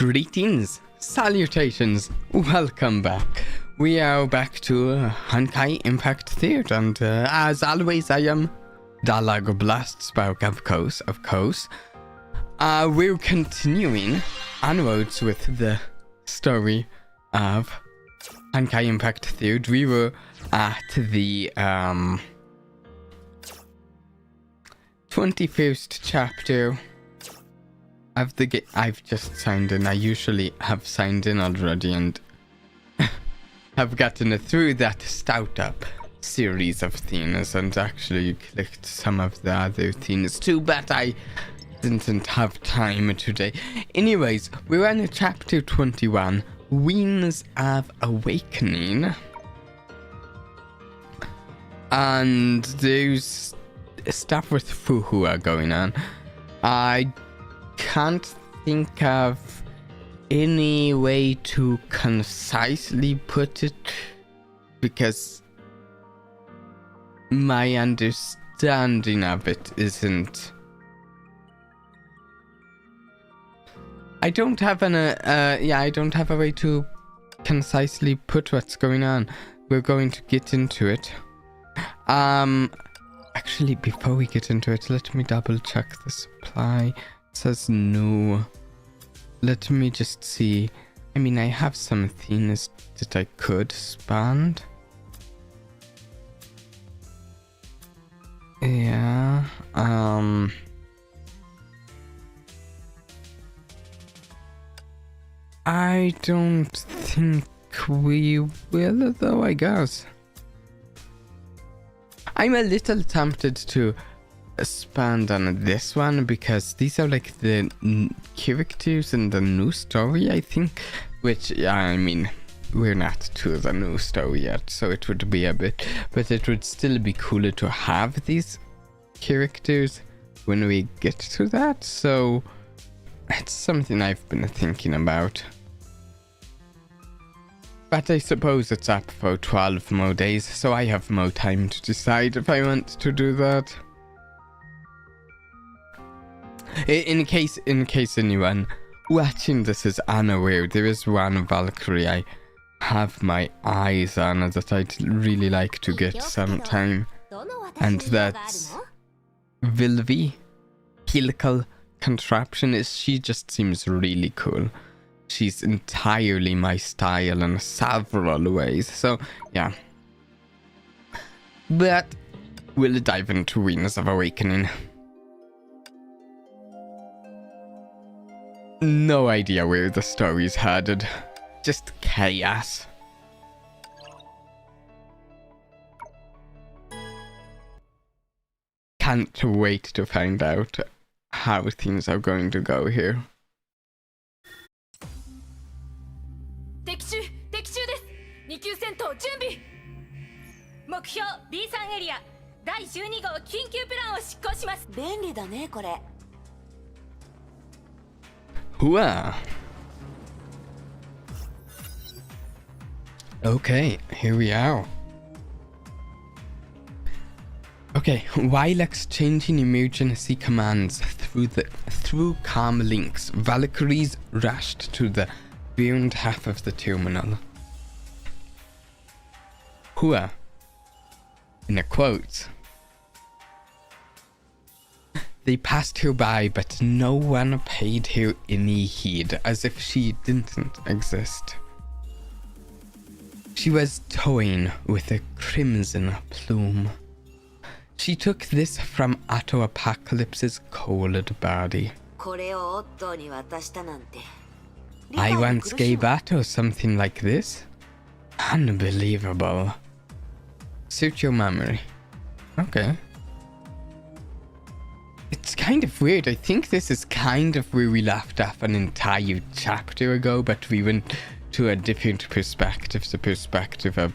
Greetings, salutations, welcome back. We are back to Honkai Impact Theatre, and as always, I am Dellog Blastspark, of course. We're continuing onwards with the story of Honkai Impact Theatre. We were at the 21st chapter of the game. I've just signed in. I usually have signed in already and have gotten through that stout up series of things and actually clicked some of the other things too, but I didn't have time today. Anyways, we're on chapter 21, Wings of Reawakening. And there's stuff with Fuhua going on. I can't think of any way to concisely put it because my understanding of it isn't. I don't have I don't have a way to concisely put what's going on. We're going to get into it. Actually, before we get into it, let me double check the supply. It says no. Let me just see. I mean, I have some things that I could spend. Yeah. I don't think we will, though, I guess. I'm a little tempted to expand on this one because these are like the characters in the new story, I think, which, I mean, we're not to the new story yet, so it would be a bit, but it would still be cooler to have these characters when we get to that, so it's something I've been thinking about. But I suppose it's up for 12 more days, so I have more time to decide if I want to do that. In case anyone watching this is unaware, there is one Valkyrie I have my eyes on that I'd really like to get sometime, and that's Vilvi. Helical contraption. She just seems really cool. She's entirely my style in several ways, so yeah. But we'll dive into Wings of Reawakening. No idea where the story's headed. Just chaos. Can't wait to find out how things are going to go here. 敵襲です。2級戦闘準備。目標 B3 エリア第12号緊急プランを執行します。便利だねこれ。Hua. Okay, here we are. Okay, while exchanging emergency commands through calm links, Valkyries rushed to the burned half of the terminal. Hua, in a quote. They passed her by, but no one paid her any heed, as if she didn't exist. She was toying with a crimson plume. She took this from Otto Apocalypse's cold body. I once gave Otto something like this. Unbelievable. Suit your memory. Okay. It's kind of weird. I think this is kind of where we left off an entire chapter ago, but we went to a different perspective, the perspective of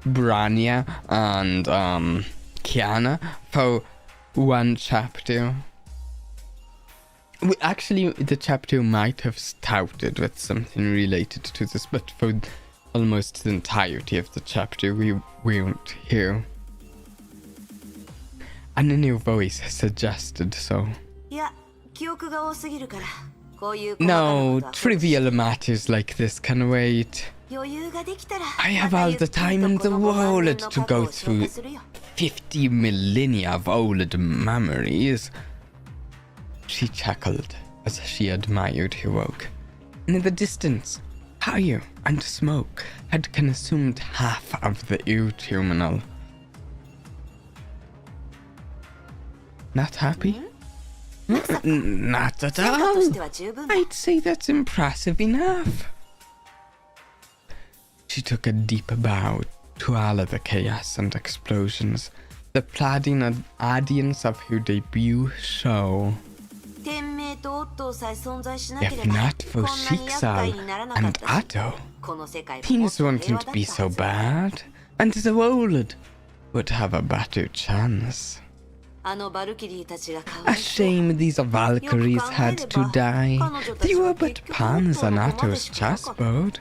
Branya and Kiana for one chapter. Actually, the chapter might have started with something related to this, but for almost the entirety of the chapter we weren't here. And a new voice suggested so. No, trivial matters like this can wait. I have all the time in the world to go through 50 millennia of old memories. She chuckled as she admired Hiroke. In the distance, fire and smoke had consumed half of the air terminal. Not happy? Not at all. I'd say that's impressive enough. She took a deep bow to all of the chaos and explosions, the platinum audience of her debut show. If not for Shiksal and Atto, things wouldn't be so bad, and the world would have a better chance. A shame these Valkyries had to die. They were but pawns on Atto's chessboard.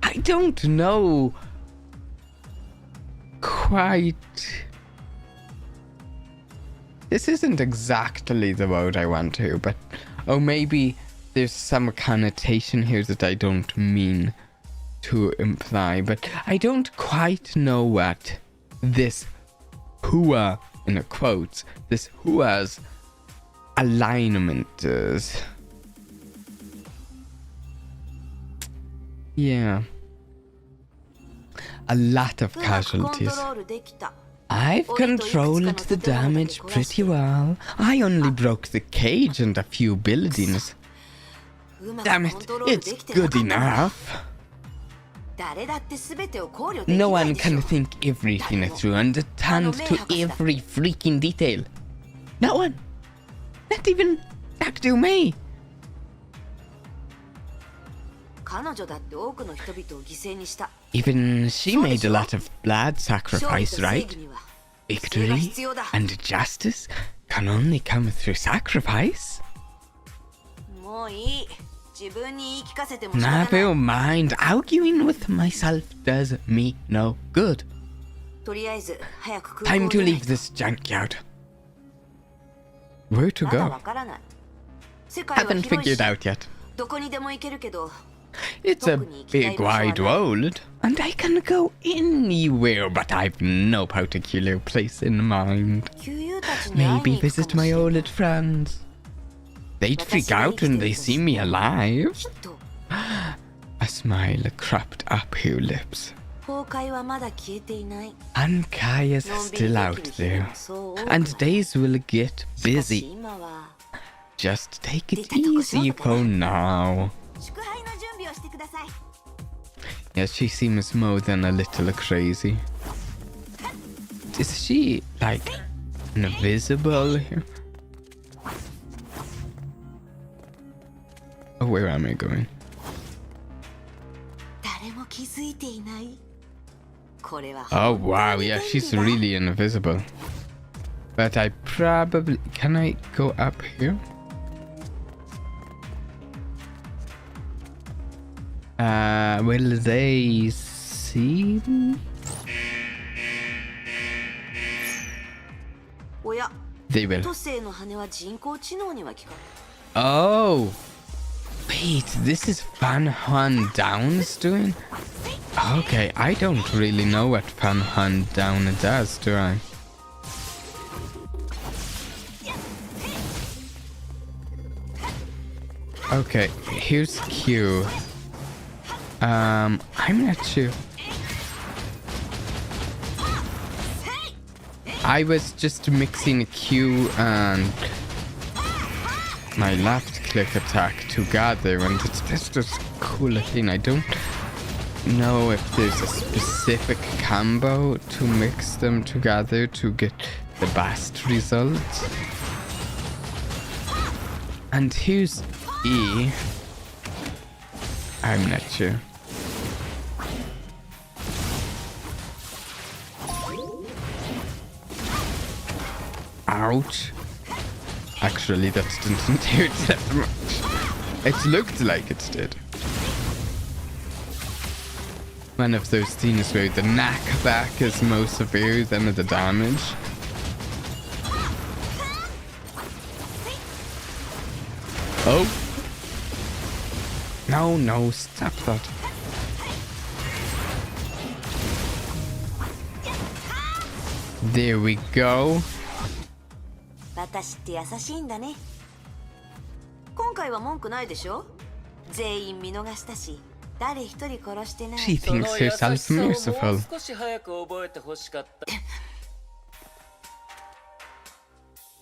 I don't know quite. This isn't exactly the word I want to, but oh, maybe there's some connotation here that I don't mean to imply, but I don't quite know what this Hua, in a quotes, this Hua's alignment is. Yeah. A lot of casualties. I've controlled the damage pretty well. I only broke the cage and a few buildings. Damn it, it's good enough. No one can think everything through and attend to every freaking detail. No one. Not even Dr. May. Even she made a lot of blood sacrifice, right? Victory and justice can only come through sacrifice. Never mind, arguing with myself does me no good. Time to leave this junkyard. Where to go? Haven't figured out yet. It's a big wide world, and I can go anywhere, but I've no particular place in mind. Maybe visit my old friends. They'd freak out when they see me alive. A smile crept up her lips. Honkai is still out there, and days will get busy. Just take it easy for now. Yes, she seems more than a little crazy. Is she, like, invisible here? Oh, where am I going? Oh, wow, yeah, she's really invisible. But I probably... Can I go up here? Will they see me? They will. Oh! Wait, this is Fan Han Down's doing? Okay, I don't really know what Fan Han Down does, do I? Okay, here's Q. I'm not sure. I was just mixing Q and my left click attack together, and it's just a cool thing. I don't know if there's a specific combo to mix them together to get the best results. And here's E. I'm not sure. Ouch. Actually, that didn't hurt that much. It looked like it did. One of those things where the knockback is more severe than the damage. Oh. No, no, stop that. There we go. 私って優しいんだね。今回は文句ないでしょ。全員見逃したし、誰一人殺してない。 She thinks herself merciful. 少し早く覚えてほしかった。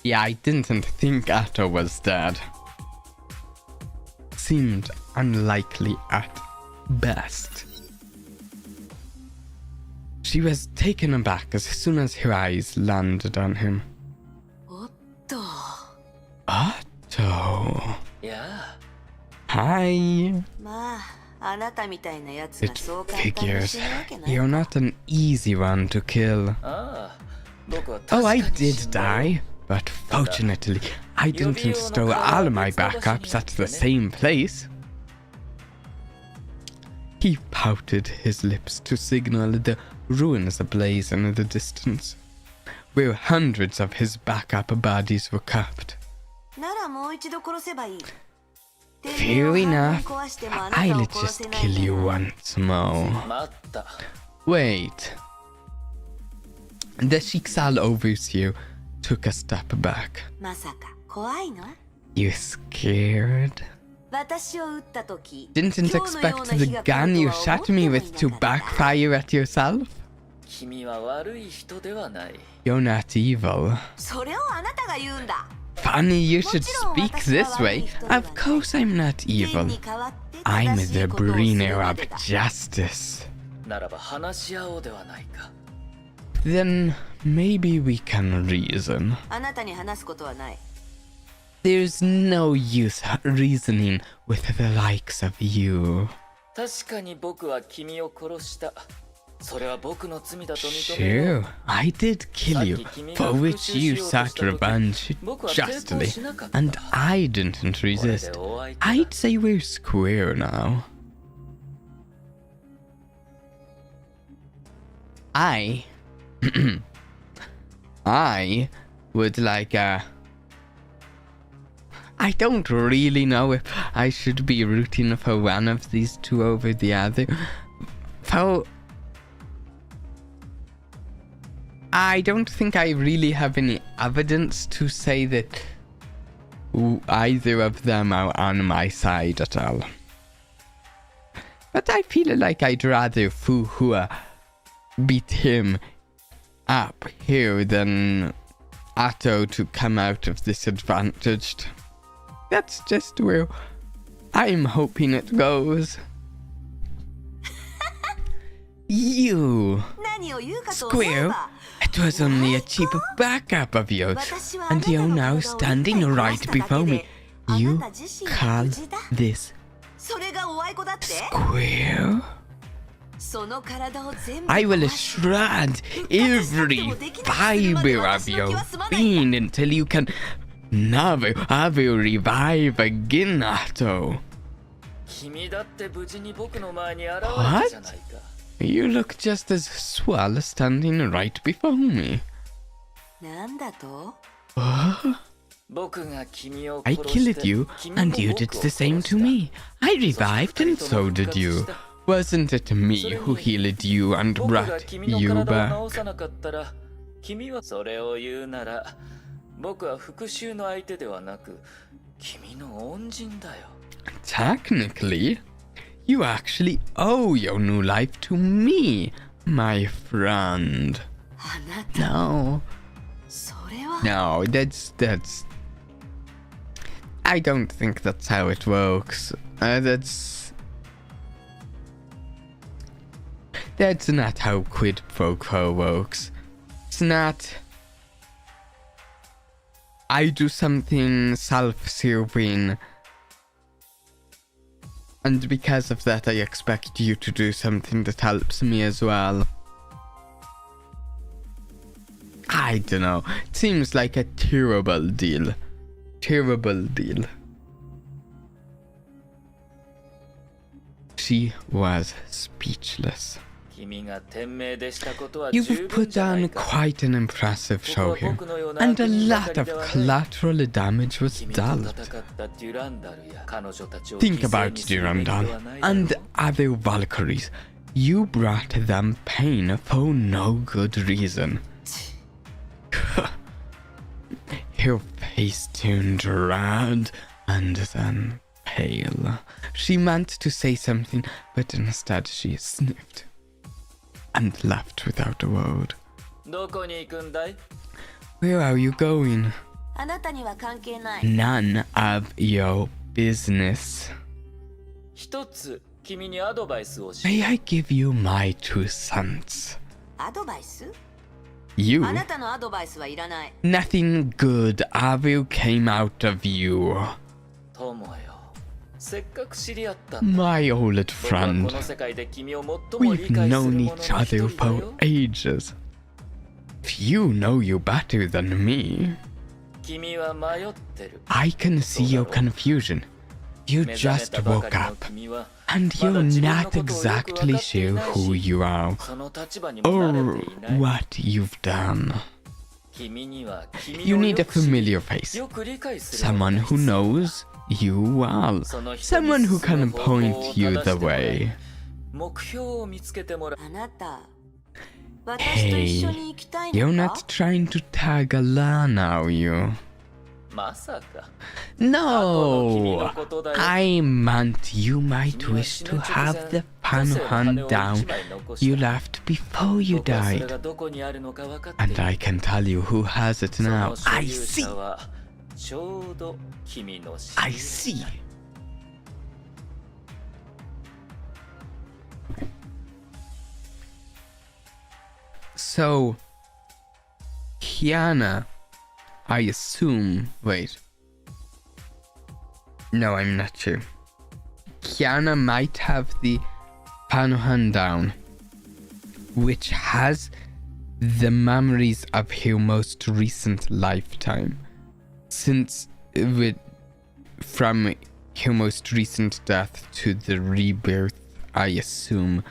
Yeah, I didn't think Atto was dead. Seemed unlikely at best. She was taken aback as soon as her eyes landed on him. おっと。 Atto. いや。 Hi. まあ、あなたみたいなやつが It そう簡単に figures 死ぬわけない。 you're not an easy one to kill. ああ、僕は Oh, 確 I かに did 死んだよ。 die, but fortunately, I didn't install all of my backups at the same place. He pouted his lips to signal the ruins ablaze in the distance, where hundreds of his backup bodies were kept. ならもう一度殺せばいい。 Fair enough. I'll just kill you once more. 待った。 Wait. The Shiksal overseer took a step back. まさか怖いの？ You scared? 私を撃った時、 Didn't expect the gun you shot me with to backfire at yourself? 君は悪い人ではない。 You're not evil. それをあなたが言うんだ。 Funny you should speak this way. Of course I'm not evil. I'm the bringer of justice. ならば話し合おうではないか。 Then maybe we can reason. あなたに話すことはない。 There's no use reasoning with the likes of you. 確かに僕は君を殺した。それは僕の罪だと認めよう。 Sure, I did kill you, for which you sought revenge justly, and I didn't resist. I'd say we're square now. I would like a... I don't really know if I should be rooting for one of these two over the other. For... I don't think I really have any evidence to say that either of them are on my side at all. But I feel like I'd rather Fuhua beat him up here than Atto to come out of disadvantaged. That's just where I'm hoping it goes. You! Square! It was only a cheap backup of yours, and you're now standing right before me. You call this square? I will shred every fiber of your being until you can never ever revive again, Atto. What? You look just as swell standing right before me. I killed you, and you did the same to me. I revived, and so did you. Wasn't it me who healed you and brought you back? Technically, you actually owe your new life to me, my friend. No. No, that's... I don't think that's how it works. That's not how quid pro quo works. It's not... I do something self-serving, and because of that I expect you to do something that helps me as well. I don't know. It seems like a terrible deal. Terrible deal. She was speechless. You've put on quite an impressive show here, and a lot of collateral damage was dealt. Think about Durandal and other Valkyries. You brought them pain for no good reason. Her face turned red and then pale. She meant to say something, but instead she sniffed and left without a word. Where are you going? あなたには関係ない。 None of your business. 一つ君にアドバイスをし May I give you my 2 cents? アドバイス You? あなたのアドバイスはいらない。 Nothing good ever came out of you. 友よ、せっかく知り合ったんだ。 My old 僕は friend. この世界で君を最も We've 理解する known 者の each 一 other 人だ for よ。 ages. Few know you better than me. 君は迷ってる。 I can see your confusion. You 目覚め just たば woke かりの up, 君は and まだ you're 自分の not ことをよく exactly 分かってい sure ない who し、 you are その立場にも慣 or れていない。 what you've done. 君には君 You を need よ a く知り familiar face. よく理解する者 Someone が who 必要。 knows you well. その人に Someone who 進む can 方向を point you 正 the してもらい way. 目標を見つけてもらう。あなた、私と一緒に行きたい You're の not か trying to tag along, are you? まさか。 No! I meant you might wish to have the Panohan down you left before you 僕はそれ died. がどこにあるのか分かってい And る。 I can tell you who has it そ now. の所 I 有 see! 者はちょうど君の知り合 I い see! So, Kiana, I assume. Wait. No, I'm not sure. Kiana might have the Panohan down, which has the memories of her most recent lifetime. Since from her most recent death to the rebirth, I assume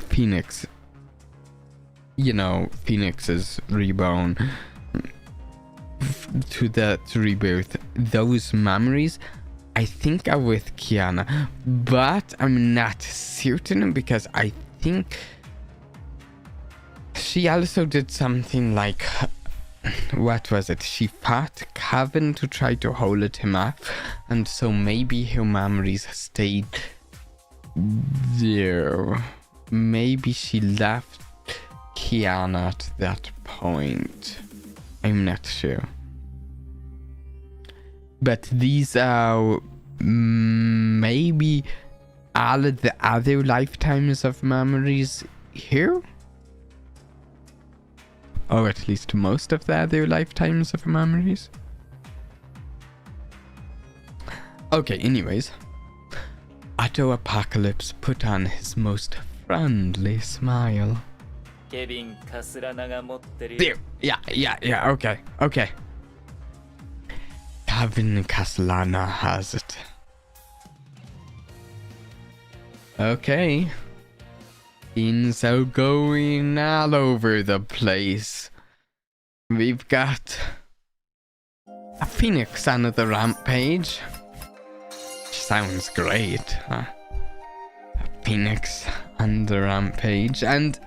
Phoenix. You know, Phoenix is reborn. To that rebirth, those memories I think are with Kiana, but I'm not certain because I think she also did something like, what was it? She fought Kevin to try to hold him off, and so maybe her memories stayed there. Maybe she left Kiana at that point. I'm not sure. But these are maybe all of the other lifetimes of memories here? Or at least most of the other lifetimes of memories? Okay, anyways. Otto Apocalypse put on his most friendly smile. ケビン・カスラナが持ってる There. Yeah, okay. Kevin Castellana has it. Okay. Things are going all over the place. We've got a Phoenix on the rampage. Sounds great, huh? A Phoenix on the rampage, and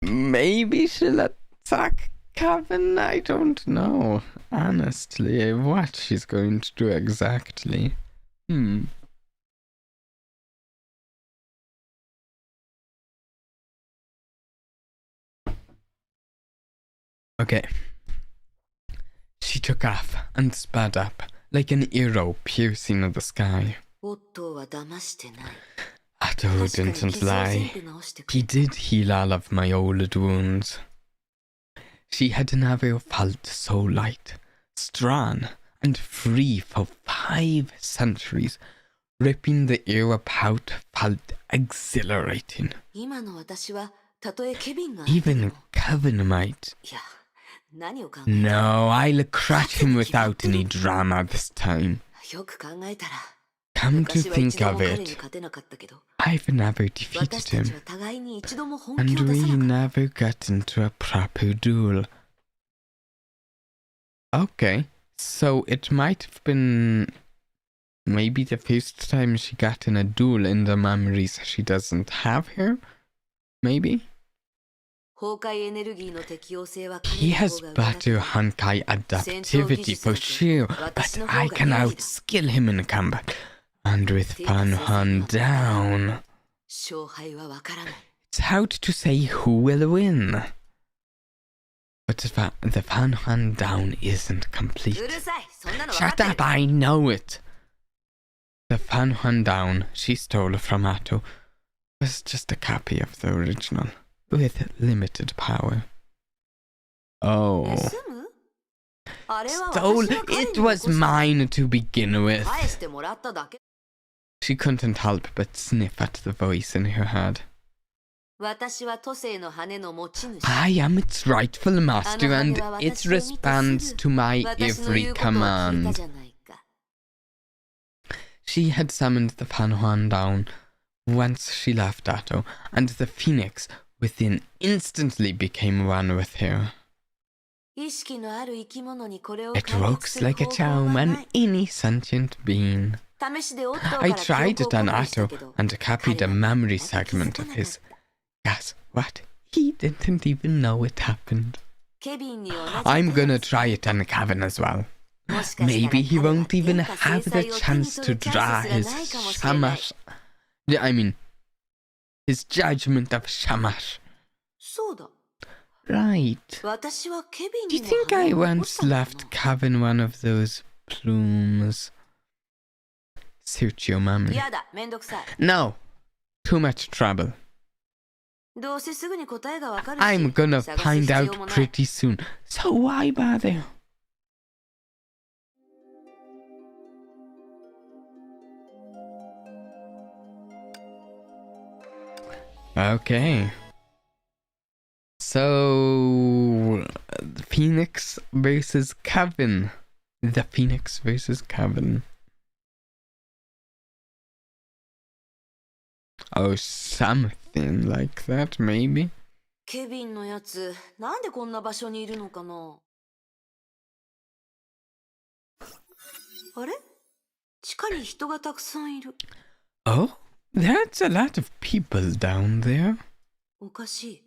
maybe she'll attack Kevin. I don't know, honestly, what she's going to do exactly. Okay. She took off and sped up like an arrow piercing the sky. オットーは騙してない。 Otto 確かに didn't 傷を全 lie. 部直してく He れた。 did heal all of my old wounds. She had never felt so light, strong, and free for 5 centuries. Ripping the air apart felt exhilarating. 今の私はたとえケビンが相手で Even も Kevin might. いや、何を考え No, I'll crush him without any drama this time. よく考えたら Come to 昔は一 think 度も of 彼に it, 勝てなかったけど、 I've never 私 defeated たち him, は互いに一度も本気 and を出 we さなかっ never got into a proper duel. Okay, so it might have been maybe the first time she got in a duel in the memories she doesn't have here? Maybe? た。崩壊エネルギーの適応性は彼 He の has 方が上だけ better ど、 Honkai adaptivity for sure, but I can outskill him in combat. And with Fanhan down, 勝敗はわからない。 it's hard to say who will win. But the Fanhan down isn't う complete. るさい、そんなの分かっ Shut てる。 up, I know it. The Fanhan down she stole from Mado was just a copy of the original, with limited power. Oh. 盗む？あれは Stole? 私が彼に It 残 was した。 mine to begin with. 返してもらっただけ。 She couldn't help but sniff at the voice in her head. 私は都政の羽の持ち主。 I am its rightful master, and it responds to my 私の every 言うことを聞いた command. じゃないか。 She had summoned the Fanhuan down once she left Dato, and the phoenix within instantly became one with her. 意識のある生き物にこれを It 開発 works する like a 方法は charm な on い。 any sentient being. 試しでオットーか I ら記 tried 憶 it を on コピーした Atto けど、 and copied a memory segment of his. Guess what? He didn't even know it happened. ケビンに同じ I'm gonna try it on Kevin as well. もしかしたら Maybe he 彼は won't even 天下 have 制裁 the を手に chance 取 to るチャ draw ンスすら his ないかもしれない。 shamash. I mean, his judgment of shamash. そうだ。 Right. 私はケビ Do ン you にも think I 羽を残し once たのかな left Kevin one of those plumes? Suit your memory. やだ、めんどくさい。 No. Too much trouble. どうせすぐに答えがわかるし、 I'm gonna 探す find 必 out 要もない。 pretty soon. So why bother? Okay. So, Phoenix versus Kevin. The Phoenix versus Kevin. Oh, something like that, maybe. ケビンのやつ、なんでこんな場所にいるのかな。あれ？地下に人がたくさんいる。 Oh, that's a lot of people down there. おかしい。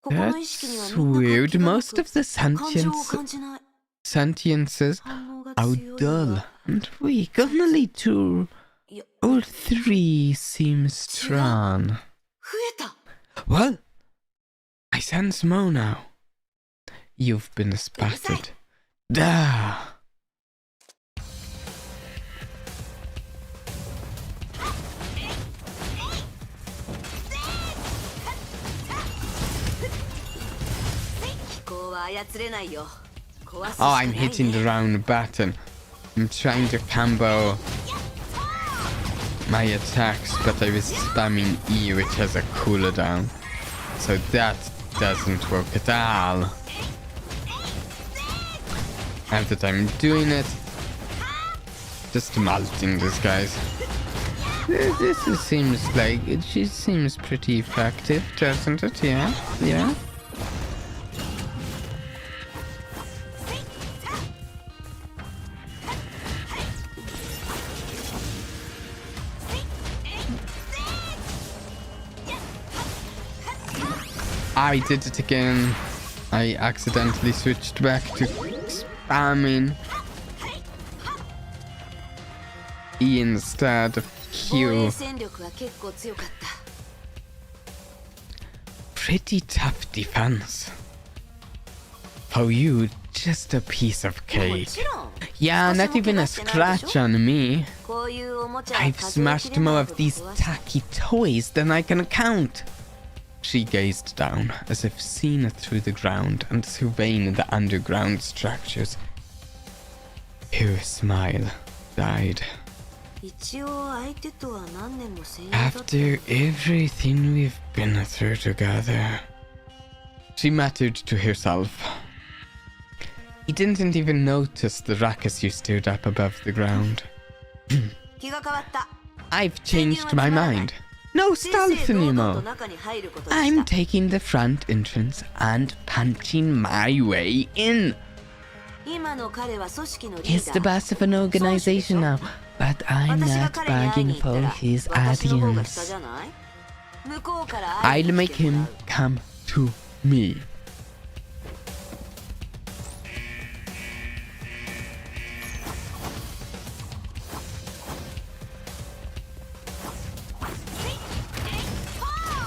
ここの意識には That's みんな活 weird. 気がな Most く、 of the 感情を sentience 感じない。 sentiences 反応が are 強い dull わ。 and weak. Only two いや、 or three seem strong. 増えた。 Well, I sense more now. You've been spotted. Duh. Oh, I'm hitting the round button. I'm trying to combo my attacks, but I was spamming E, which has a cooldown. So that doesn't work at all. And that I'm doing it, just melting these guys. Seems like it seems pretty effective, doesn't it? Yeah, yeah. I did it again. I accidentally switched back to spamming E instead of Q. Pretty tough defense. For you, just a piece of cake. Yeah, not even a scratch on me. I've smashed more of these tacky toys than I can count. She gazed down, as if seeing through the ground and surveying the underground structures. Her smile died. After everything we've been through together, she muttered to herself. He didn't even notice the ruckus you stirred up above the ground. 気が変わった。 I've changed my mind. No stealth anymore. I'm taking the front entrance and punching my way in. 今の彼は組織のリー He's ダ the ー。 boss of an organization now, but I'm 私が not 彼に会い begging に行った for ら his 私の方が下 audience. じゃない？向こうから会い I'll に make 来ても him らう。 come to me.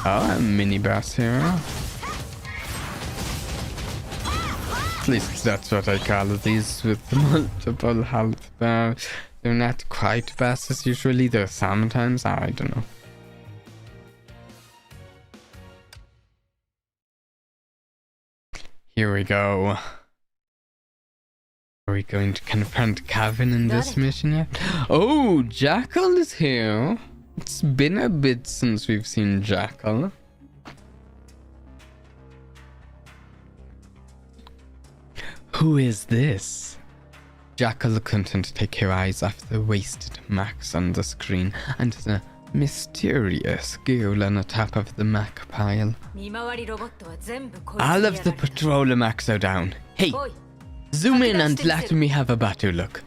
Oh, a mini boss hero. At least that's what I call these with multiple health bars. They're not quite bosses usually, they're sometimes, I don't know. Here we go. Are we going to confront Kevin in this mission yet? Oh, Jackal is here. It's been a bit since we've seen Jackal. Who is this? Jackal couldn't take her eyes off the wasted Max on the screen and the mysterious girl on the top of the Mac pile. All of the patroller Macs are down. Hey, zoom in and let me have a better look.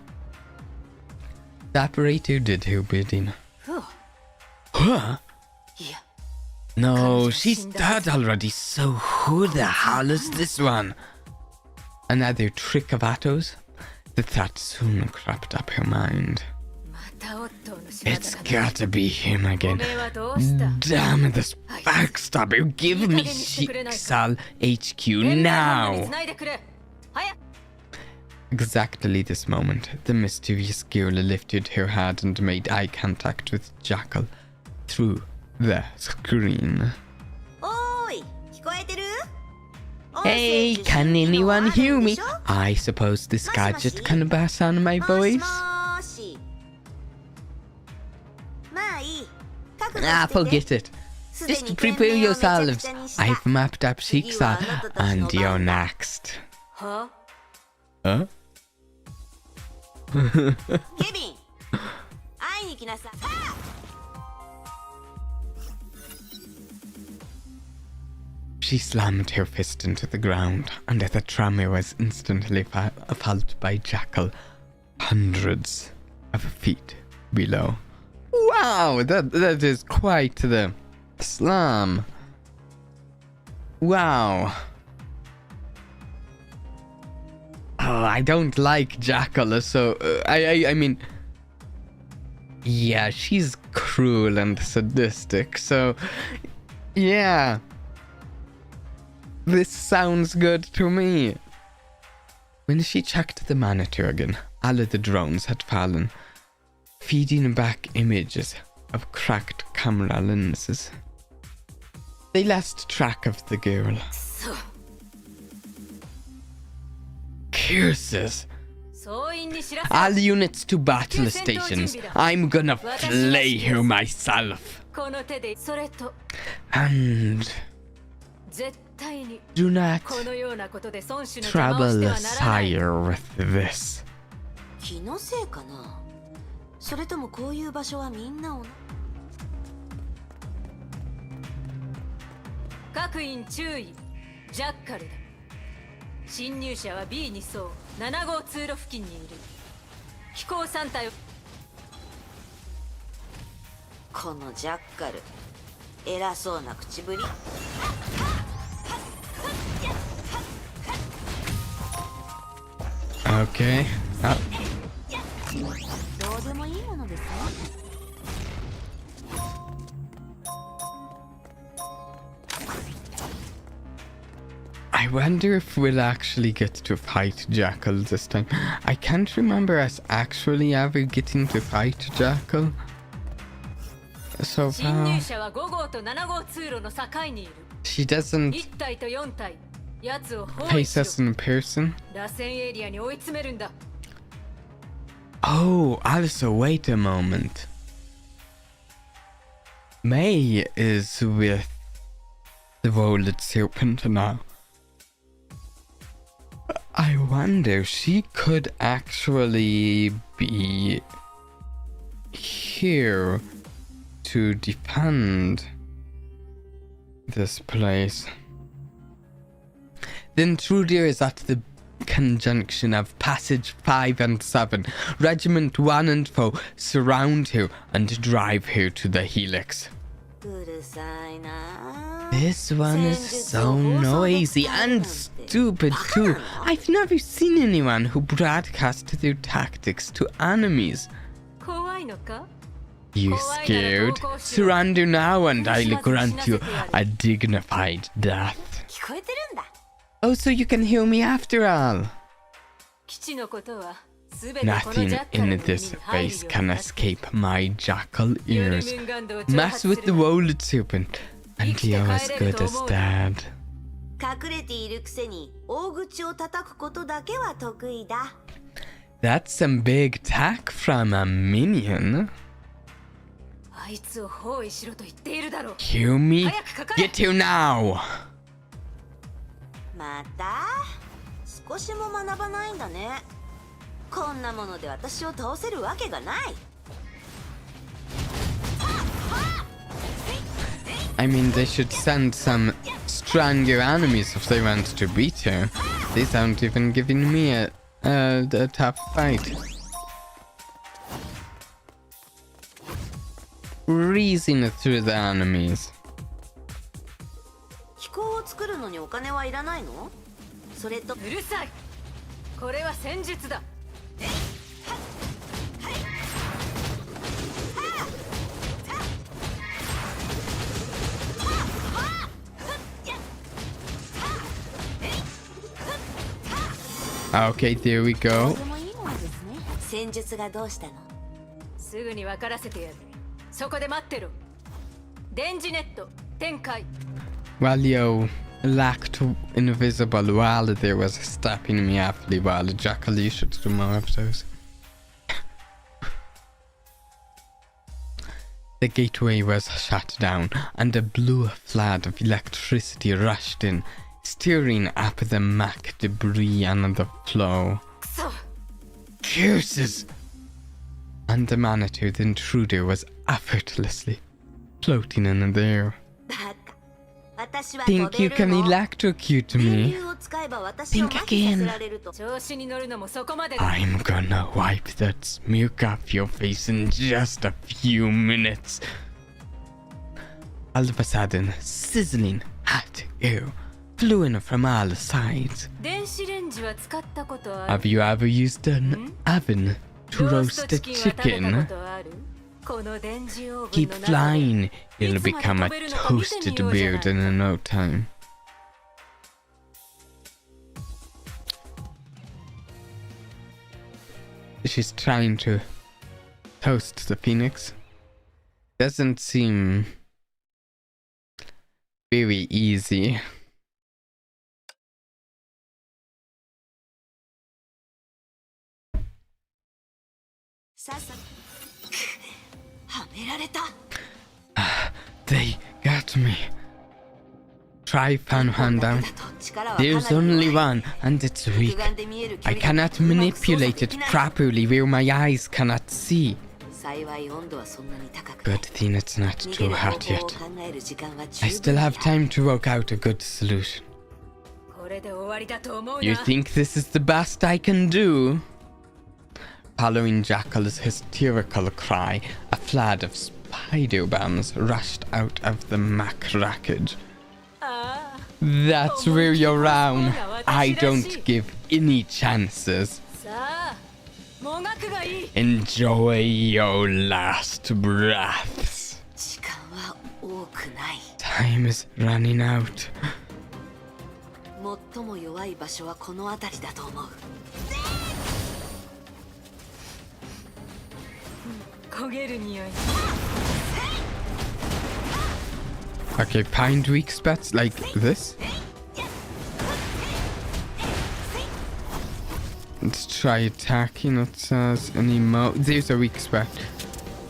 The operator did her bidding. Huh? No, she's dead already, so who the hell is this one? Another trick of Atto's? The thought soon crept up her mind. It's gotta be him again. Damn it, this backstabber! Give me Sal HQ now! Exactly this moment, the mysterious girl lifted her head and made eye contact with Jackal through the screen. Hey, can anyone hear me? I suppose this gadget can pass on my voice? Ah, forget it. Just prepare yourselves. I've mapped up Shiksa, and you're next. Huh? She slammed her fist into the ground, and the tremor was instantly felt by Jackal, hundreds of feet below. Wow, that is quite the slam. Wow. Oh, I don't like Jackal, so I mean, yeah, she's cruel and sadistic, so yeah. This sounds good to me. When she checked the monitor again, all of the drones had fallen, feeding back images of cracked camera lenses. They lost track of the girl. Curses! All units to battle stations. I'm gonna flay her myself. And do not trouble the sire with this. 気のせいかな。それともこういう場所はみんなを。各員注意。ジャッカルだ。侵入者は B2 層7号通路付近にいる。飛行3体を。このジャッカル、偉そうな口ぶり。Okay. Oh. どうでもいいものですね。I wonder if we'll actually get to fight Jackal this time. I can't remember us actually ever getting to fight Jackal so far. She doesn't face us in person. Oh, also, wait a moment. May is with the Rolled Serpent now. I wonder, she could actually be here to defend this place. The intruder is at the conjunction of Passage 5 and 7. Regiment 1 and 4 surround her and drive her to the helix. うるさいな。 This one is so noisy and stupid too. I've never seen anyone who broadcasts their tactics to enemies. 怖いのか？ You scared? Surrender now and I'll grant you a dignified death. 聞こえてるんだ。 Oh, so you can heal me after all. 基地のことは全てこのジャ Nothing ッカルの in 耳に this 入る place よう can になって escape my jackal ヨル ears. ムンガンドを挑 Mess 発 with す the る woled serpent, and you're as good as dead. 隠れているくせに大口を叩くことだけは得意だ。 That's some big tack from a minion. あいつを包囲しろと言っているだろう。 Heal me. 早くかかれ。 Get here now. また少しも学ばないんだね。こんなもので私を倒せるわけがない。 I mean, they should send some stronger enemies if they want to beat her. These aren't even giving me a tough fight. Breezing through the enemies. 飛行を作るのにお金はいらないの？それとうるさい。これは戦術だ。 Okay, there we go. でもいいものですね。戦術がどうしたの？すぐに分からせてやる。そこで待ってろ。電磁ネット展開。 Well, yo, lacked invisible while there was stopping me awfully well. Jackal, you should do more of those. The gateway was shut down, and a blue flood of electricity rushed in, stirring up the mech debris on the floor. くそ。 Curses! And the monitor, the intruder, was effortlessly floating in the air. バカ。私は Think you can electrocute 電 me? 流を使えば私を麻痺させられると。調子に乗るのもそこまでだ。 I'm gonna wipe that smoke off your face in just a few minutes. All of a sudden, sizzling hot air flew in from all sides. 電子レンジは使ったことある。 Have you ever used an oven to ロース roast ト a チキンは食べた chicken? ことある。この電磁オーブン Keep の中で flying, you'll become a toasted beard in no time. She's trying to toast the phoenix. Doesn't seem very easy. They got me. Try hand down. There's only one, and it's weak. I cannot manipulate it properly where my eyes cannot see. Good thing it's not too hot yet. I still have time to work out a good solution. これで終わりだと思うな。 You think this is the best I can do? Following Jackal's hysterical cry, a flood of spider bombs rushed out of the mech wreckage. ああ、 That's where you're wrong. I don't give any chances. さあ、もがくがいい。 Enjoy your last breaths. 時間は多くない。 Time is running out. 最も弱い場所はこの辺りだと思う。焦げる匂い。 Okay, find weak spots like this. Let's try attacking. It says any more. There's a weak spot.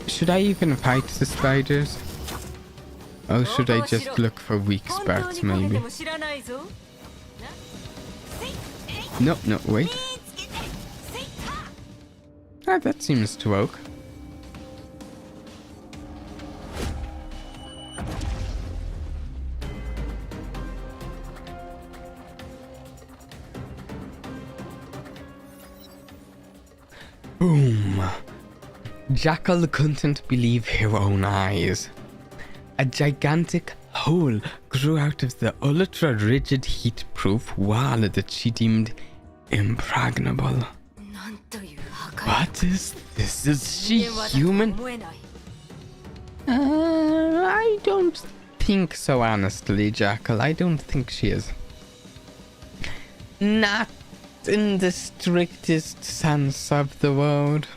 Should I even fight the spiders? Or should I just look for weak 本当 spots に焦げて maybe? も知らないぞ。 No, no, wait. Ah, that seems to work. Boom. Jackal couldn't believe her own eyes. A gigantic hole grew out of the ultra-rigid heat-proof wall that she deemed impregnable. なんという破壊 What is this? Is she 人間はだと human? 思えない I don't think so, honestly, Jackal. I don't think she is. Not in the strictest sense of the word.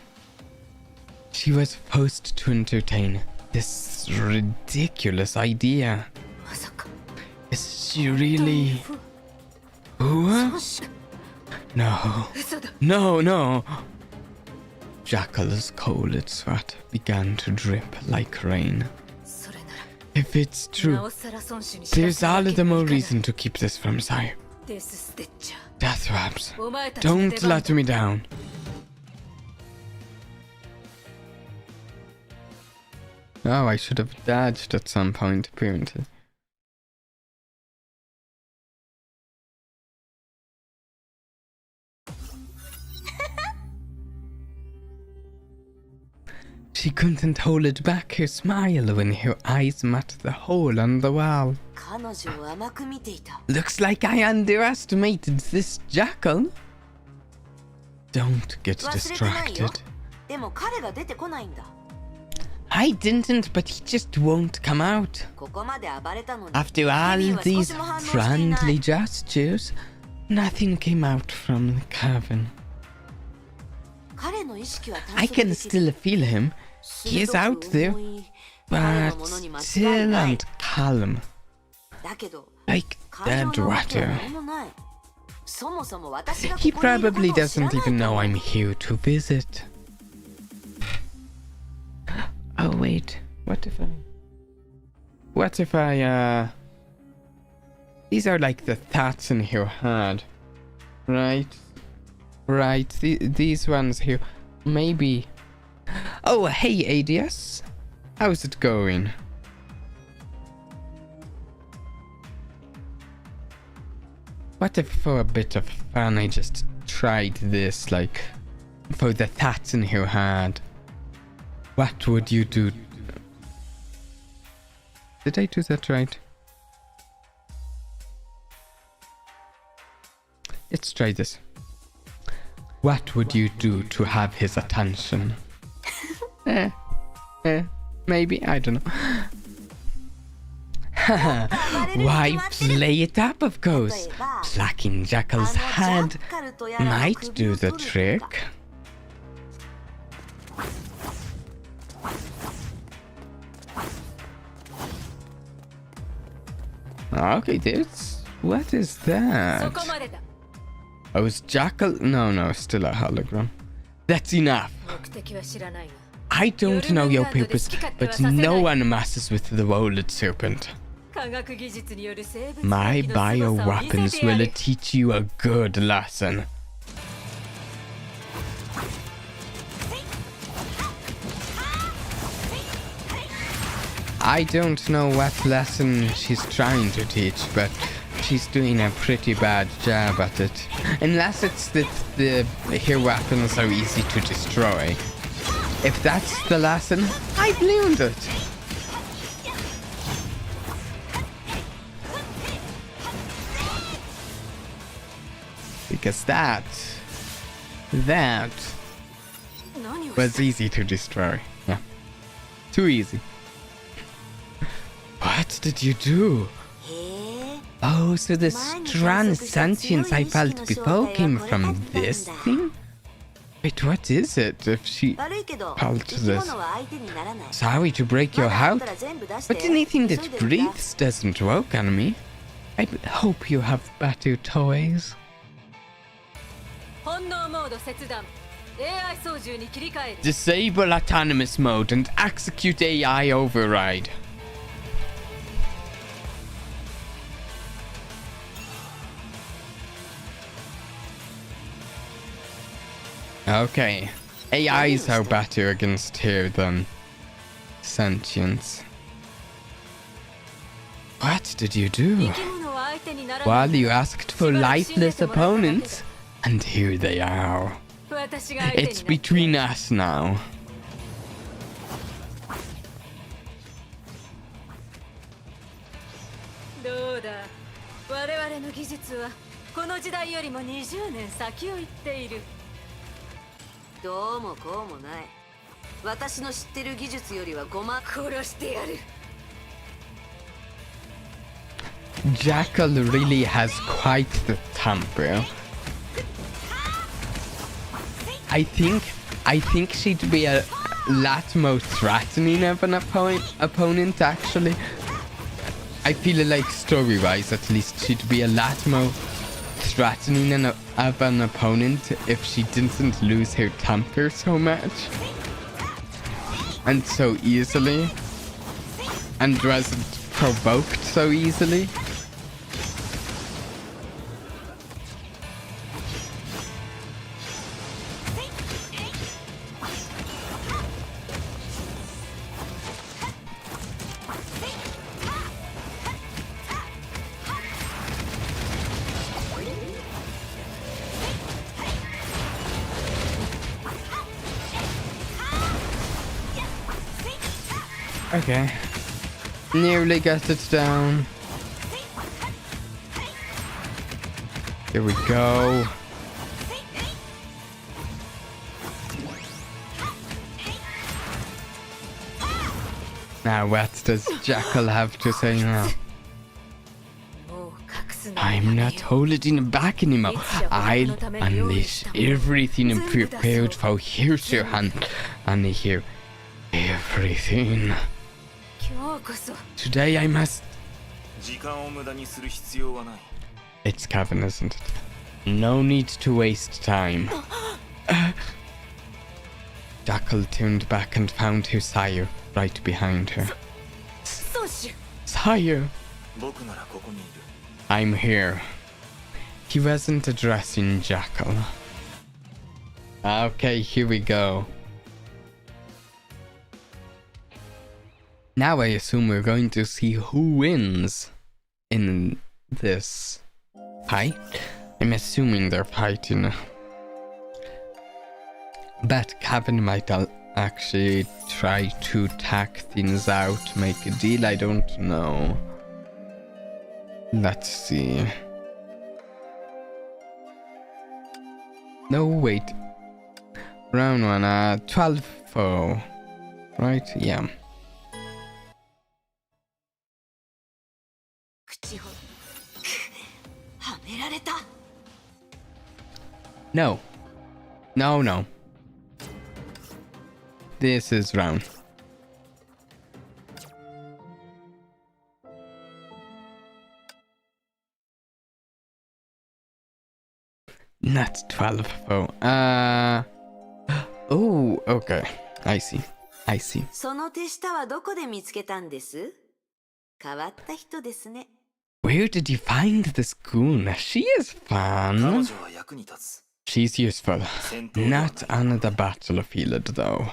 She was forced to entertain this ridiculous idea. まさか Is she really... そ Who? うし No. 嘘だ No, no. Jackal's cold sweat began to drip like rain. それな If it's らな true, おさら孫子に知ら there's せな all け the れば more いかない reason to keep this from Sai. デスステッチャ Death wraps. ーお前たちの出 Don't 番 let me down. Oh, I should have dodged at some point, apparently. She couldn't hold it back her smile when her eyes met the hole on the wall. 彼女を甘く見ていた Looks like I underestimated this jackal. Don't get 忘れてないよ distracted. でも彼が出てこないんだ I didn't, but he just won't come out. ここまで暴れたのに After all ケビンは少 these しも反応していない friendly gestures, nothing came out from the cavern. 彼の意識は探 I 索 can できる still feel him. He is 鋭 out く there, 重い彼 but のものに間違い still ない and calm, だけど like 感 dead 情のわけは water. 何もないそもそも私がこ He こにいること probably を知ら doesn't ないと even know I'm here to visit. Oh wait, what if I these are like the thoughts in your head, right? Right, these ones here, maybe. Oh, hey ADS, how's it going? What if for a bit of fun I just tried this, like, for the thoughts in your head? What would you do? Did I do that right? Let's try this. What would you do to have his attention? Maybe, I don't know. Why play it up, of course. Plucking Jackal's head might do the trick. Okay, this... What is そ that? こまでだ Oh, is Jackal... No, still a hologram. That's enough. 目的は知らないが I don't know your purpose, but no one messes with the Woled Serpent. 科学技術による生物 My 兵器の凄さを見せ bioweapons てや will る teach you a good lesson. I don't know what lesson she's trying to teach, but she's doing a pretty bad job at it. Unless it's that her weapons are easy to destroy. If that's the lesson, I blamed it. Because that 何を was easy to destroy. Yeah. Too easy. What did you do? へえ Oh, so the strong sentience I felt before came from this thing? Wait, what is it if she 悪いけど felt 生き this? 物は相手にならない Sorry to break ま your だあっ heart, たら全部出して but anything 急 that いでるんだ breathes doesn't work on me. I hope you have better toys. 本能モード切断 AI 操縦に切り替える Disable autonomous mode and execute AI override. Okay. AIs are better against her than sentience. What did you do? 生き物は相手にならない Well, you asked for lifeless opponents, and here they are. 私が相手にな It's って between us now. どうだ我々の技術はこの時代よりも20年先を行っている。どうもこうもない。私の知ってる技術よりは5万殺してやる。 Jackal really has quite the temper. I think she'd be a lot more threatening of an opponent actually. I feel like story-wise at least she'd be a lot more threatening of an opponent if she didn't lose her temper so much. And so easily. And wasn't provoked so easily. Okay. Nearly got it down. Here we go. Now what does Jackal have to say now? もう隠すの I'm not holding back anymore. I'll unleash everything and prepared for Hirsuhan. And here, everything. 今日こそ Today I must. 時間を無駄にする必要はない。 It's Kevin, isn't it? No need to waste time. Jackal turned back and found her sire right behind her. 孫子 Sire, 僕ならここにいる。 I'm here. He wasn't addressing Jackal. Okay, here we go. Now I assume we're going to see who wins in this fight. I'm assuming they're fighting. But Kevin might actually try to tack things out, make a deal, I don't know. Let's see. No, wait. Round one, 12-4. Right? Yeah. 口ほはめられた。 No. No, no. This is round. Not 12-4. Oh, okay. I see. I see. その手下はどこで見つけたんです？変わった人ですね。 Where did you find this goon? She is 彼 fun. 女は役に立つ。 She's useful. 戦闘ではない Not on the battlefield, though.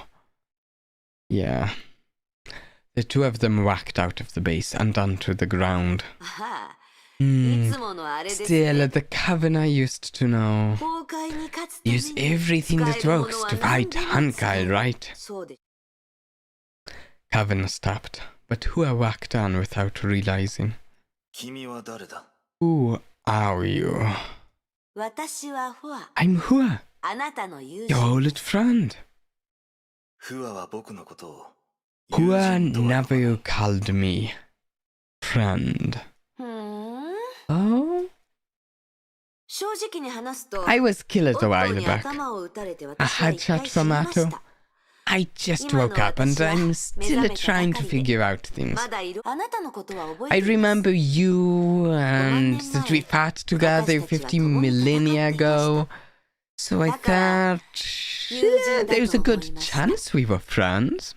Yeah. The two of them whacked out of the base and onto the ground. ああ、Hmm. いつものあれです Still, ね。 the Coven I used to know. 崩壊に勝つために Use everything that 使えるもの works は to 何 fight でも使 Honkai, う right? そうで Coven stopped, but Hua whacked on without realizing. 君は誰だ？ Who are you? 私はフォア。 I'm Hua, あなたの友 your 人。 old friend. フアは僕のことを。 Hua 友人とは never called me friend. ふーん。 Oh? 正直に話すと、 I was killed オ a ッ while トーに back. 頭を撃たれて A 私は一回 headshot 死 from にまし Mado. た。 I just woke up and I'm still trying to figure out things. まだいる。あなたのことは覚え I ています。 remember you and that we fought together 50 millennia ago. So I thought there's a good chance we were friends.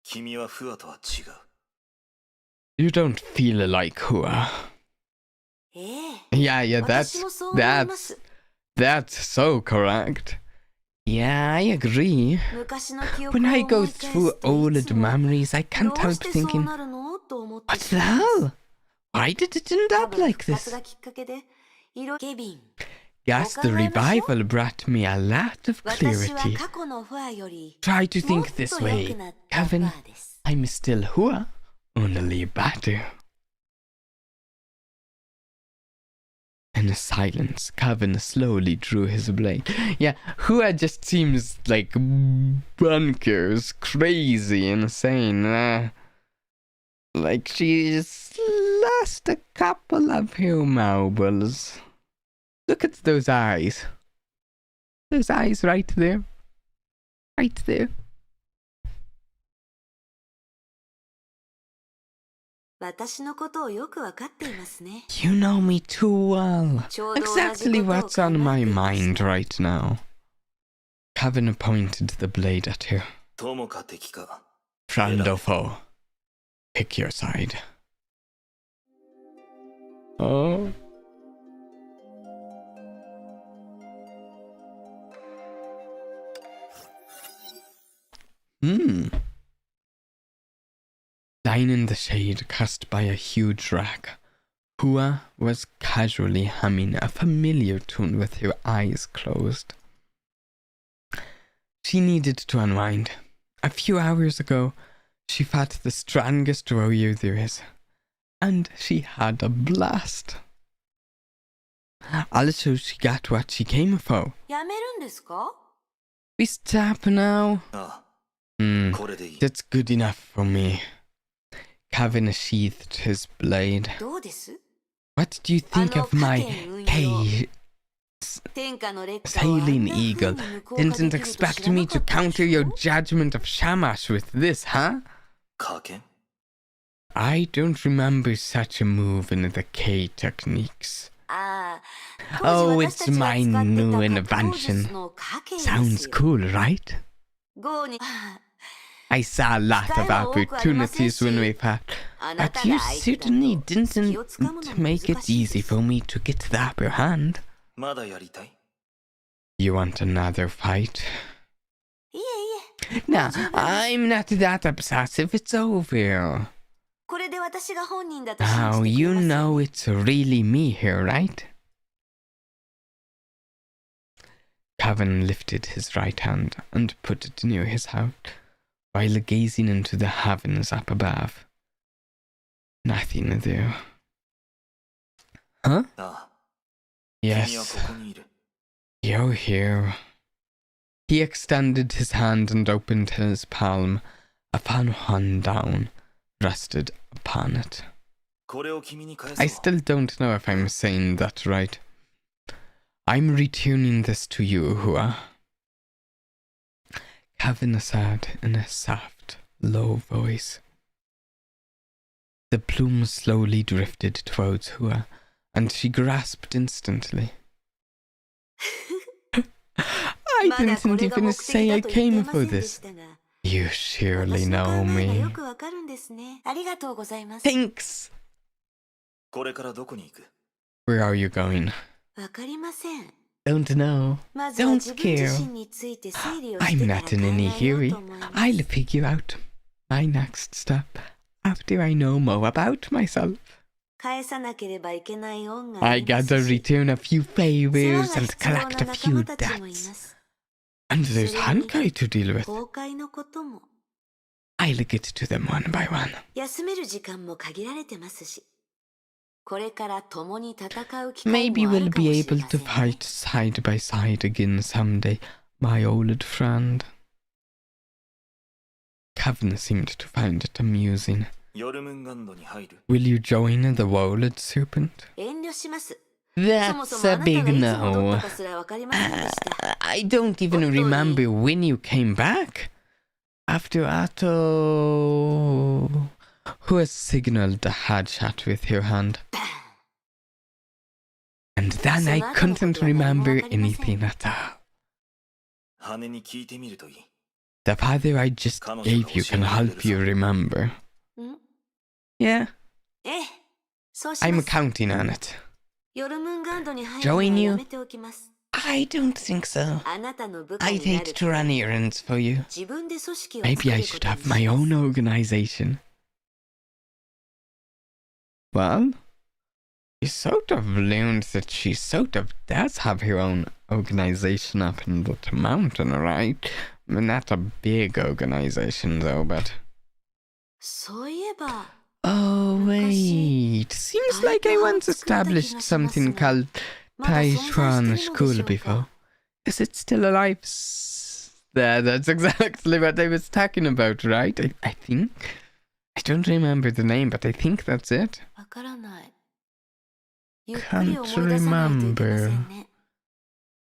君はフアとは違う。 You don't feel like Hua. ええ。 Yeah, 私もそう思います that's so correct. Yeah, I agree. 昔の記憶を When 思 I い go 返す through とい old つも memories, I ど can't う help してそう thinking, なるのと思って what し the まいます hell? Why did it end 多 up 分 like 復活 this? がきっかけでケビン Guess the revival brought me a lot of 私は clarity. 過去のフアより Try to もっ think this と良く way. なったフ Kevin, アです。 I'm still Hua, only better. In a silence, Kevin slowly drew his blade. Yeah, Hua just seems like bonkers, crazy, insane. Like she's lost a couple of her marbles. Look at those eyes. Those eyes right there. Right there. 私のことをよくわかっていますね。 You know me too well. ちょうど同じ Exactly ことを what's on 考 my えていまし mind た。 right now. Kevin pointed the blade at her. 友か敵か Friend or foe, pick your side. Oh. Lying in the shade cast by a huge rock, Hua was casually humming a familiar tune with her eyes closed. She needed to unwind. A few hours ago, she fought the strongest warrior there is, and she had a blast. Also, she got what she came for. やめるんですか？ We stop now. あ Hmm, あこれでいい that's good enough for me. Kevin sheathed his blade. どうです？ What do you think of my 天 hey, 下の劣化をあん sailing な風に eagle? 無効化でき Didn't ると expect 知ら me なか to ったで counter し your ょ？ judgment of Shamash with this, huh? 加減 I don't remember such a move in the K techniques. ああ、当 Oh, 時 it's 私たちが my 使って new た格闘 invention. 術の家系です Sounds よ。 cool, right? ゴーに I saw a lot of opportunities when we fought, あな but た you が相手だと certainly 隙をつかむの didn't も make it 難しい easy です。 for me to get the upper hand. まだやりたい You want another fight? いえいえ、 Nah, I'm not that obsessive. It's over. これで私が本人だと信じ Now てく you れますよ know ね。 it's really me here, right? Kevin lifted his right hand and put it near his heart, while gazing into the heavens up above. Nothing there. Huh? ああ君は Yes, ここにいる you're here. He extended his hand and opened his palm. A fan hung down, rested upon it. これを君に返 I そう still don't know if I'm saying that right. I'm returning this to you, Hua. Kevin said in a soft, low voice. The plume slowly drifted towards Hua, and she grasped instantly. I まだこ didn't れが even 目 say 的 I だと言って came ま for せんで this. したが、 You surely 私の考 know えが me. よくわかるんですね。ありがとうございます。 Thanks. これからどこに行く Where are you going? わかりません。 Don't know. まずは Don't 自分自 care. 身について整理をし I'm てから not 考 in え any よう hurry. と思います。 I'll figure out my next step after I know more about myself. 返さなければいけない恩があ I ります gotta し、 return a few 世話 favors が and 必要な collect a 仲 few 間たちもいま debts. す。 And there's Honkai to deal with. 崩壊のことも、 I'll get to them one by one. 休める時間も限られてますし、これから共に戦う機会 Maybe もあ we'll るかも be しれ able ませ to んね。 fight side by side again someday, my old friend. Kevin seemed to find it amusing. ヨルムンガンドに入る Will you join the Walled Serpent? 遠慮します。そも That's そもあ a なたが big いつ戻った no. かすらわかりませんでした。 I don't even remember when you came back. After Otto, who has signaled a headshot with her hand. And then I couldn't remember anything at all. 羽に聞いてみるといい The father I just gave you can help you remember. ん Yeah, ええ、そうしま I'm す。 counting on it. ヨルムンガンドに入る Join のは you? やめておきます。 I don't think so. あなたの部下 I'd にな hate る to run errands for you. 自分で組織を作る Maybe I こ should とに have し my ます own organization. Well, She sort of learned that she sort of does have her own organization up in the mountain, right? I mean, not a big organization though, but... そういえば Oh, wait. Seems like I once established something called Taichuan School before. Is it still alive? There, that's exactly what I was talking about, right? I think. I don't remember the name, but I think that's it. わからない。ゆっくり Can't 思い出さないといけませ remember. んね。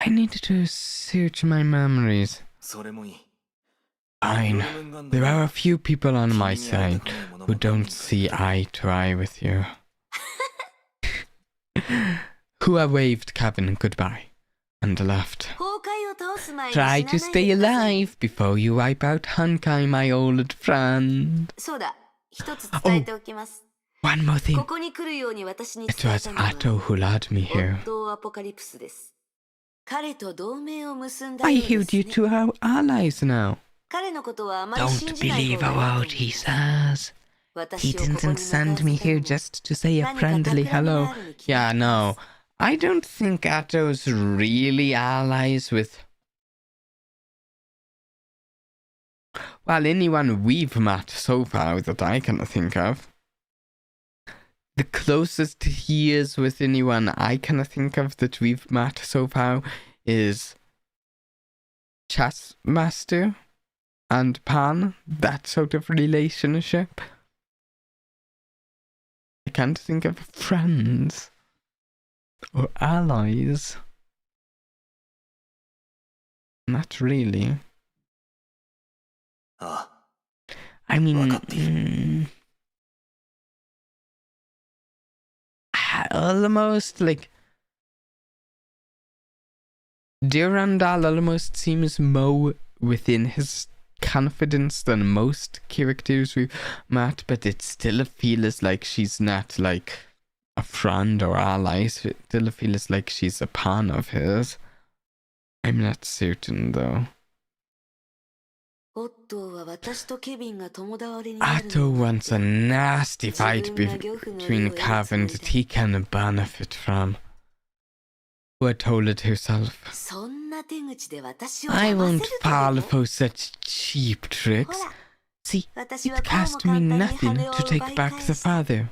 I need to search my memories. それもいい。 Fine. There are a few people on my side who don't see eye to eye with you. Who have waved Kevin goodbye and left. 崩壊を倒す前に Try 死な to ない stay でください。 alive before you wipe out Honkai, my old friend. そうだ、一つ伝えておきます。 One more こ thing. こに来るように私に It 伝え was たのは Atto who led me here. 夫アポカリプスです。彼と同盟を結んだ I ようで heard す you ね。 two are allies now. 彼のことはあまり Don't 信じない方 believe が a いいと word 思い he ます 。 says. He 私をここに didn't 向 send me かわせたの here も just to say a 何か friendly 企みが hello. あるに決ま Yeah, ってい no. ます。 I don't think Atto's really allies with... Well, anyone we've met so far that I can think of. The closest he is with anyone I can think of that we've met so far is Chess Master and Pan, that sort of relationship. I can't think of friends or allies. Not really. あ I mean, わかっている。 almost like Durandal almost seems more within his confidence than most characters we've met, but it still feels like she's not like a friend or ally. So it still feels like she's a pawn of his. I'm not certain though. オットーは私とケビンが友倒れになる Atto のを wants a nasty fight 自分が漁夫の利を between 得る Cav つもり and で that he can benefit from. Who had told it herself. そんな手口で私を I 騙 won't せると fall でも for such cheap ほ tricks. ら See, 私 it はこうも cost me 簡単に nothing 羽を to 奪 take い back 返 the した father.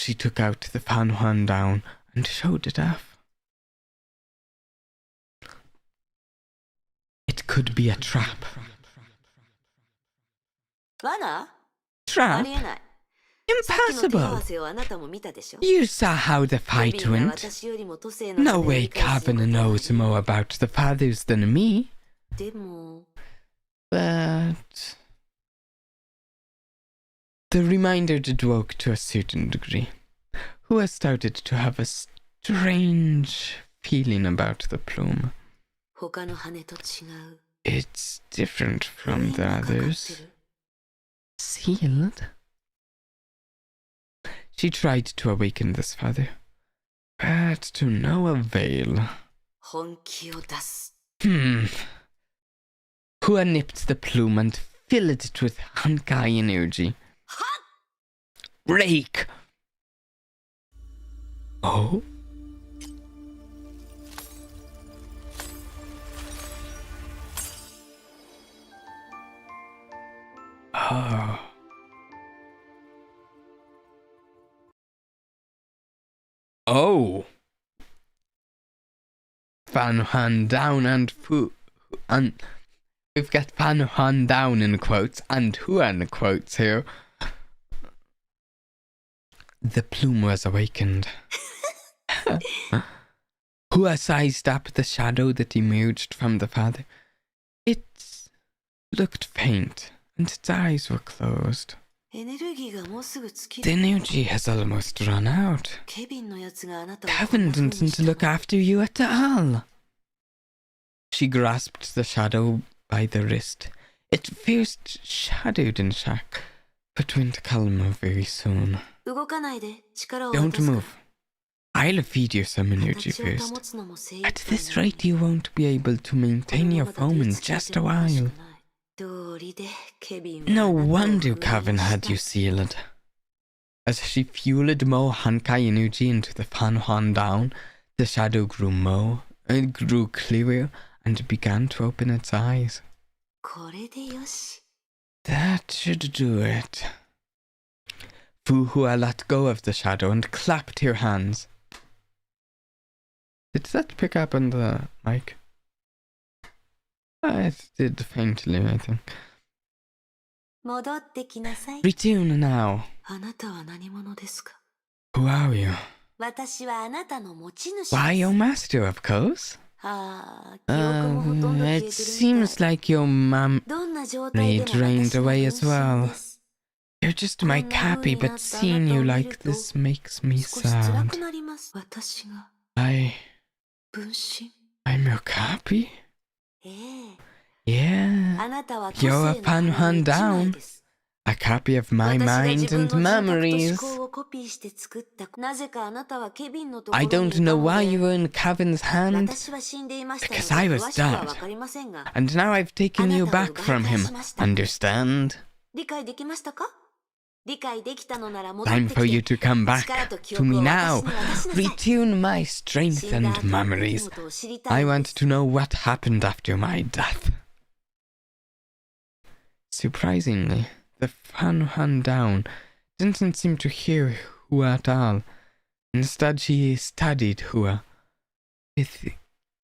She took out the fan one down and showed it off. It could be a trap. 罠あ Trap? りえない。さっきの手合わ Impossible! せをあなたも見たでしょ You saw how the ケ fight ビンが went. 私よりも都政の No ため way に理解する Kevin ことは knows more about the fathers than me. でも But the reminder did work to a certain degree. Who has started to have a strange feeling about the plume. 他の羽と違う It's different 封 from 印 the がかかって others. る Sealed? She tried to awaken this father, but to no avail. 本気を出す Hua nipped the plume and filled it with Honkai energy. Rake! Oh? Oh. Oh. Fanuhan down and we've got Fanuhan down in quotes and Huan quotes here. The plume was awakened. Hua sized up the shadow that emerged from the father. It looked faint, and its eyes were closed. エネルギーがもうすぐ尽き The る energy has almost run out. ケビンのやつがあなたをこん Kevin な風に didn't したの look after you at all. She grasped the shadow by the wrist. It first shadowed in shock, but went calm very soon. 動かないで力を Don't 渡すから move. I'll feed you some energy 形を first. 保つのも精一 At 杯 this なの rate, you won't be able to maintain your form in just a while. 道理でケビンは No あなたを wonder 封印 Kevin した had you sealed. As she fueled more Honkai energy into the Fanhuan down, the shadow grew more, it grew clearer, and began to open its eyes. これでよし。 That should do it. Fuhua let go of the shadow and clapped her hands. Did that pick up on the mic? It did faintly, I think. 戻ってきなさい。 Retune now. あなたは何者ですか？ Who are you? 私はあなたの持ち主です。 Why, your master, of course. ああ、記憶もほとんど消えてる It みたい。 seems like your memory どんな状態でも drained 私の away 分 as 身 well. です。 You're just my cappy, but seeing you like this makes me 少し辛 sad. くなります。私が I'm 分身。 your cappy? ええ。 Yeah. あなたは You're a 個性の花の Panhan 一枚 down. です。 A copy of my 私が mind 自分 and の人格と memories. 思考をコピーして作った。なぜかあなたはケビンのところ I にいた don't の know why で you were in Kevin's hand, 私は死んでいましたの because I で was 詳しくは dead. わかりませんが、 And now I've taken you back from him. Understand? 理解できましたか？理解できたのなら戻っ Time て for you きて、 to come back 力と記 to 憶 me を now. 私に渡しなさい。 Retune my strength 死んだ and 後の出来 memories. 事を知りた I いで want す。 to know what happened after my death. Surprisingly, the Fanhan down didn't seem to hear Hua at all. Instead, she studied Hua with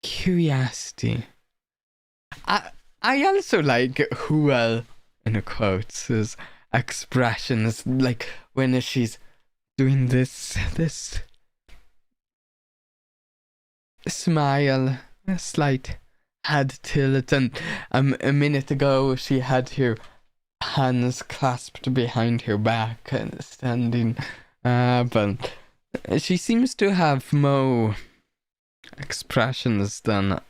curiosity. I also like Hua, in quotes, his expressions, like when she's doing this smile, a slight head tilt, and a minute ago she had her hands clasped behind her back and standing but she seems to have more expressions than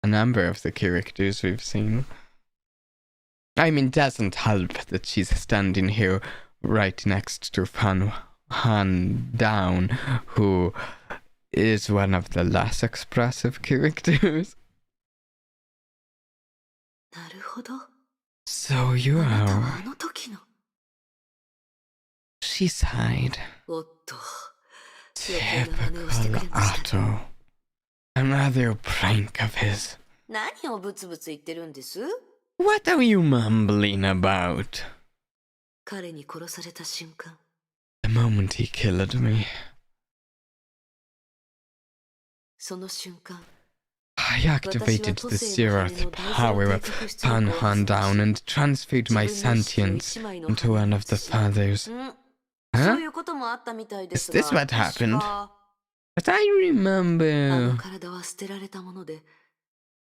a number of the characters we've seen. I mean, doesn't help that she's standing here right next to Han Down, who is one of the less expressive characters. なるほど。 So you あなた are... はあの時の。 She sighed. おっと。余計な真似をして Typical くれました Otto. Another prank of his. 何をブツブツ言ってるんです？ What are you mumbling about? 彼に殺された瞬間、 The moment he killed me, その瞬間、 I activated the zeroth power of Panhan Down and transferred my sentience into one of the fathers. そう Huh? いうこともあったみたいで Is すが、 this what happened? 確か But I あの remember 体は捨てられたもので、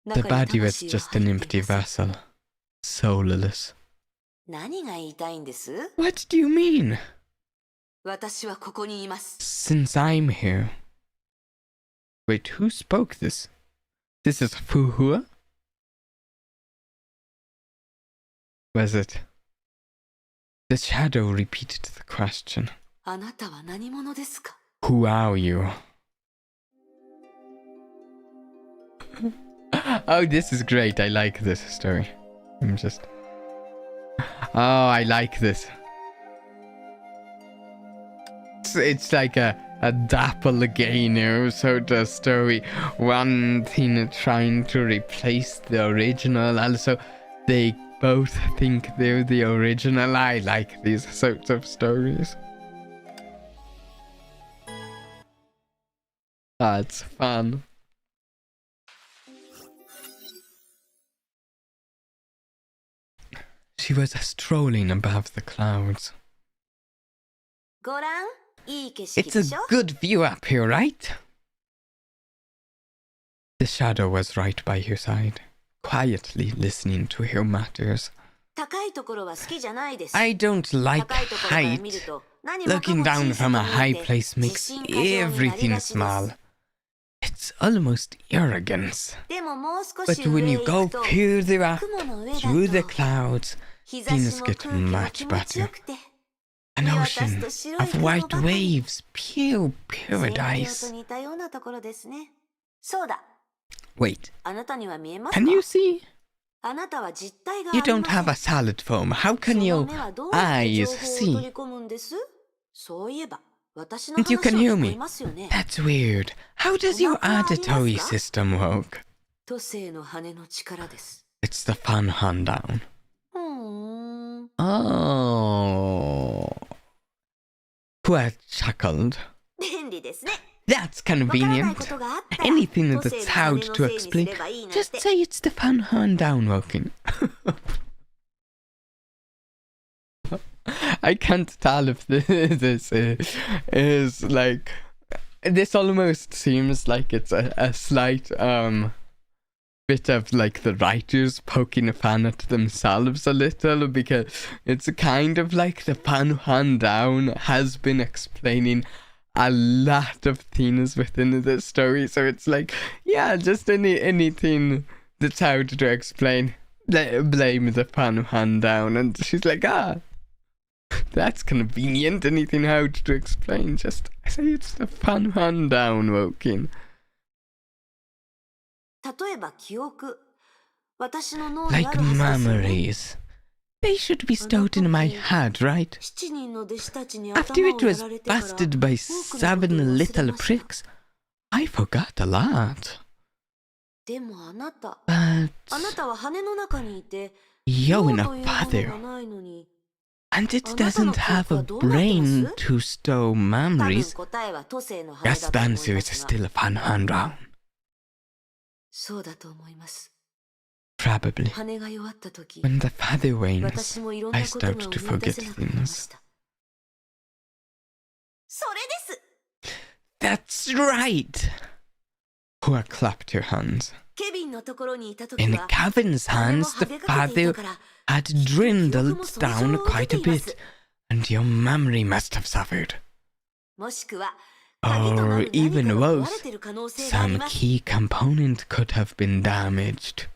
the 中に body was 魂は just an 入ってい empty ます。 vessel, soulless. 何が言いたいんです？ What do you mean? 私はここにいます。 Since I'm here. Wait, who spoke this? This is Fuhua? Was it? The shadow repeated the question. あなたは何者ですか？ Who are you? Oh, this is great. I like this story. I'm just... Oh, I like this. It's like a doppelganger sort of story. One thing trying to replace the original. Also, they both think they're the original. I like these sorts of stories. That's fun. She was strolling above the clouds. ご覧、いい景色 It's で a しょ？ good view up here, right? The shadow was right by her side, quietly listening to her matters. 高いところは好きじゃないです。 I don't like 高いところから見る height. と、何もか Looking も down 小さ from a く high 見えて、 place 自 makes 信過剰になり everything がちで small. す。 It's almost arrogance. でももう少 But し when 上へ you 行 go くと、 further up 雲の上だ through the と、 clouds, 日差し things も get 空気も much 気持ちよ better. くて、 An 見渡 ocean すと白い of 雲 white ばかり。 waves, pure 仙境 paradise. と似たようなところですね。そうだ、 Wait, あなたには見えます can か？ you see? あなたは実体があ You り don't ません。 have a solid form. How そ can の your 目はどうやって情 eyes 報を取 see? り込むんです？そういえば、私の And you 話 can を hear 聞こえ me. ますよね。 That's weird. How does your auditory system work? 都政の羽の力です。 It's the fun hand down. ふーん。 Oh. Poor chuckled. 便利ですね。 That's わからない convenient. ことがあったら、 Anything 都 that's 政の羽 hard の to せいにす explain, ればいいなん just て。 say it's the fun hand down working. I can't tell if this is like... This almost seems like it's a slight bit of like the writers poking fun at themselves a little, because it's kind of like the fun hand down has been explaining a lot of things within the story, so it's like, yeah, just anything that's hard to explain, blame the fun hand down. And she's like, that's convenient. Anything hard to explain, just say it's the fun hand down working. 例えば記憶。私の脳に Like あるはずですよね。 memories. They should be stored in my head, right? 7人の弟子たちに After 頭 it をや was られてから、 busted by 多くのことを 7 忘れ little ました。 pricks, I forgot a lot. でもあなた But あなたは羽の中にいて、 you're 脳 in と a いうものが feather, ないのに、 and it あなたの doesn't have a 記憶はどうなってます？ brain to store 多分 memories. 答えは都政の羽だ Just と思 the い answer ま is すが、 still a fun hand round. そうだと思います。 Probably. 羽が弱った時、 When the feather wanes, 私もいろんな I ことが start 思 to い出 forget せなくなりま things. した。それです。 That's right! Hua clapped her hands. ケビンのところにいた時 In は、 Kevin's 羽も hands, は the げかけてい feather たから、 had 記憶 dwindled もその down 影響を受 quite け a ています。 bit, and your memory must have suffered. もしくは、鍵とな Or る何 even かが壊 worse, れている可能性があり some ます。 key component could have been damaged.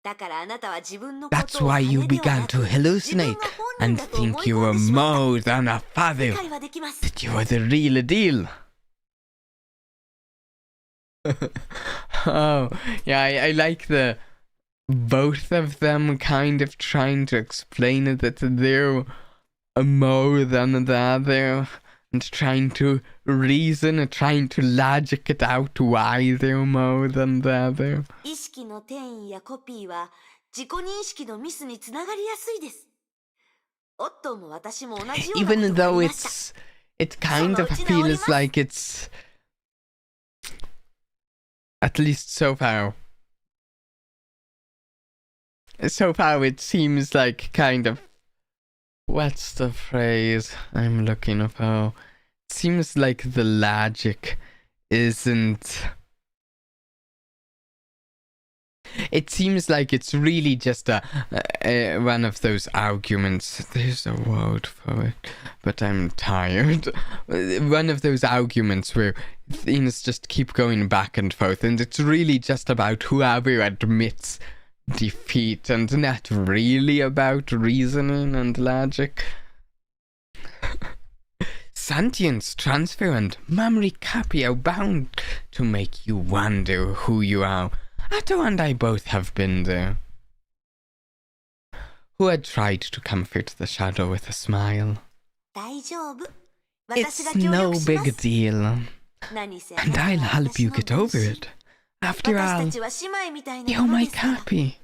だからあなたは自分のこと That's を why 羽 you では began な to く、自分 hallucinate が本 and 人だと思 think い you 込 were んでしまった。 more than a 理 feather, 解はできます。 that you were the real deal. Oh, yeah, I like the both of them kind of trying to explain it, that they're more than the other, and trying to reason and trying to logic it out why they're more than the other. 意識の転移やコピーは自己認識のミスにつながりやすいです。オットーも私も同じようなこと Even があ though りました。 it kind of feels like it's, at least so far it seems like kind of, what's the phrase I'm looking for? It seems like the logic isn't... It seems like it's really just one of those arguments. There's a word for it, but I'm tired. One of those arguments where things just keep going back and forth, and it's really just about whoever admits defeat and not really about reasoning and logic. Sentience transfer and memory copy are bound to make you wonder who you are. Atto and I both have been there. Who had tried to comfort the shadow with a smile. 大丈夫。 It's 私が協 no 力しま big す。 deal, 何せあ and なた I'll は help 私 you の get 分 over 身。 it. After 私 all, たちは姉妹みたいな you're もの my ですから。 copy,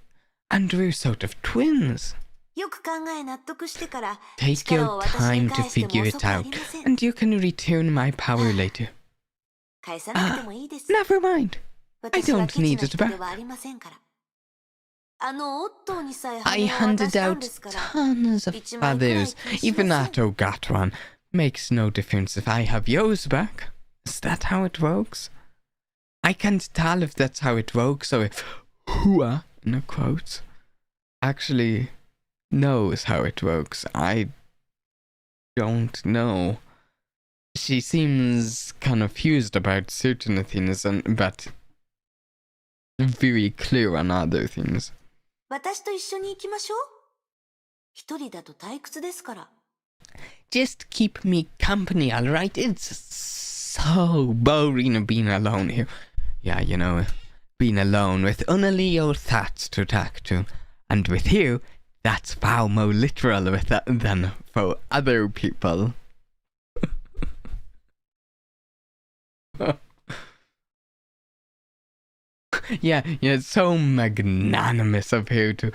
and we're sort of twins. よく考え納得してから Take 力を your 私に time to 返しても figure 遅 it くあ out, りません。 and you can return my power later. 返さなくてもいいです。 Never mind. 私は don't ケチ need な it 人で back. はありませんから。あのオットーにさえ I 羽を渡 handed したん out ですから。 tons of 一枚くらい feathers. 気にし Even ません。 Atto got one. Makes no difference if I have yours back. Is that how it works? I can't tell if that's how it works or if Hua, in quotes, actually knows how it works. I don't know. She seems confused about certain things, but very clear on other things. 私と一緒に行きましょう。一人だと退屈ですから。 Just keep me company, alright? It's so boring being alone here. Yeah, you know, being alone with only your thoughts to talk to. And with you, that's far more literal than for other people. Yeah, it's so magnanimous of her to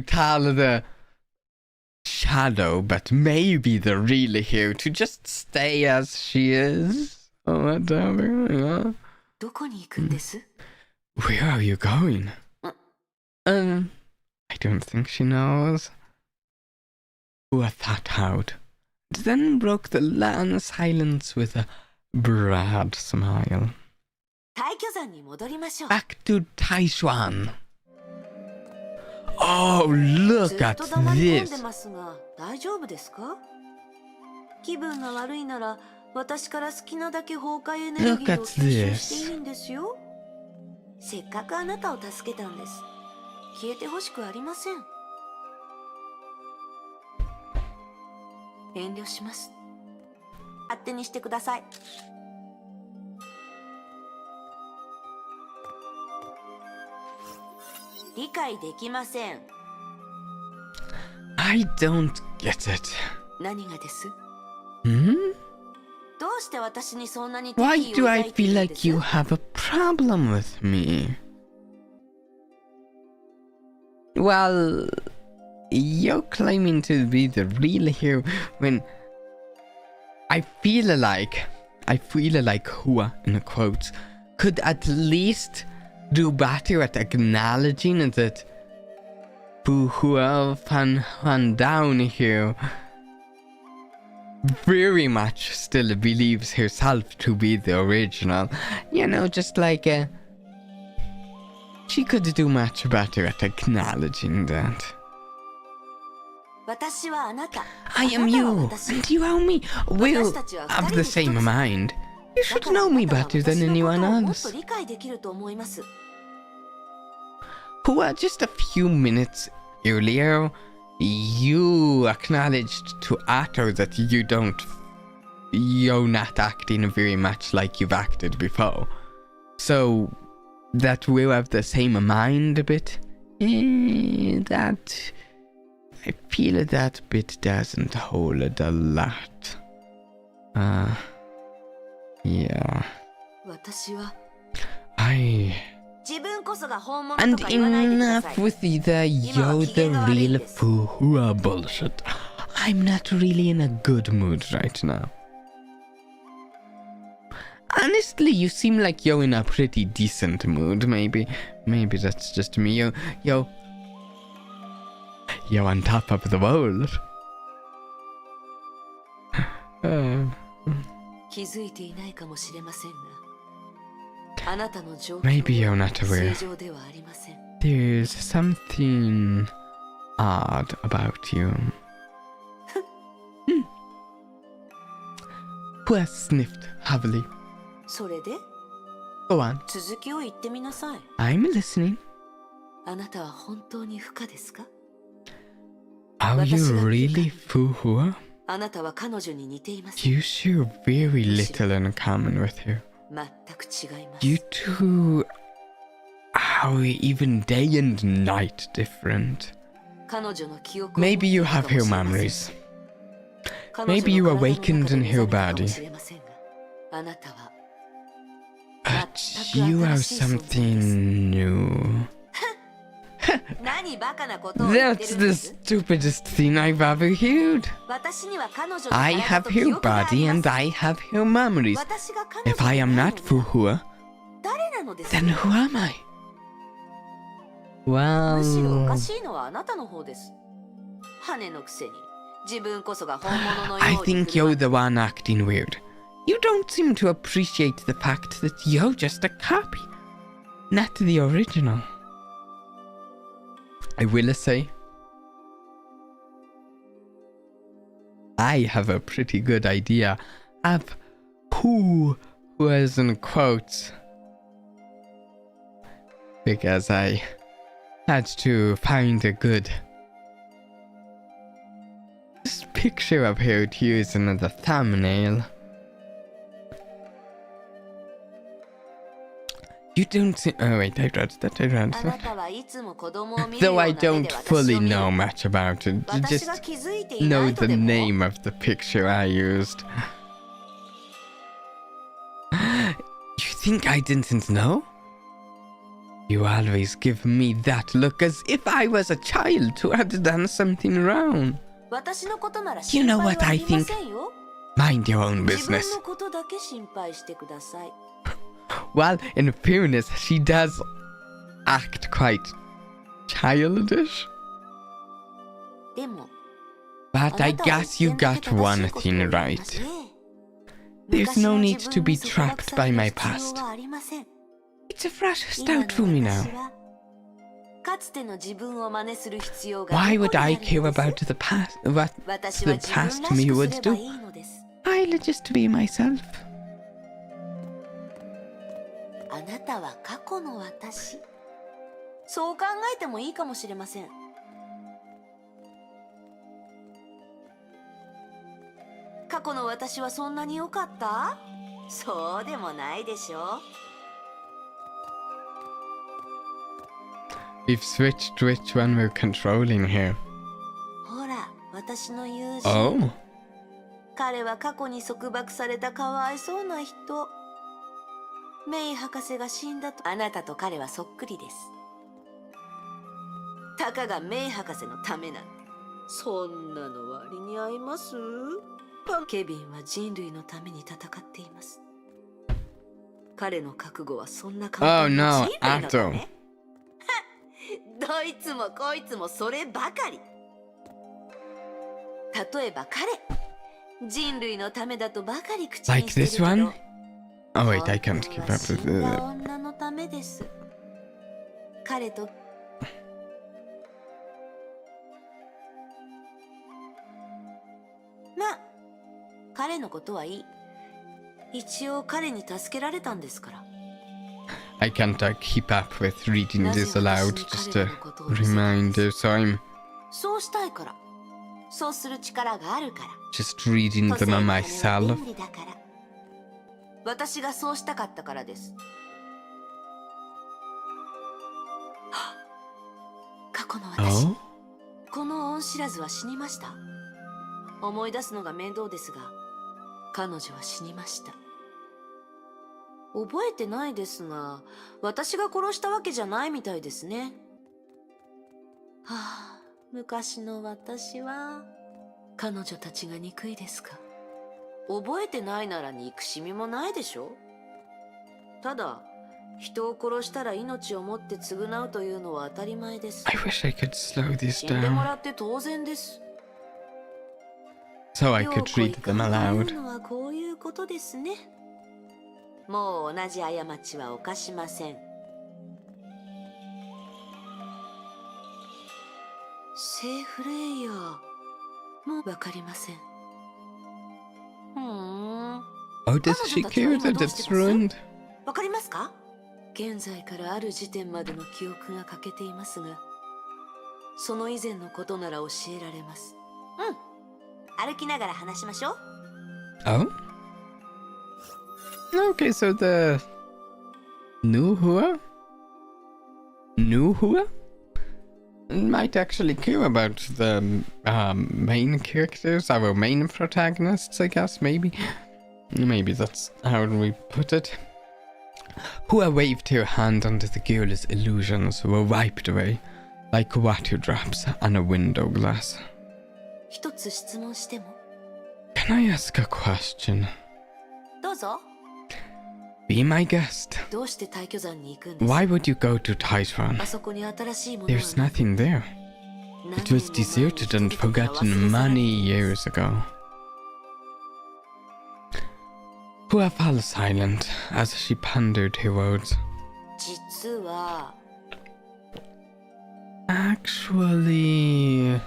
tell the shadow, but maybe the real hero to just stay as she is. Or whatever, yeah. どこに行くんです？ Where are you going? I don't think she knows. Who thought out? Then broke the land silence with a broad smile. 大巨山に戻りましょう。 Back to Taishuan. Oh, look ずっ at と黙り込ん this. でますが、大丈夫ですか？気分が悪いなら、私から好きなだけ崩壊エネルギーを吸収していいんですよ。せっかくあなたを助けたんです。消えてほしくありません。遠慮します。勝手にしてください。理解できません。 I don't get it. 何がです？ Hmm? どうして私にそんなに Why 敵意を do I 抱いてい feel るん like です？ you have a problem with me? Well, you're claiming to be the real hero when I feel like Hua, in quotes, could at least do better at acknowledging that Hua fan down here very much still believes herself to be the original. You know, just like she could do much better at acknowledging that. 私はあなた。 I am あなたは you, 私。 and you are me. We're 私たちは of 二人 the に一つ。 same mind. You だ should から know あ me なたは better 私 than の anyone ことをもっ else. と理解できると思います。 Hua, just a few minutes earlier, you acknowledged to Atto that you're not acting very much like you've acted before. So, that we're of the same mind a bit, that I feel that bit doesn't hold a lot. Yeah. 私は I... 自分こそが本物と And か言わないでくだ enough さい。 with the yo the real Fuhua bullshit. I'm not really in a good mood right now. Honestly, you seem like you're in a pretty decent mood. Maybe that's just me. You're on top of the world. 気づいていないかもしれませんが、あなたの状況 Maybe you're not 正 aware. 常ではありません。 There's something odd about you. Hua sniffed heavily. それで Go on. 続きを言ってみなさい。 I'm listening. あなたは本当に不可ですか？ Are you really Fuhua? あなたは彼女に似ています。 You share very little in common with her. 全く違います。 You two are even day and night different. 彼女の記憶を Maybe you 持って have いるかも her しれません。 memories. 彼女の Maybe you 体の中で awakened in 目 her 覚めたかも body. しれませんが、あなたは But you are something new. 何バカなことを言って That's るんで the す。 stupidest thing I've ever heard. 私には彼女の I 体 have と記 her 憶があり body ま and す。 I have her memories. 私が彼女 If I am でない not のなら Fuhua, 誰なのですか？ then who am I? むしろお Well, かしいのはあなたの方です。羽のくせに自分こそが本物の I ように think 振る舞 you're the one acting weird. You don't seem to appreciate the fact that you're just a copy, not the original. I will say, I have a pretty good idea of who was in quotes, because I had to find a good picture of her to use in the thumbnail. You don't see. Oh wait, I read that. あなたはいつも子供を見る Though ような I 目で don't 私 fully を見る。 know much about it, you 私が just 気づいていな know いと the でも name of the picture I used. think I didn't know? You always give me that look as if I was a child who had done something wrong. 私のことなら You 心 know 配 what はあ I りま think? せんよ。 Mind your own 自分 business. のことだけ心配してください。 Well, in fairness, she does act quite childish. でも、 But I guess you got one thing right. There's no need to be trapped by my past. It's a fresh start for me now. かつての自分を真似する必要が Why ど would こにあ I る care のです about the past? What 私 the は自分ら past しく me す would れば do? いいのです。 I'll just be myself. あなたは過去の私。そう考えてもいいかもしれません。過去の私はそんなに良かった？そうでもないでしょ。 We've switched which one we're controlling here. ほら、私の友人。 Oh. 彼は過去に束縛されたかわいそうな人。メイ博士が死んだと、あなたと彼はそっくりです。たかがメイ博士のためなんて、そんなの割に合います？ケビンは人類のために戦っています。彼の覚悟はそんな簡単な Oh no, 人類のため？ Ato. どいつもこいつもそればかり。例えば彼、人類のためだとばかり口に Like してる this けど。 one? Oh wait, I can't 本 keep 当は up 死 with んだ the... 女のためです。彼とまあ彼のことはいい。一応彼に助けられたんですから。 I can't keep up with reading this aloud. Just a reminder, so I'm そうしたいから。そうする力があるから。 just reading 都 them 政 on の羽は myself. 便利だから。私がそうしたかったからです。はっ過去の私、 Oh? この恩知らずは死にました。思い出すのが面倒ですが、彼女は死にました。覚えてないですが、私が殺したわけじゃないみたいですね。はあ、昔の私は、彼女たちが憎いですか。覚えてないなら憎しみもないでしょ。ただ、人を殺したら命をもって償うというのは当たり前です。 I wish I could slow this 死んでも down らって当然です。 so I could read them と aloud. いうのはこういうことですね。もう同じ過ちは犯しません。セーフレイヤーもうわかりません。Oh, does she care that it's ruined? わかりますか？現在からある時点までの記憶が欠けていますが、その以前のことなら教えられます。うん。歩きながら話しましょう。 Oh? Okay, so the... Nuhua might actually care about the main characters, our main protagonists, I guess, maybe. Maybe that's how we put it. Hua waved her hand and the girl's illusions were wiped away, like water drops on a window glass. 一つ質問しても？ Can I ask a question? どうぞ。 Be my guest. どうして退去山に行くんです？ Why would you go to Titan? あそこに新しいものは There's nothing there. It was deserted and forgotten many years ago. Hua fell silent as she pondered her words. 実は Actually...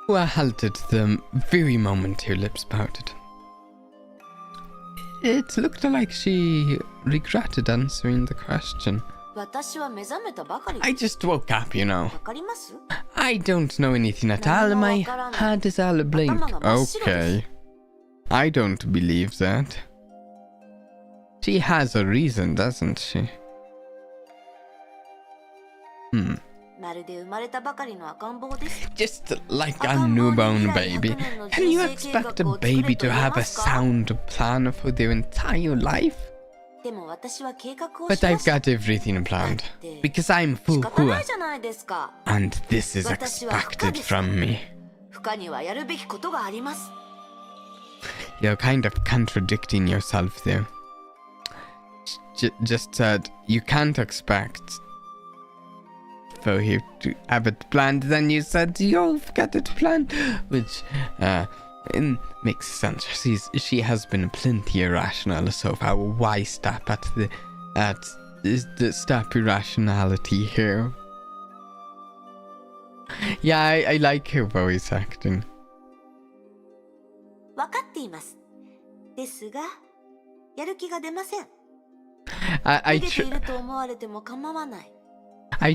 Hua halted the very moment her lips pouted. It looked like she regretted answering the question. 私は目覚めたばかり。 I just woke up, you know. わかります？ I don't know anything at all. My head is all a blink. Okay. I don't believe that. She has a reason, doesn't she? まるで生まれたばかりの赤ん坊です。 Just like a newborn baby. Can you expect a baby to have a sound plan for their entire life? でも私は計画を But しま I've した got everything planned. Because I'm 仕 full 方な hua. いじゃないですか And this is 私は不可 expected です from me. 不可にはやるべきことがあります You're kind of contradicting yourself there. Just said you can't expect for you to have it planned, then you said you've got it planned, which makes sense. She has been plenty irrational so far. Why stop at the stop irrationality here? Yeah, I like her voice acting. 分かっていますですがやる気が出ません I 逃げていると思われても構わない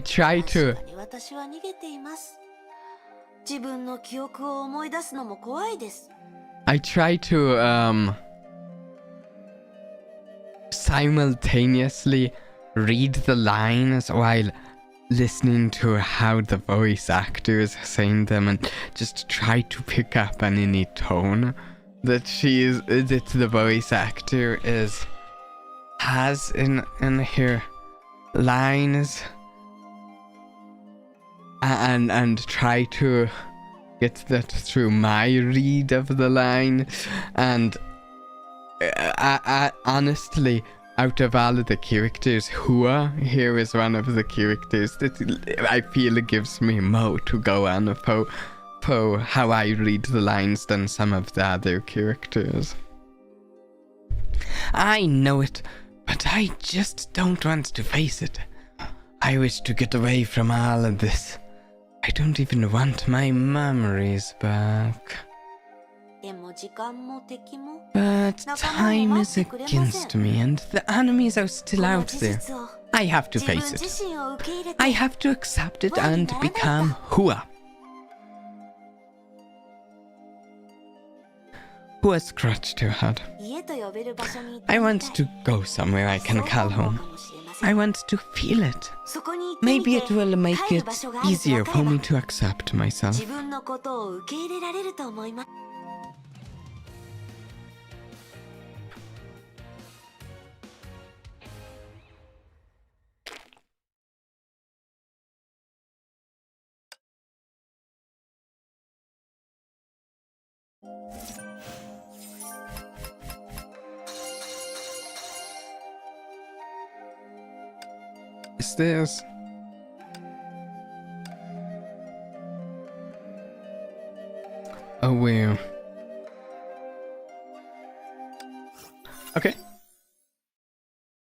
try 確 to かに私は逃げています自分の記憶を思い出すのも怖いです I try to simultaneously read the lines while listening to how the voice actor is saying them and just try to pick up on any tone that the voice actor has in her lines and try to get that through my read of the line. And I honestly, out of all of the characters, Hua here is one of the characters that I feel gives me more to go on for how I read the lines than some of the other characters. I know it, but I just don't want to face it. I wish to get away from all of this. I don't even want my memories back. でも時間も敵も But time is against me and the enemies are still この out 事 there. 実を I have to 自分 face 自 it. 身を受け入れて I have to accept it and become Hua. Hua scratched her head. 家と呼べる場所に行って I み want たい to go somewhere I can そう call 思う home. かもしれません I want to feel it. そこに行ってみ Maybe て it will make 帰る it 場所があると easier 分か for れ me ば to accept myself. 自分のことを受け入れられると思います Is this? Oh, wow. Okay.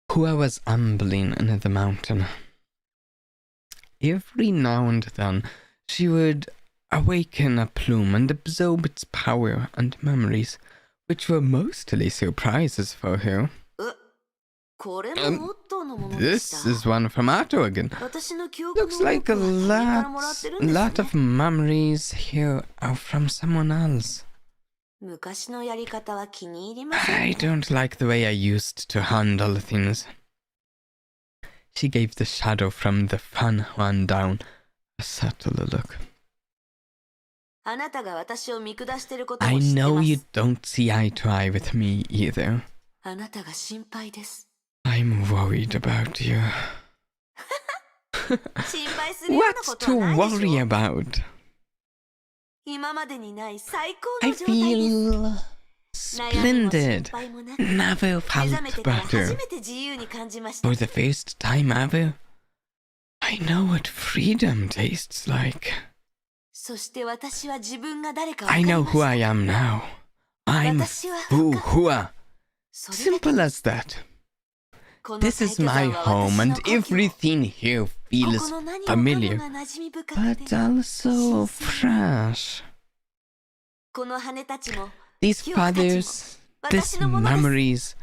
Hua was ambling in the mountain. Every now and then, she would awaken a plume and absorb its power and memories, which were mostly surprises for her. これもモットーのものでし This た is one from Mado again. 私の記憶の Looks like a 多くは他人からもらってるんですね lot of memories here are from someone else. 昔のやり方は気に入りません I don't like the way I used to handle things. She gave the shadow from the fun one down a subtle look. あなたが私を見下してることを I 知って know ま you す don't see eye to eye with me either. あなたが心配です I'm worried about you. 心配するような What's こと to はないでし worry ょ about? 今までにない最高 I の状態です feel 悩みも心 splendid. 配もなく Never 目覚め felt てから初 better. めて自由に感じました For the first time ever, I know what freedom tastes like. そして私は自分が誰か分か I り know まし who た I am now. I'm 私は Fu 深く Hua. それだけ Simple as that. この This is 退去 my 山は home 私 and の故郷 everything here こ feels この何もかも familiar, が馴染み深く but て also fresh. この羽たちも These 記憶たちも feathers, 私 these のものです memories,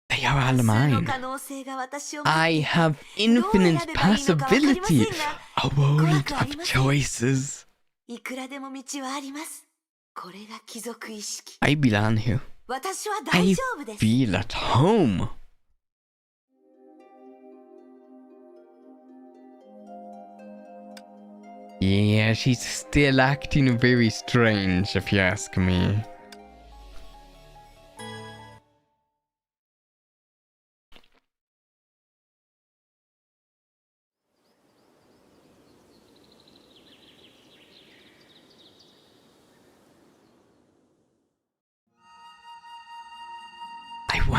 they are 多 all 数の mine. 可能性が私を I 待って have どう選 infinite べばいいのか分かりません possibility, が a world 怖くあ of りません choices. いくらでも道はありますこれが貴族意識 I belong here. 私は大 I 丈夫です feel at home. Yeah, she's still acting very strange, if you ask me. 「 I 私 know の you 記憶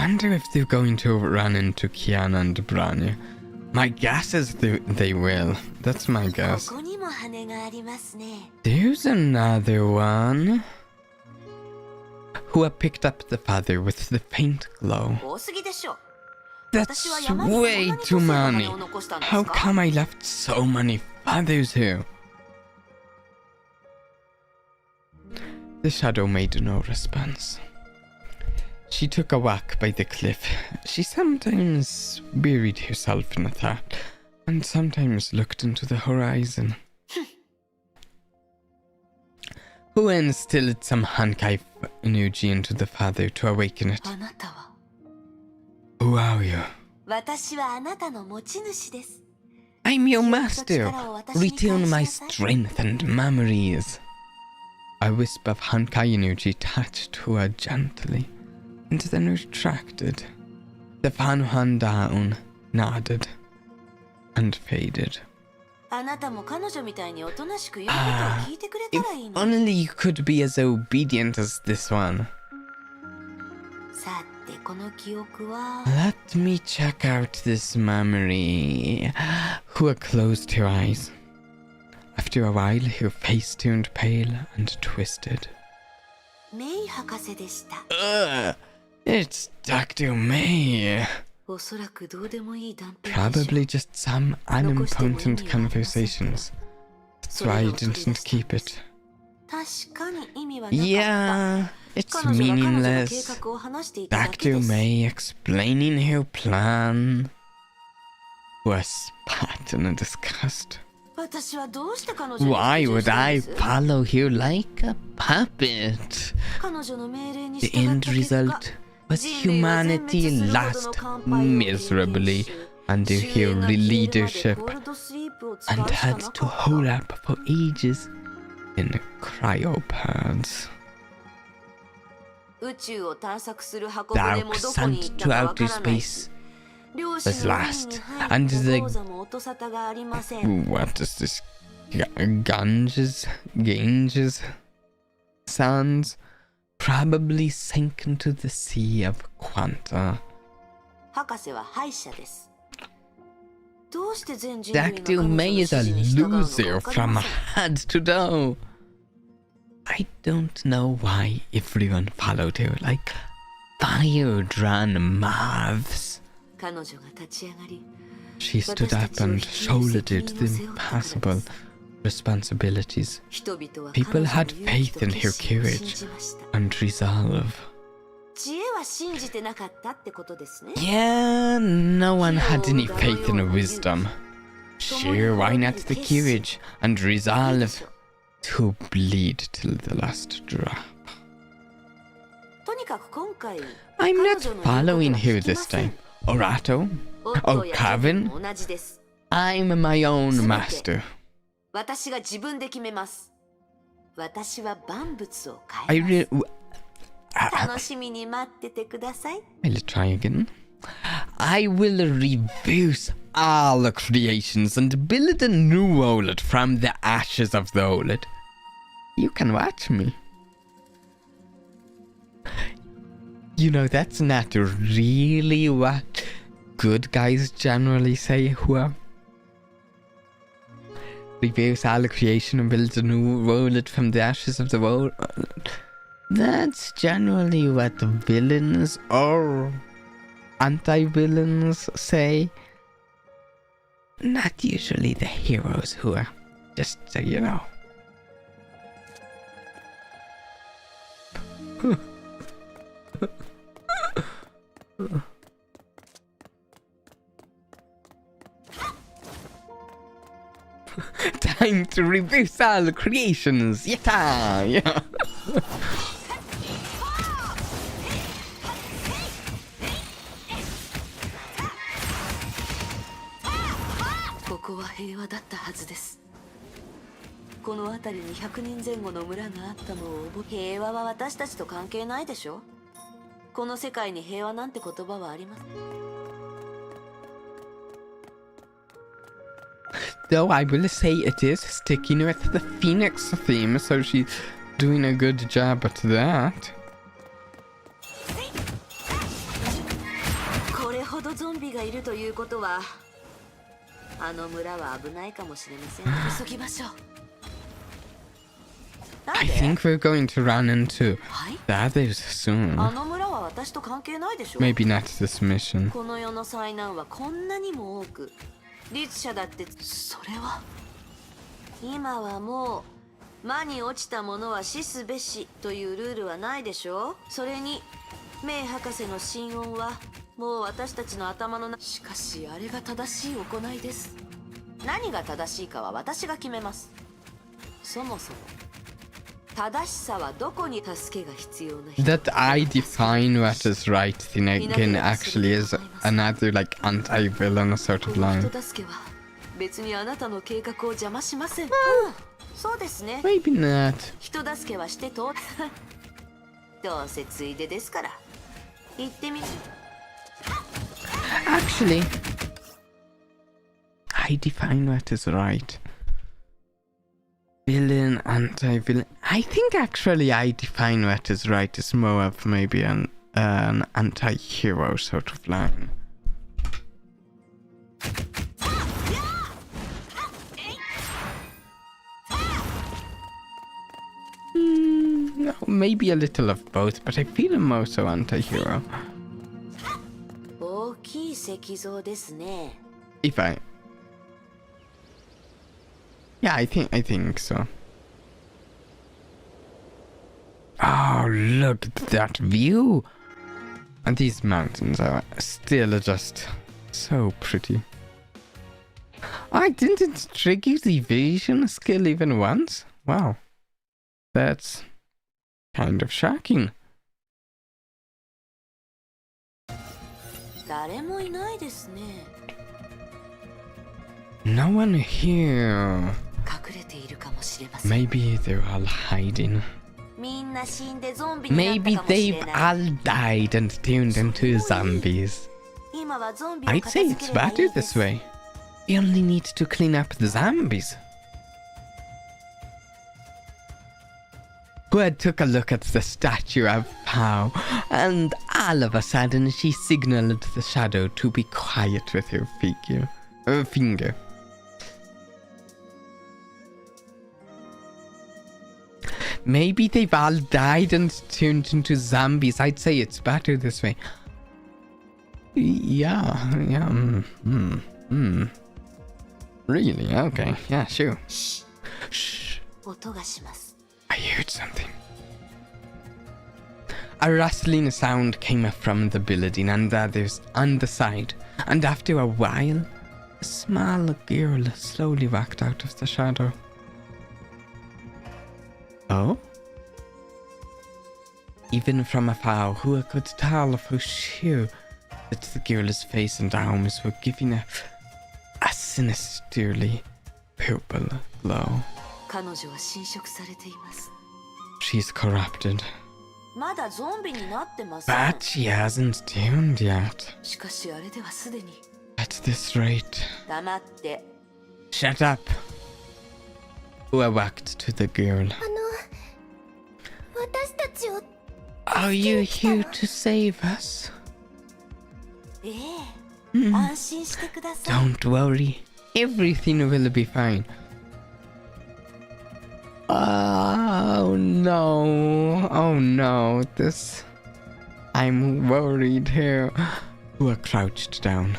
wonder if they're going to run into Kiana and Branya. My guess is they will. That's my こ guess. こにも羽がありますね。 There's another one. Who have picked up the feather with the faint glow. 多すぎでしょ。 That's way too many. How come I left so many feathers here? The shadow made no response. She took a walk by the cliff. She sometimes buried herself in a thought, and sometimes looked into the horizon. Who instilled some Honkai energy into the feather to awaken it? あなたは。 Who are you? 私はあなたの持ち主です。 I'm your master. Return my strength and memories. A wisp of Honkai energy touched her gently, and then retracted. The fan down, nodded, and faded. あなたも彼女みたいにおとなしく言うことを聞いてくれ If たらいいの。 only you could be as obedient as this one. さてこの記憶は。 Let me check out this memory. Hua closed her eyes. After a while, her face turned pale and twisted. メイ博士でした。 It's Dr. May. おそらくどうでもいい断片でしょ Probably just some unimportant conversations. That's why I didn't keep it. 確かに意味はなかった Yeah, it's 彼女が彼女の計 meaningless. 画を話していただけ Dr. です May explaining her plan was spat in disgust. 私はどうして彼女に Why 服従し would たん I です follow her like a puppet? 彼女の命令に The 従っ end た結果 result was humanity lost miserably under her leadership and had to hole up for ages in cryopods. 宇宙を探索する運ぶ Thou でもどこに行 sent った to かわ outer からない space. 両親 was の last, 海に入 and った the- 鉱山も音沙汰がありません What is this? Ganges sounds probably sank into the sea of Quanta. 博士は敗者ですどうして全人類が彼 Dr. 女の May 指 is a 示に従うのか loser わかり from ません head to toe. I don't know why everyone followed her like fire-drawn moths. 彼女が立ち上がり She stood up and shouldered the impossible responsibilities. 人々は People 彼女 had の勇気 faith と in 決 her 心を courage 信じました and resolve. 知恵は信じてなかったってことですね Yeah, no one had any faith in wisdom. Sure, why not the courage and resolve to bleed till the last drop? とにかく今回 I'm 彼 not 女の言うことは following 聞 her きま this せん time. Orato? オットーやジャブ Kevin? も同じです I'm my own master. 私が自分で決めます私は万物を I 変え re- ます楽しみに待っててください I'll try again. I will reverse all the creations and build a new Olet from the ashes of the Olet. You can watch me. You know, that's not really what good guys generally say, Hua. Reverse all the creation and build a new Olet from the ashes of the Olet. That's generally what the villains or anti-villains say. Not usually the heroes who are just so you know. Time to reverse all the creations. Yeah. ここは平和だったはずですこの辺りに100人前後の村があったのを覚え平和は私たちと関係ないでしょこの世界に平和なんて言葉はありません Though I will say it is sticking with the Phoenix theme, so she's doing a good job at that. 備がいるということはあの村は危ないかもしれません。急ぎましょう。なん I で think we're going to run into はい the others soon. あの村は私と関係ないでしょ。 Maybe not this mission. この世の災難はこんなにも多く、律者だってそれは今はもう魔に落ちた者は死すべしというルールはないでしょ。それにメイ博士の心音はもう私たちの頭の中。しかしあれが正しい行いです。何が正しいかは私が決めます。そもそも正しさはどこに助けが必要な人。 That I define what is right thing again actually is another like anti-villain sort of line. 人助けは別にあなたの計画を邪魔しません。そうですね。 Maybe not. 人助けはしてとどうせついでですから行ってみる。 Actually, I define what is right. Villain, anti-villain. I think actually I define what is right is more of maybe an anti-hero sort of line. No, maybe a little of both, but I feel I'm more so anti-hero. 大きい石像ですね。 If I... Yeah, I think so. Oh, look at that view! And these mountains are still just so pretty. I didn't trigger the vision skill even once? Wow. That's kind of shocking. 誰もいないですね。 No one here. 隠れているかもしれません。 Maybe they're all hiding. みんな死んでゾンビになっ Maybe たかもしれ they've ない。 all died and turned into zombies. 今はゾンビを I'd 片 say 付 it's ければいい better で this す。 way. We only need to clean up the zombies. Hood took a look at the statue of Pow, and all of a sudden she signaled the shadow to be quiet with her finger. Maybe they've all died and turned into zombies. I'd say it's better this way. Yeah. Really? Okay. Yeah, sure. Shh. 音がします。 I heard something. A rustling sound came up from the building and others on the side, and after a while, a small girl slowly walked out of the shadow. Oh? Even from afar, Hua could tell for sure that the girl's face and arms were giving a sinisterly purple glow. 彼女は侵食されています。 She's corrupted. まだゾンビになってません。 But she hasn't turned yet. しかしあれではすでに。 At this rate. 黙って。 Shut up. Hua walked to the girl. 私たちを。 Are you here to save us? ええ。安心してください。 Don't worry. Everything will be fine. Oh no. Oh no. This. I'm worried here. Hua crouched down.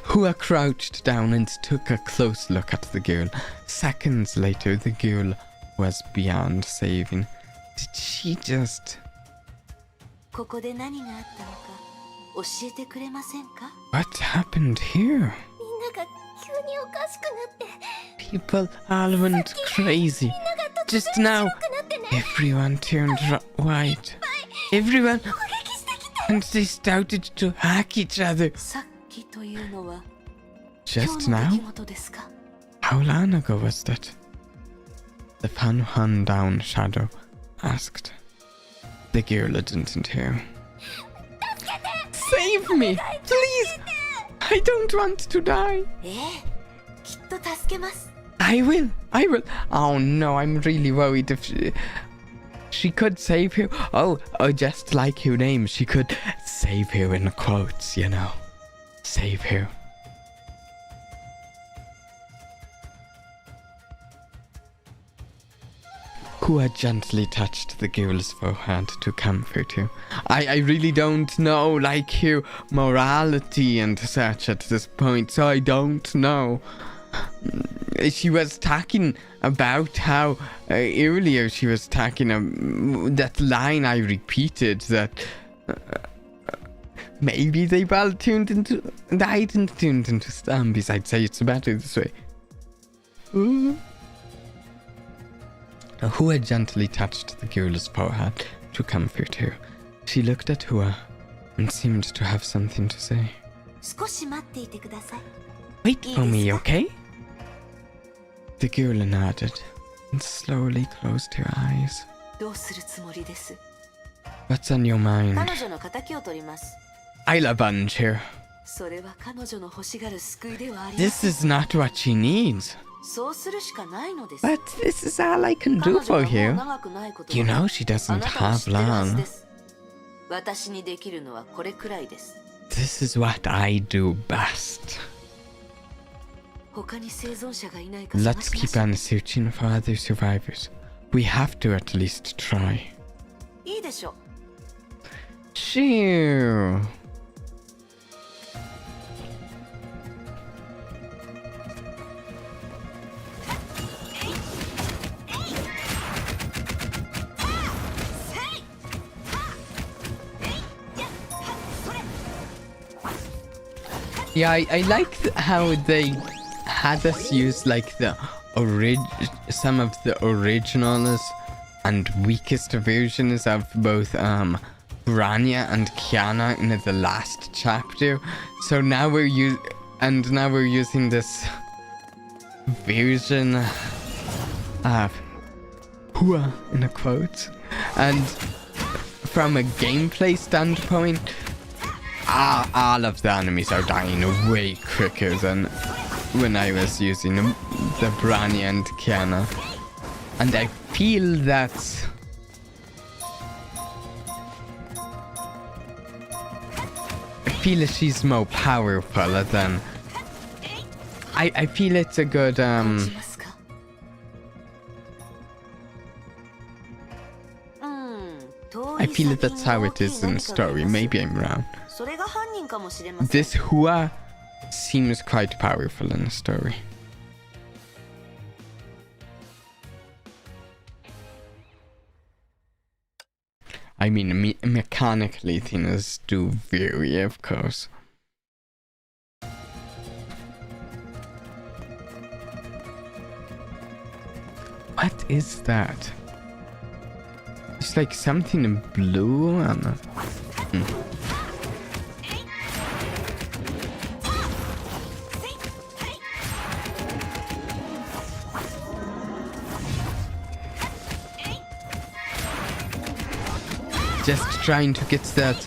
Hua crouched down and took a close look at the girl. Seconds later, the girl was beyond saving. Did she just... ここで何があったのか教えてくれませんか？ What happened here? みんなが急におかしくなって。 People all went crazy. Just now, everyone turned white. Everyone... And they started to hack each other. さっきというのは Just 今日の出 now? 来事ですか？ How long ago was that? The fan down shadow asked. The girl didn't hear. Save me! Please! I don't want to die! ええ、きっと助けます。 I will! I will! Oh no, I'm really worried if she... She could save you. Oh, just like your name, she could save you in quotes, you know. Save you. Hua gently touched the girl's forehead to comfort you. I really don't know, like, your morality and such at this point, so I don't know. She was talking about how earlier she was talking that line I repeated, that maybe they all tuned into, died and tuned into zombies. I'd say it's better this way. Hua gently touched the girl's forehead to comfort her. She looked at Hua and seemed to have something to say. 少し待っていてください。 Wait for me, okay? The girl nodded and slowly closed her eyes. どうするつもりです？ What's on your mind? 彼女の仇を取ります。 I'll avenge her. それは彼女の欲しがる救いではありませ This ん。is not what she needs. そうするしかないのです。 But this is all I can 彼 do 女 for がもう you. 長くないことは You know she あ doesn't なたも知 have ってるはず long. です。私にできるのはこれくらいです。 This is what I do best. 他に生存者がいないか探 Let's しま keep しょう。 on searching for other survivors. We have to at least try. いいでしょう。 Shoo. Yeah, I like how they had us use like the some of the originals and weakest versions of both Branya and Kiana in the last chapter. So now we're using this version of Hua in a quote. And from a gameplay standpoint, all of the enemies are dying way quicker than when I was using the Branya and Kiana. And I feel that she's more powerful than I feel it's a good 感じますか？遠い I feel 先 that's how に it is 大 in きい何かが story. います。 Maybe I'm wrong. それが犯人かもしれません。 This Hua seems quite powerful in the story. I mean, mechanically things do vary, of course. What is that? It's like something in blue and... Just trying to get that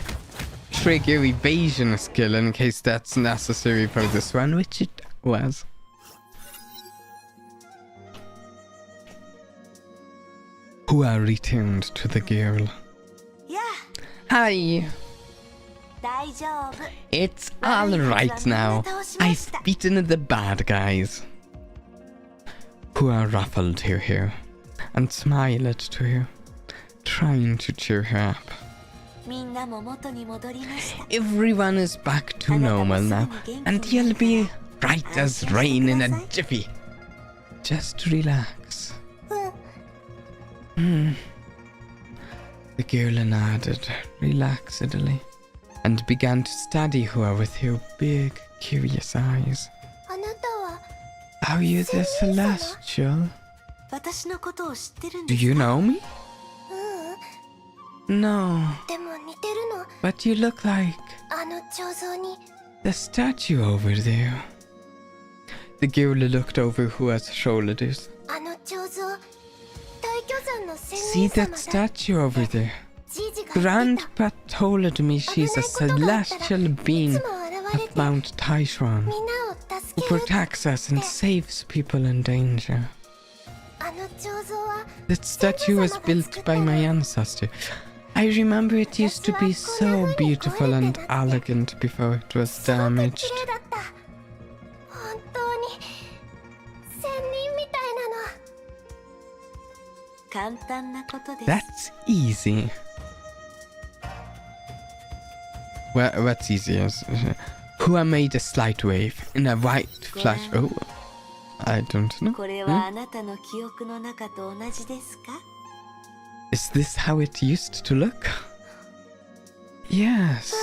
trigger evasion skill in case that's necessary for this one, which it was. Hua returned to the girl. いや、 Hi, 大丈夫。 it's all right now. I've beaten the bad guys. Hua ruffled her hair and smiled to her, trying to cheer her up. みんなも元に戻りました。 Everyone is back to normal now, and you'll be right as rain in a jiffy. Just relax. うん。 The girl nodded relaxedly and began to study Hua with her big, curious eyes. あなたは Are you the Celestial? 私のことを知ってるん Do です you か？ know me? No, でも似てるの。 but you look like あの彫像に。 the statue over there. The girl looked over Hua's shoulders. あの彫像。大巨山の仙 See 人様 that だ。 statue over there? じいじが言ってた。 Grandpa told me she's a celestial い being つも現れ of て Mount Taishuan みんなを who 助ける。 protects us and saves people in danger. That statue was built by my ancestor. I remember it used to be so beautiful and elegant before it was damaged. 本当に仙人みたいなの。簡単なことです。 That's easy. What's easy is Hua made a slight wave in a white flash. Oh, I don't know. これはあなたの記憶の中と同じですか？ Is this how it used to look? Yes.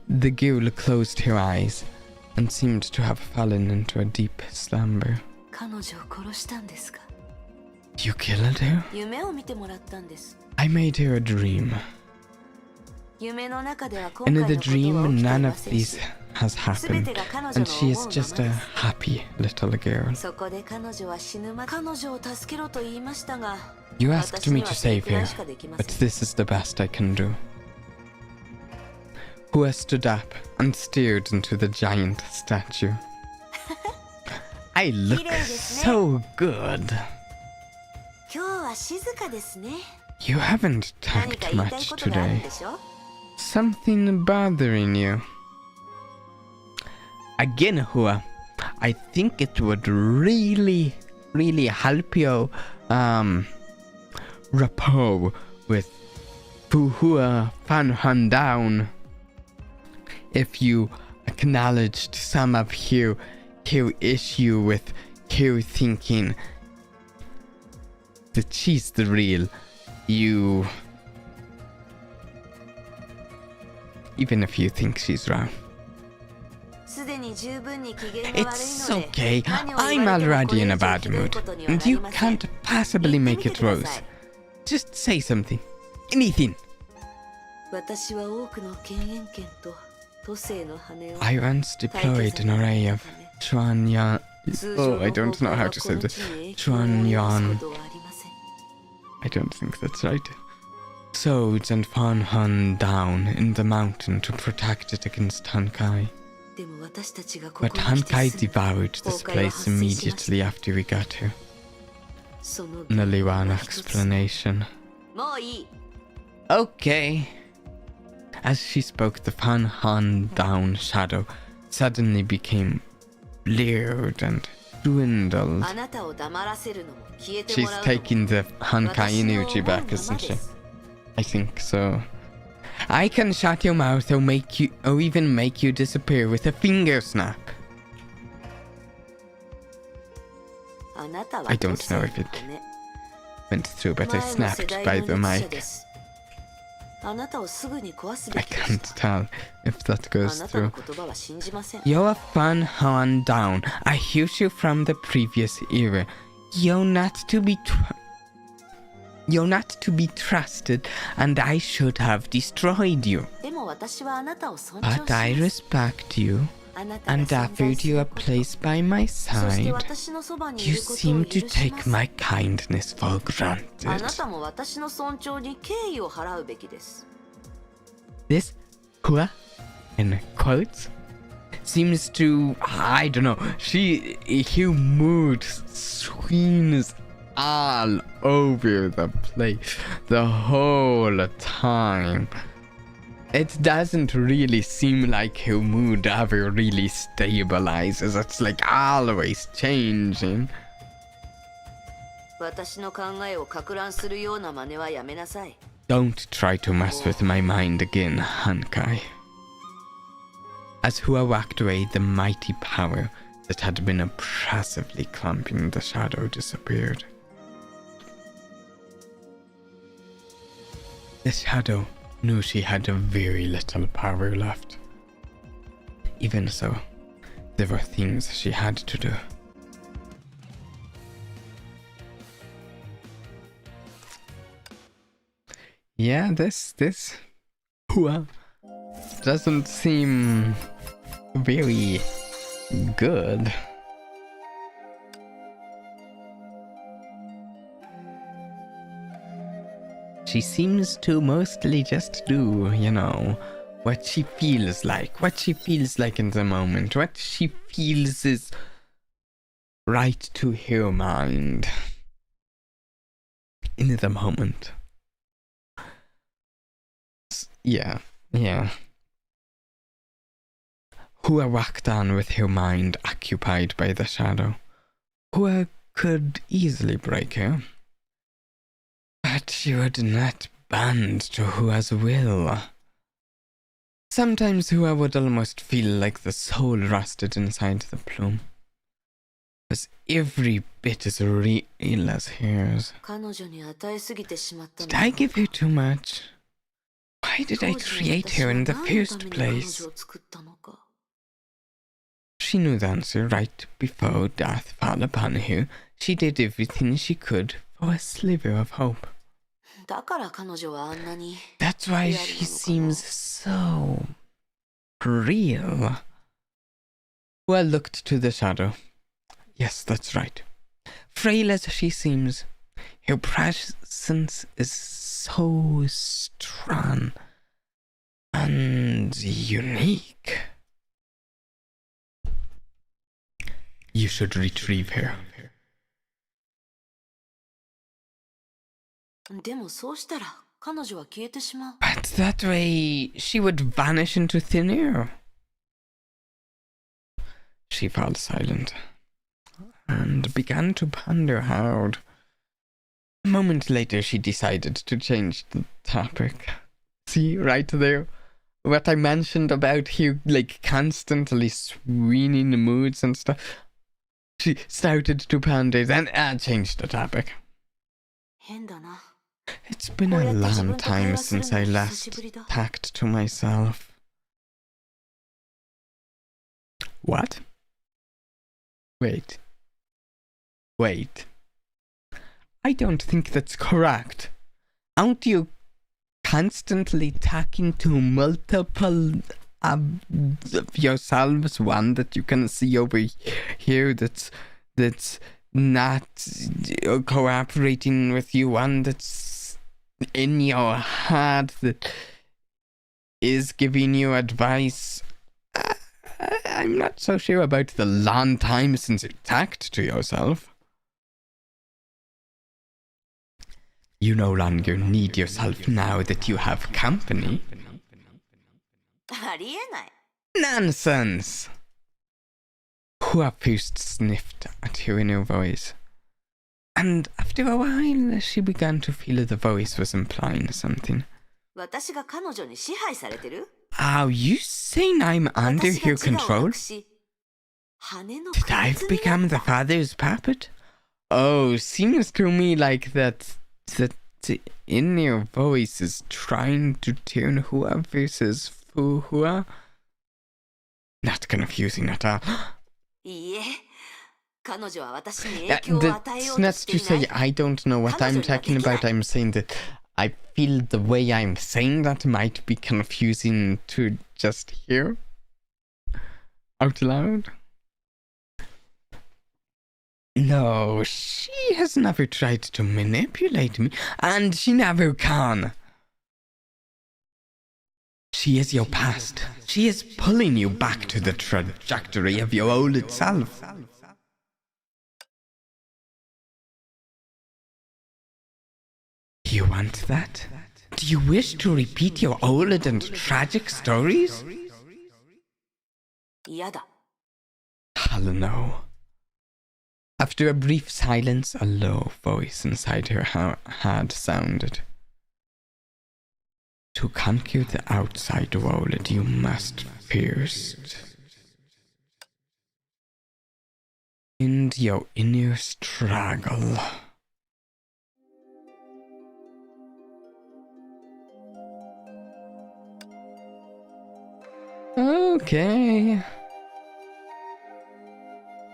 The ghoul closed her eyes and seemed to have fallen into a deep slumber. 彼女を殺したんですか？ You killed her? 夢を見てもらったんです。 I made her a dream. 夢の中では今 In 回 the のことは dream, 起きてい none ま of せんし these has happened, and she is just a happy little girl. そこで彼女は死ぬまで彼女を助けろと言いましたが You asked me to save her, 私にはそれくらいしかできません。 but this is the best I can do. Hua stood up and stared into the giant statue. I look so good. 今日は静かですね。 You haven't 何か talked 言いたい much ことがあるん today. でしょ？ Something bothering you? Again, Hua, I think it would really help you, rapport with Hua Fan Han down if you acknowledged some of her issue with her thinking that she's the real you. Even if you think she's wrong. すでに十分に機嫌が悪いので It's okay. 何を I'm 言われても already in a これ以上 bad ひどい mood. ことにはな And り you ません。 can't possibly 言 make ってみ it てくださ worse. い。 Just say something. Anything. 私は多くの権限権と都政の羽を I once deployed an array of Chuanyan. 通常 Oh, の I don't 方向 know が how こ to say の this. 地に影響を及ぼすことはありません。 I don't think that's right. Swords and Fan Han down in the mountain to protect it against Honkai. でも私たちがここに But 来て Honkai すぐ devoured this place immediately after we got here. その原 Only 因は one 一つ。 explanation. もういい。 Okay. As she spoke, the Fan Han down shadow suddenly became blurred and dwindled. あなたを黙らせるのも消えて She's もらうのも taking the Honkai 私の energy 思う back, まま isn't で she? す。 I think so. I can shut your mouth or even make you disappear with a finger snap. あなたは I don't 都政 know if it の羽。 went through, but I 前の世 snapped 代 by の the 力者 mic. です。あなたをすぐに壊すべ I きでし can't た。 tell if that あ goes なたの through. 言葉は信じません。 You're Fan Han down. I hear you from the previous era. You're not to be trusted, and I should have destroyed you. でも私はあなたを尊重し But I ます。 respect you あなたが and 存在 offered す you る a こと place by my そして side. 私のそばにい You ることを seem 許 to しま take す。 my kindness for あな granted. たも私の尊重に敬意を払うべきです。 This Hua, in quotes, seems to, I don't know, her mood swings all over the place the whole time. It doesn't really seem like her mood ever really stabilizes. It's like always changing. 私の考えを撹乱するような真似はやめなさい。 Don't try to mess with my mind again, Honkai. As Hua walked away, the mighty power that had been oppressively clumping the shadow disappeared. The shadow knew she had very little power left. Even so, there were things she had to do. Yeah, this Hua doesn't seem very good. She seems to mostly just do, what she feels like in the moment, what she feels is right to her mind in the moment. Yeah. Hua walked on with her mind occupied by the shadow. Hua could easily break her, but she would not bend to Hua's will. Sometimes Hua would almost feel like the soul rusted inside the plume, was every bit as real as hers. 彼女に与えすぎてしまったの Did I give her too much? Why did I create her in the first place? を作ったのか She knew the answer right before death fell upon her. She did everything she could for a sliver of hope. だから彼女はあんなに That's why she seems so real. Well, looked to the shadow. Yes, that's right. Frail as she seems, her presence is so strong and unique. You should retrieve her. でもそうしたら彼女は消えてしまう But that way, she would vanish into thin air. She fell silent and began to ponder hard. A moment later, she decided to change the topic. See, right there, what I mentioned about you, like, constantly swinging the moods and stuff. She started to ponder, then changed the topic. 変だな It's been a long time since I last talked to myself. What? Wait. I don't think that's correct. Aren't you constantly talking to multiple of yourselves? One that you can see over here that's not cooperating with you, one that's in your head that is giving you advice. I'm not so sure about the long time since you talked to yourself. You no longer need yourself now that you have company. ありえない Nonsense! Hua first sniffed at her inner voice, and after a while she began to feel the voice was implying something. 私が彼女に支配されてる Are you saying I'm under 私が her 自我を control? なくし羽の Did 傀 I 儡に become な the った father's puppet? Oh, seems to me like that the inner voice is trying to turn Hua versus Hua. Not confusing at all. いいえ彼女は私に影響を与えよ That's うと not して to いな say い I don't know what I'm talking about. I'm saying that I feel the way I'm saying that might be confusing to just hear out loud. No, she has never tried to manipulate me, and she never can. She is your past. She is pulling you back to the trajectory of your old self. Do you want that? Do you wish to repeat your old and tragic stories? 嫌だ Hell no. After a brief silence, a low voice inside her head sounded. To conquer the outside world, you must first end your inner struggle. Okay.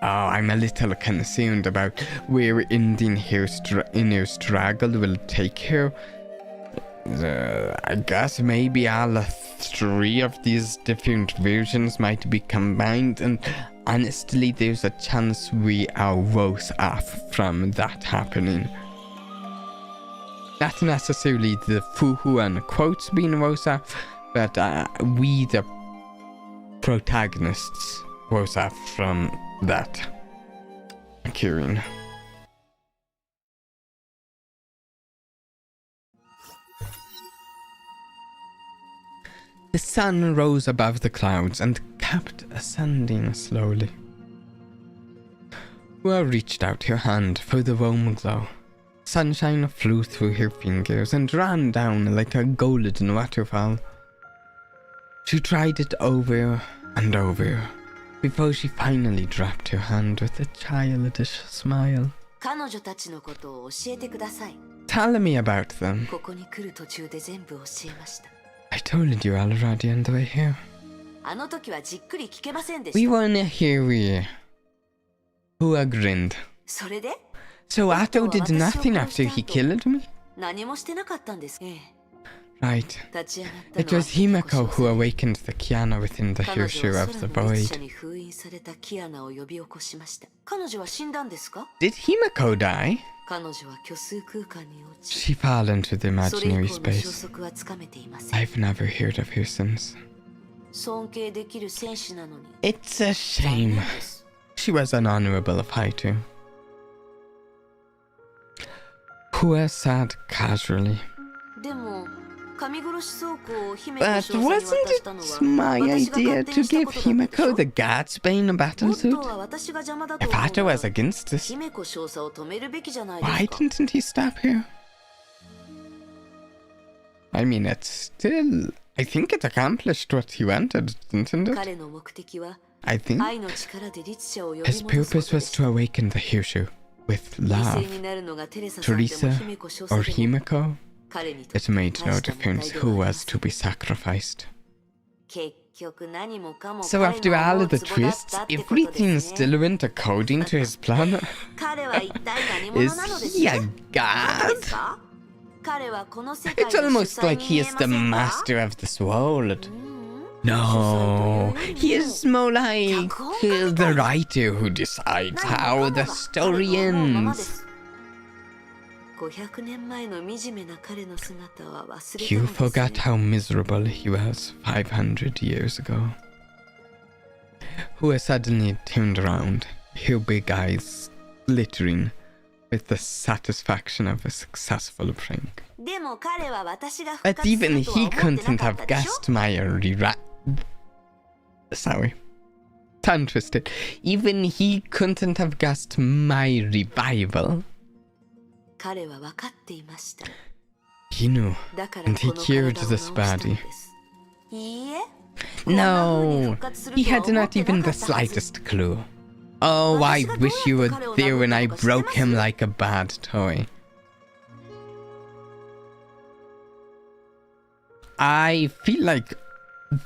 Oh, I'm a little concerned about where ending her inner struggle will take her. I guess maybe all three of these different versions might be combined, and honestly, there's a chance we are worse off from that happening. Not necessarily the Fuhu and quotes being worse off, but we, the protagonists, worse off from that. Kirin. The sun rose above the clouds and kept ascending slowly. Ua reached out her hand for the warm glow. Sunshine flew through her fingers and ran down like a golden waterfall. She tried it over and over before she finally dropped her hand with a childish smile. 彼女たちのことを教えてください。 Tell me about them. ここに来る途中で全部教えました。 I told you already on the way here. あの時はじっくり聞けませんでした。 We weren't here, Ua grinned. それで So Atto did nothing after he killed me? 何もしてなかったんです。ええ。 Right. 立ち上がったのは It was Himeko who awakened the Kiana within the 彼女 Hyoshu は of 空 the の列車 void. に封印されたキアナを呼び起こしました。彼女は死んだんですか？ Did Himeko die? 彼女は虚数空間に落ち、 She fell into the それ以 imaginary 降の消 space. 息はつかめていません。 I've never heard of her since. 尊敬できる戦士なのに。 It's a 残 shame. 念です。 She was an honorable fighter. Hua said casually. でも、神殺し倉庫を姫と But 少佐に渡したの wasn't は it my 私が idea 勝手 to にした give ことだったでし Himeko ょ？ the Gatsbane も battlesuit? っとは私が邪魔だと If 思う Atto な was ら against this, 姫子少佐を止めるべきじゃないで why すか。 didn't he stop her? I mean, it's still... I think it accomplished what he wanted, didn't it? 彼の目的は I think 愛の力で律者を呼び his 戻すこ purpose とで was す。 to awaken the Hyoshu with 犠 love. 牲になるのがテレサさんでも Teresa 姫子少 or 佐でも Himeko, 彼にとっ it て made no 大した問題 difference で who はありま was せん。 to be sacrificed. 結局何もかも So 彼 after の all 思 of う the ツボだっ twists, たってことで everything すね。 still went according to his plan? 彼は一体何者 Is なのです he か？ a 何 god? ですか？彼はこの世界 It's の almost 主催 like に he 見え is ま the せんか？ master of this world. うん No, he is more like the writer who decides 何 how もかも the が story 彼の思うままで ends. す。500年前の惨めな彼の姿は忘れたのです You ね。 forgot how miserable he was 500 years ago. Hua suddenly turned around, her big eyes glittering with the satisfaction of a successful prank. でも彼は私が復 But 活す even るとは he 思ってな couldn't かっ have たでしょ？ guessed my Sorry. Tongue twisted. Even he couldn't have guessed my revival. 彼は分かっていました。 He knew. だから And こ he の体を cured 治 this したの body. です。いいえ。こんな風に No, 復活する he とは had 思っ not て even なか the ったはず。 slightest clue. Oh, I wish you were there when I broke him like a bad toy. I feel like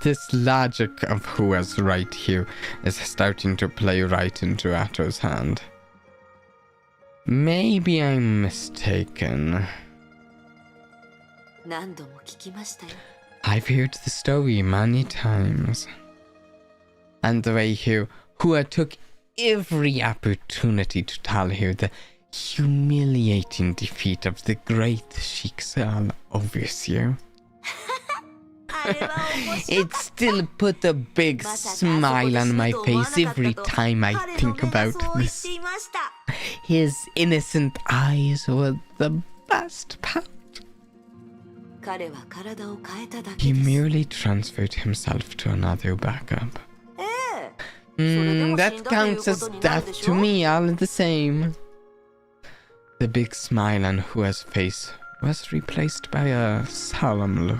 this logic of who was right here is starting to play right into Atto's hand. Maybe I'm mistaken. 何度も聞きましたよ。 I've heard the story many times. And the way here, Hua took every opportunity to tell her the humiliating defeat of the great Shiksal Overseer. あれは面白 It still put a big まさか smile on my あそこで死ぬと思わな face かった every と time I 彼の think 目が about そう言っ this. ていました。 His innocent eyes were the best part. 彼は体を変えただ He けです。 merely transferred himself to another backup. ええ。 That counts as death to me all the same. The big smile on Hua's face was replaced by a solemn look.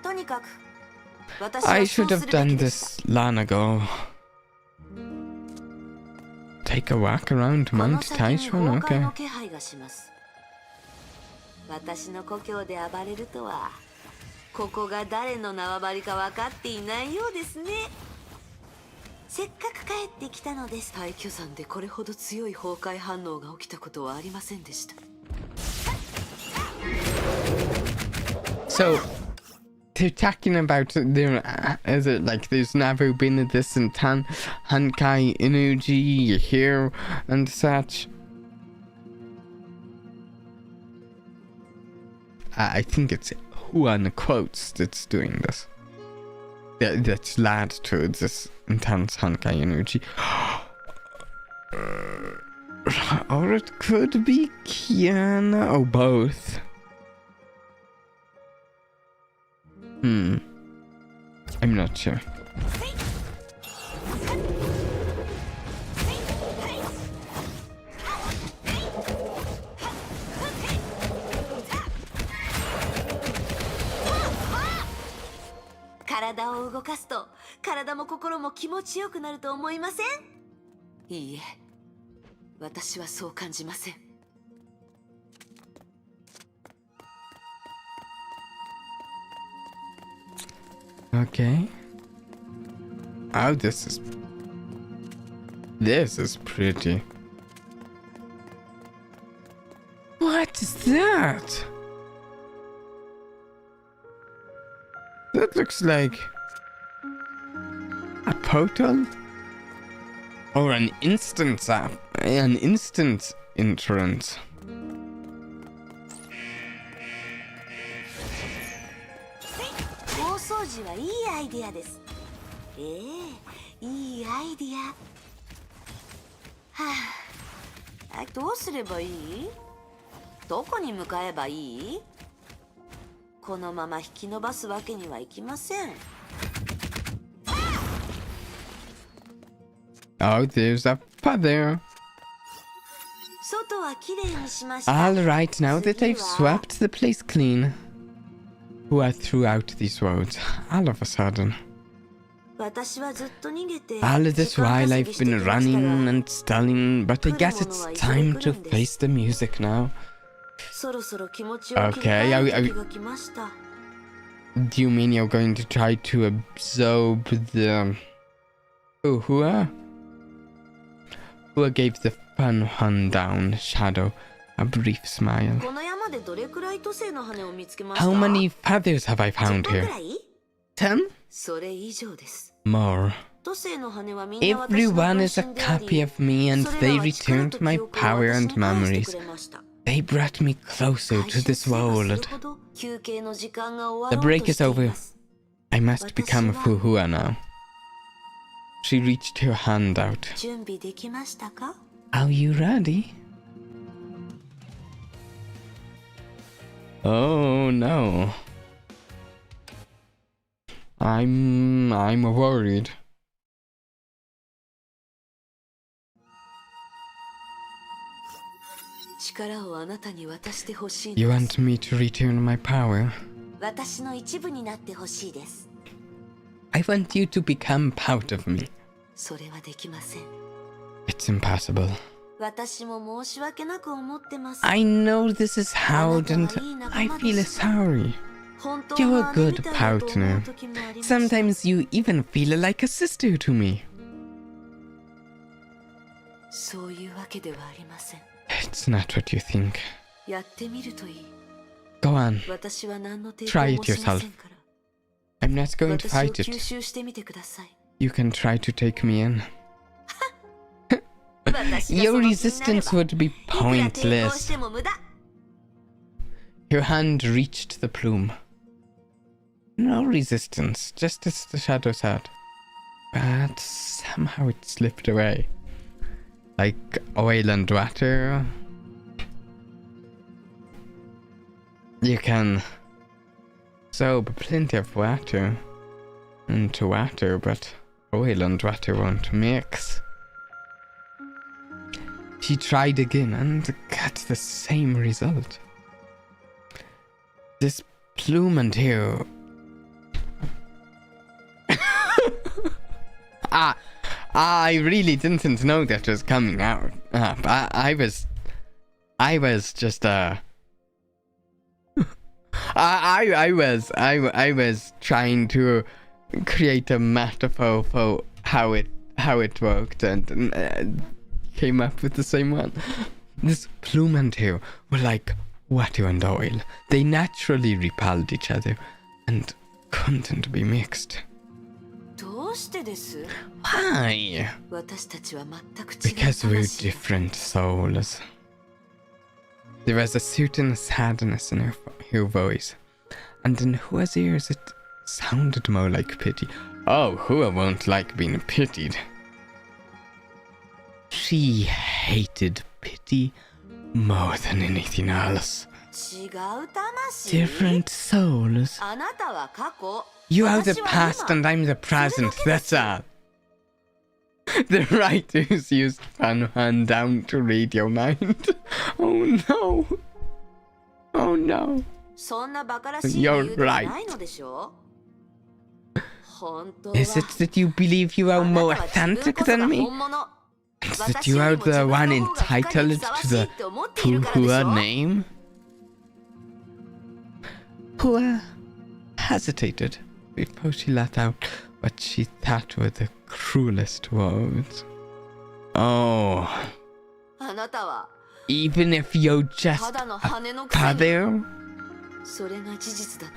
とにかく、私 I はそう should す have るべ done きでした this long ago. Take a walk around この Mount 先に崩 Taishan, 壊の okay. 気配がします。私の故郷で暴れるとは、ここが誰の縄張りか分かっていないようですね。せっかく帰ってきたのです。廃墟山でこれほど強い崩壊反応が起きたことはありませんでした。 So, they're talking about there. Is it like there's never been this intense Honkai energy here and such? I think it's Huan quotes that's doing this. That's led to this intense Honkai energy. Or it could be Kiana, or both. I'm not sure.体を動かすと体も心も気持ちよくなると思いません？いいえ、私はそう感じません。Okay. Oh, this is pretty. What is that? That looks like a portal or an instant entrance. 大掃除はいいアイディアです。いいアイディア。どうすればいい？どこに向かえばいい？このまま引き伸ばすわけにはいきません。Oh, there's a feather. 外はきれいにしました。All right, now that I've swept the place clean. Who I threw out these roads all of a sudden. 私はずっと逃げて All this while I've been running and stalling, but I guess it's time to face the music now. そろそろ気持ちを切り替える時が来ました。Do you mean you're going to try to absorb the... Oh, Hua gave the fun down shadow a brief smile. この山でどれくらい都政の羽を見つけました？ How many feathers have I found 10本 here? くらい？ 10? それ以上です。 More. 都政の羽はみんな私の Everyone is a 分身であり、 copy of me, and それら they は力 returned と my 記憶を power 私 and に返 memories. してくれました。 They brought me closer 回 to 収 this すればする world. ほど休憩の時間が終 The わろう break とし is てい over. ます。 I must become a Fuhua now. She reached her hand out. 準備できましたか？ Are you ready? Oh no. I'm worried. 力をあなたに渡してほしい You です。 want me to return my power? 私の一部になってほしいです。 I want you to become part of me. それはできません。 It's impossible. 私も申し訳なく思ってます。 I know this is hard and I feel sorry. 本当 You're は a 姉 good みたいだと思う partner. 時もありました。 Sometimes you even feel like a sister to me. そういうわけではありません。 It's not what you think. やってみるといい。 Go on. 私は何の抵 Try 抗も it しませんから。 I'm not going to 私を fight 吸 it. 収してみてください。 You can try to take me in. 私が Your その気になれ resistance ば would be いくら抵抗し pointless. ても無駄。 Your hand reached the plume. No resistance, just as the shadow said. But somehow it slipped away. Like oil and water. You can soak plenty of water into water, but oil and water won't mix. She tried again and got the same result. This plume and hair. I really didn't know that was coming out. I was just I was trying to create a metaphor for how it worked and came up with the same one. This plume and hair were like water and oil. They naturally repelled each other and couldn't be mixed. どうしてです？ Why? 私たちは全く違う Because we're 魂。 different souls. There was a certain sadness in her voice, and in Hua's ears it sounded more like pity. Oh, Hua won't like being pitied. She hated see more than anything else. 違う魂 Different souls. あなたは過去 You are the 私は past 今 and I'm the present, that's all. The writers used Panuhan down to read your mind. Oh no. Oh no. そんなバカらしい理由ではないのでしょう本当は Is it that you believe you are あなた more は自分 authentic こそが than me? 本物 Is 私 that you よ are りも自 the 分の one 方が深い entitled にふさわ to しい the って思っているからでし Puhua ょ name? Pua hesitated before she let out what she thought were the cruelest words. Oh, あなたは even if you're just ただの a 羽のくせに father? それが事実だと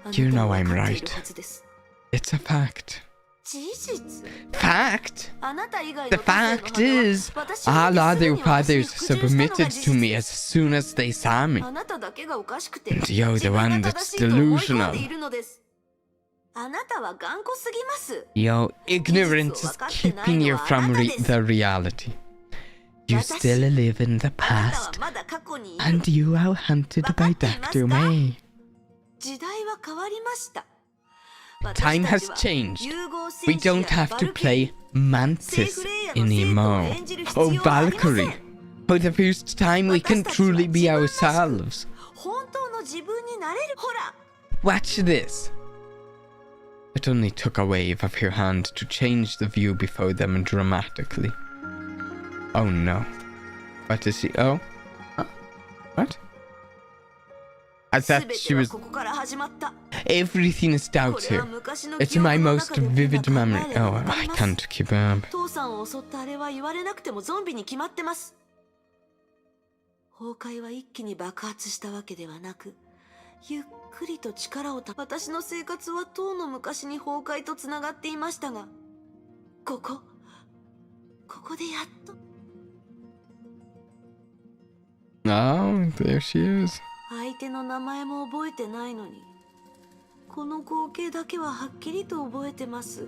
あな You た know は I'm 分かっている right. はずです It's a fact. 事実 Fact? あなた以外 The の他性の fact 羽は is, 私を all 見てすぐ other に私に fathers 服従したのが submitted 事 to 実 me で as す soon as they saw me. あなただけがおかしくて And you're 自 the 分 one が that's 正しいと思い込んで delusional. いるのですあなたは頑固すぎます Your ignorance is keeping you from the reality. You still live in the あなたは past, まだ過去にいる and you are hunted by Dr. May. 時代は変わりました Time 私 has たちは changed. 融合 We 戦士や don't have バ to ルキリー play Mantis anymore. Oh, Valkyrie. For the first time, we can truly be ourselves. 本当の自分になれるほら Watch this. It only took a wave of her hand to change the view before them dramatically. Oh no. What is she? Oh. What? I 全 thought て she は was. ここから始まった Everything is こ doubt れは here. 昔の It's 記憶 my の most 中で起き vivid た考 memory. えれば Oh, わか I ります can't keep up. 父さんを襲ったあれは言われなくてもゾンビに決まってます崩壊は一気に爆発したわけではなくゆっくりと力を私の生活はとうの昔に崩壊とつながっていましたがここでやっと Oh, there she is. 相手の名前も覚えてないのにこの光景だけははっきりと覚えてます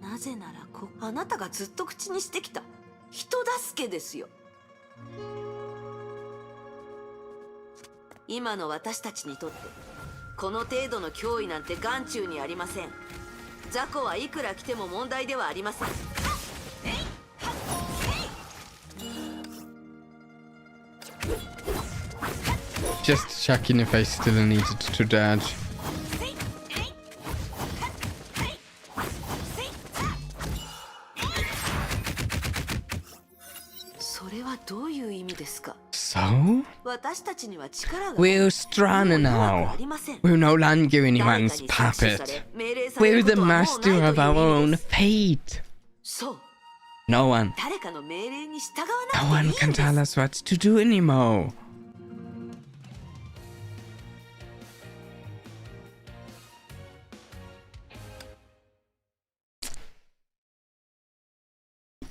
なぜならあなたがずっと口にしてきた人助けですよ今の私たちにとってこの程度の脅威なんて眼中にありません雑魚はいくら来ても問題ではありません Just checking if I still needed to dodge. それはどういう意味ですか So? 私たちには力が We're strong あ now. りません We're no longer 誰 anyone's かに搾取さ puppet. れ命令され We're るこ the とはもうない master という of our 意味 own です fate. そう No one, 誰かの命令に従 no わな one くていい can んです tell us what to do anymore.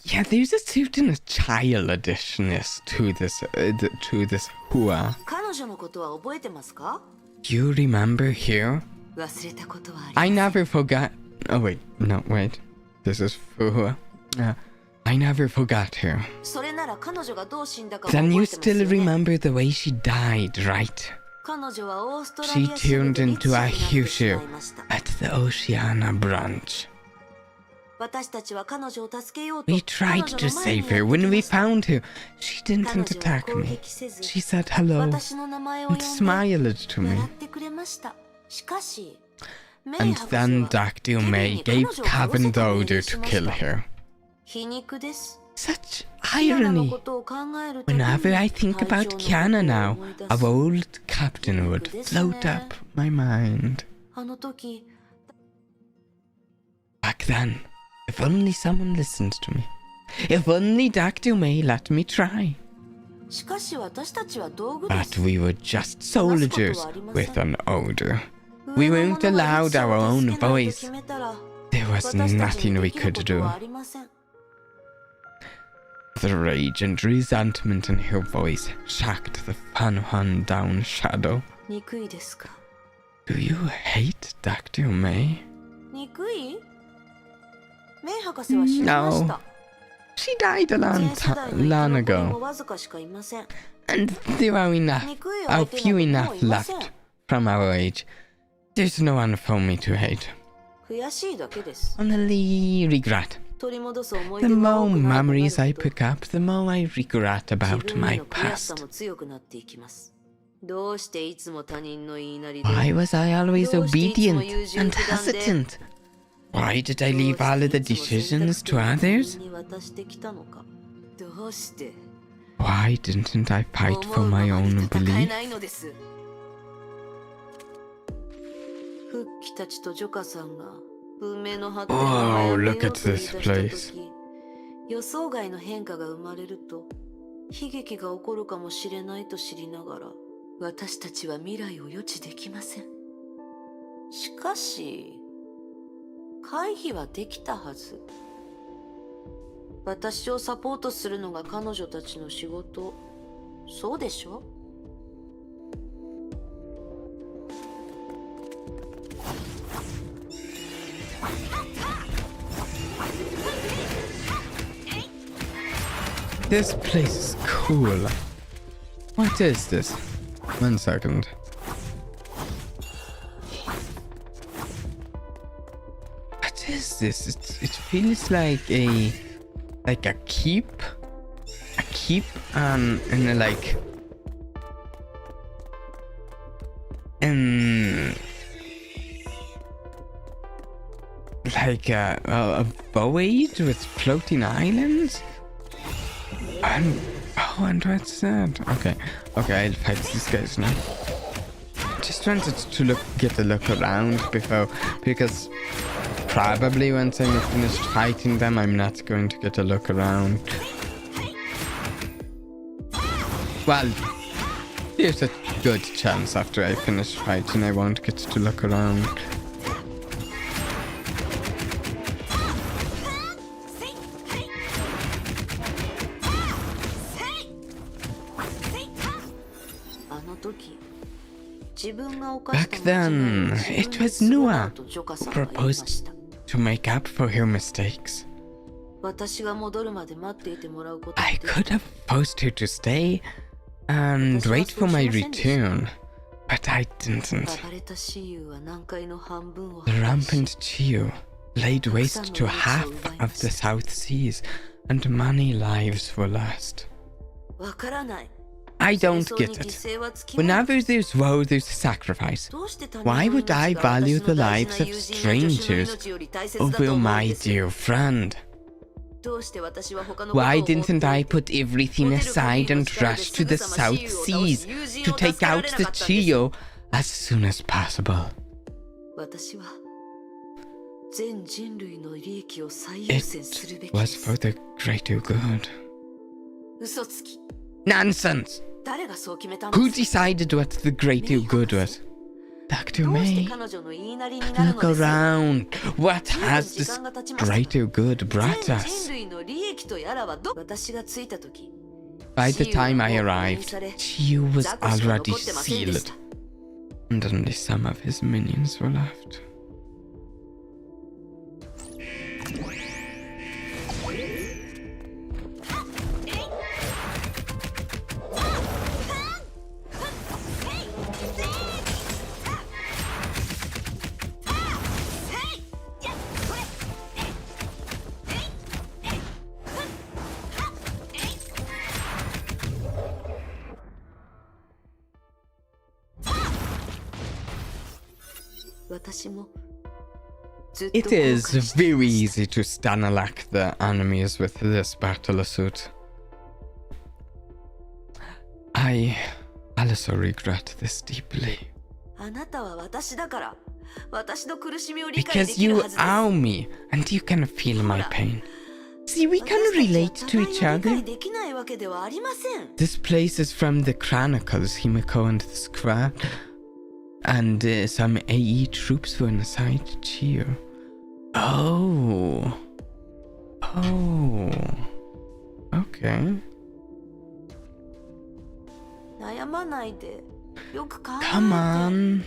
Yeah, there's a certain childishness to this Hua. 彼女のことは覚えてますか You remember here? 忘れたことはあり I ません never forgot. Oh wait, no wait. This is Hua. I never forgot her. それなら彼女がどう死んだかも Then 覚 you えてますよ still ね remember the way she died, right? 彼女はオーストラ She リア支部 turned で力士 into に a なってし Hushu まいました at the Oceana branch. 私たちは彼女を助けようと We tried 彼女 to の前に save her. やって When き we ました found her, she 彼 didn't 女は attack 攻 me. 撃せず She said hello 私の名前を呼ん and で smiled to 笑 me. ってくれましたしかしメイ And 博士 then は Dr. ケビン May に彼 gave 女を殺せ Cabin と命 the 令 order し to まし kill た her. 皮肉です Such キアナの irony. ことを考えるたびに Whenever I think 隊 about 長の Kiana ことを now, 思い出 our す old captain would float up my mind. あの時 Back then, if only someone listened to me. If only Dr. May let me try. しかし私たちは道具で But す we were just soldiers with an order. We 上の weren't 者が allowed 力士 our を own 助けないと voice. 決めたら There was 私たち nothing に we できる could こと do. はありません The rage and resentment in her voice shocked the Panuhan down shadow. 憎いですか Do you hate Dr. May? 憎いメイ博士は死にました She She died a 前世代の long 生き残りも ago. わずかしかいません。 And there are few enough left from our age. There's no one for me to hate. 悔しいだけです。 Only regret. 取り戻す思い The 出が多 more くなればな memories る I ほど pick up, the more I regret 自 about 分へ my の悔しさ past. も強くなっていきます。どうしていつも他人の言いなりで Why was I always どうしていつも obedient 優柔 and 不断で hesitant? Why did I leave all of the decisions to others? に渡してきたのか。どうして Why didn't I fight 思 for うま my まに own 戦え belief? ないのです。フッキたちとジョカさんが文明の発展を Wow, 早めよう look と at 言い this 出した place. 時、予想外の変化が生まれると悲劇が起こるかもしれないと知りながら、私たちは未来を予知できません。しかし回避はできたはず。私をサポートするのが彼女たちの仕事、そうでしょ？ This place is cool. What is this? 1 second. What is this? It feels like a keep. A keep in a a void with floating islands. And what's that? Okay, I'll fight these guys now. Just wanted to get a look around because probably once I'm finished fighting them, I'm not going to get a look around. Well, there's a good chance after I finish fighting, I won't get to look around. Back then, it was Noah who proposed to make up for her mistakes. I could have forced her to stay and wait for my return, but I didn't. The rampant Chiyu laid waste to half of the South Seas, and many lives were lost. I don't get it. Whenever there's war, there's sacrifice. Why would I value the lives of strangers over my dear friend? Why didn't I put everything aside and rush to the South Seas to take out the Chiyo as soon as possible? It was for the greater good. Nonsense! Who decided what the greater good was? Dr. May? Look around. What has this greater good brought us? By the time I arrived, Chiyu was already sealed, and only some of his minions were left. It is very easy to stun-lock the enemies with this battle suit. I also regret this deeply. Because you are me, and you can feel my pain. See, we can relate to each other. This place is from the Chronicles, Himiko and the Squad. And some AE troops were inside Chiyu. Oh. Okay. Come on.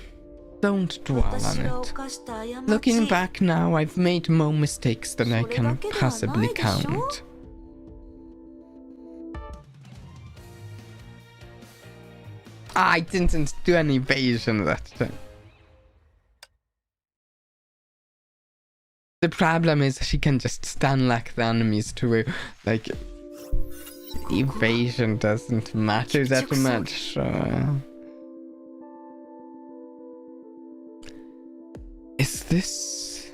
Don't dwell on it. Looking back now, I've made more mistakes than I can possibly count. I didn't do any evasion that time. The problem is she can just stun like the enemies too. Like, evasion doesn't matter that much. Is this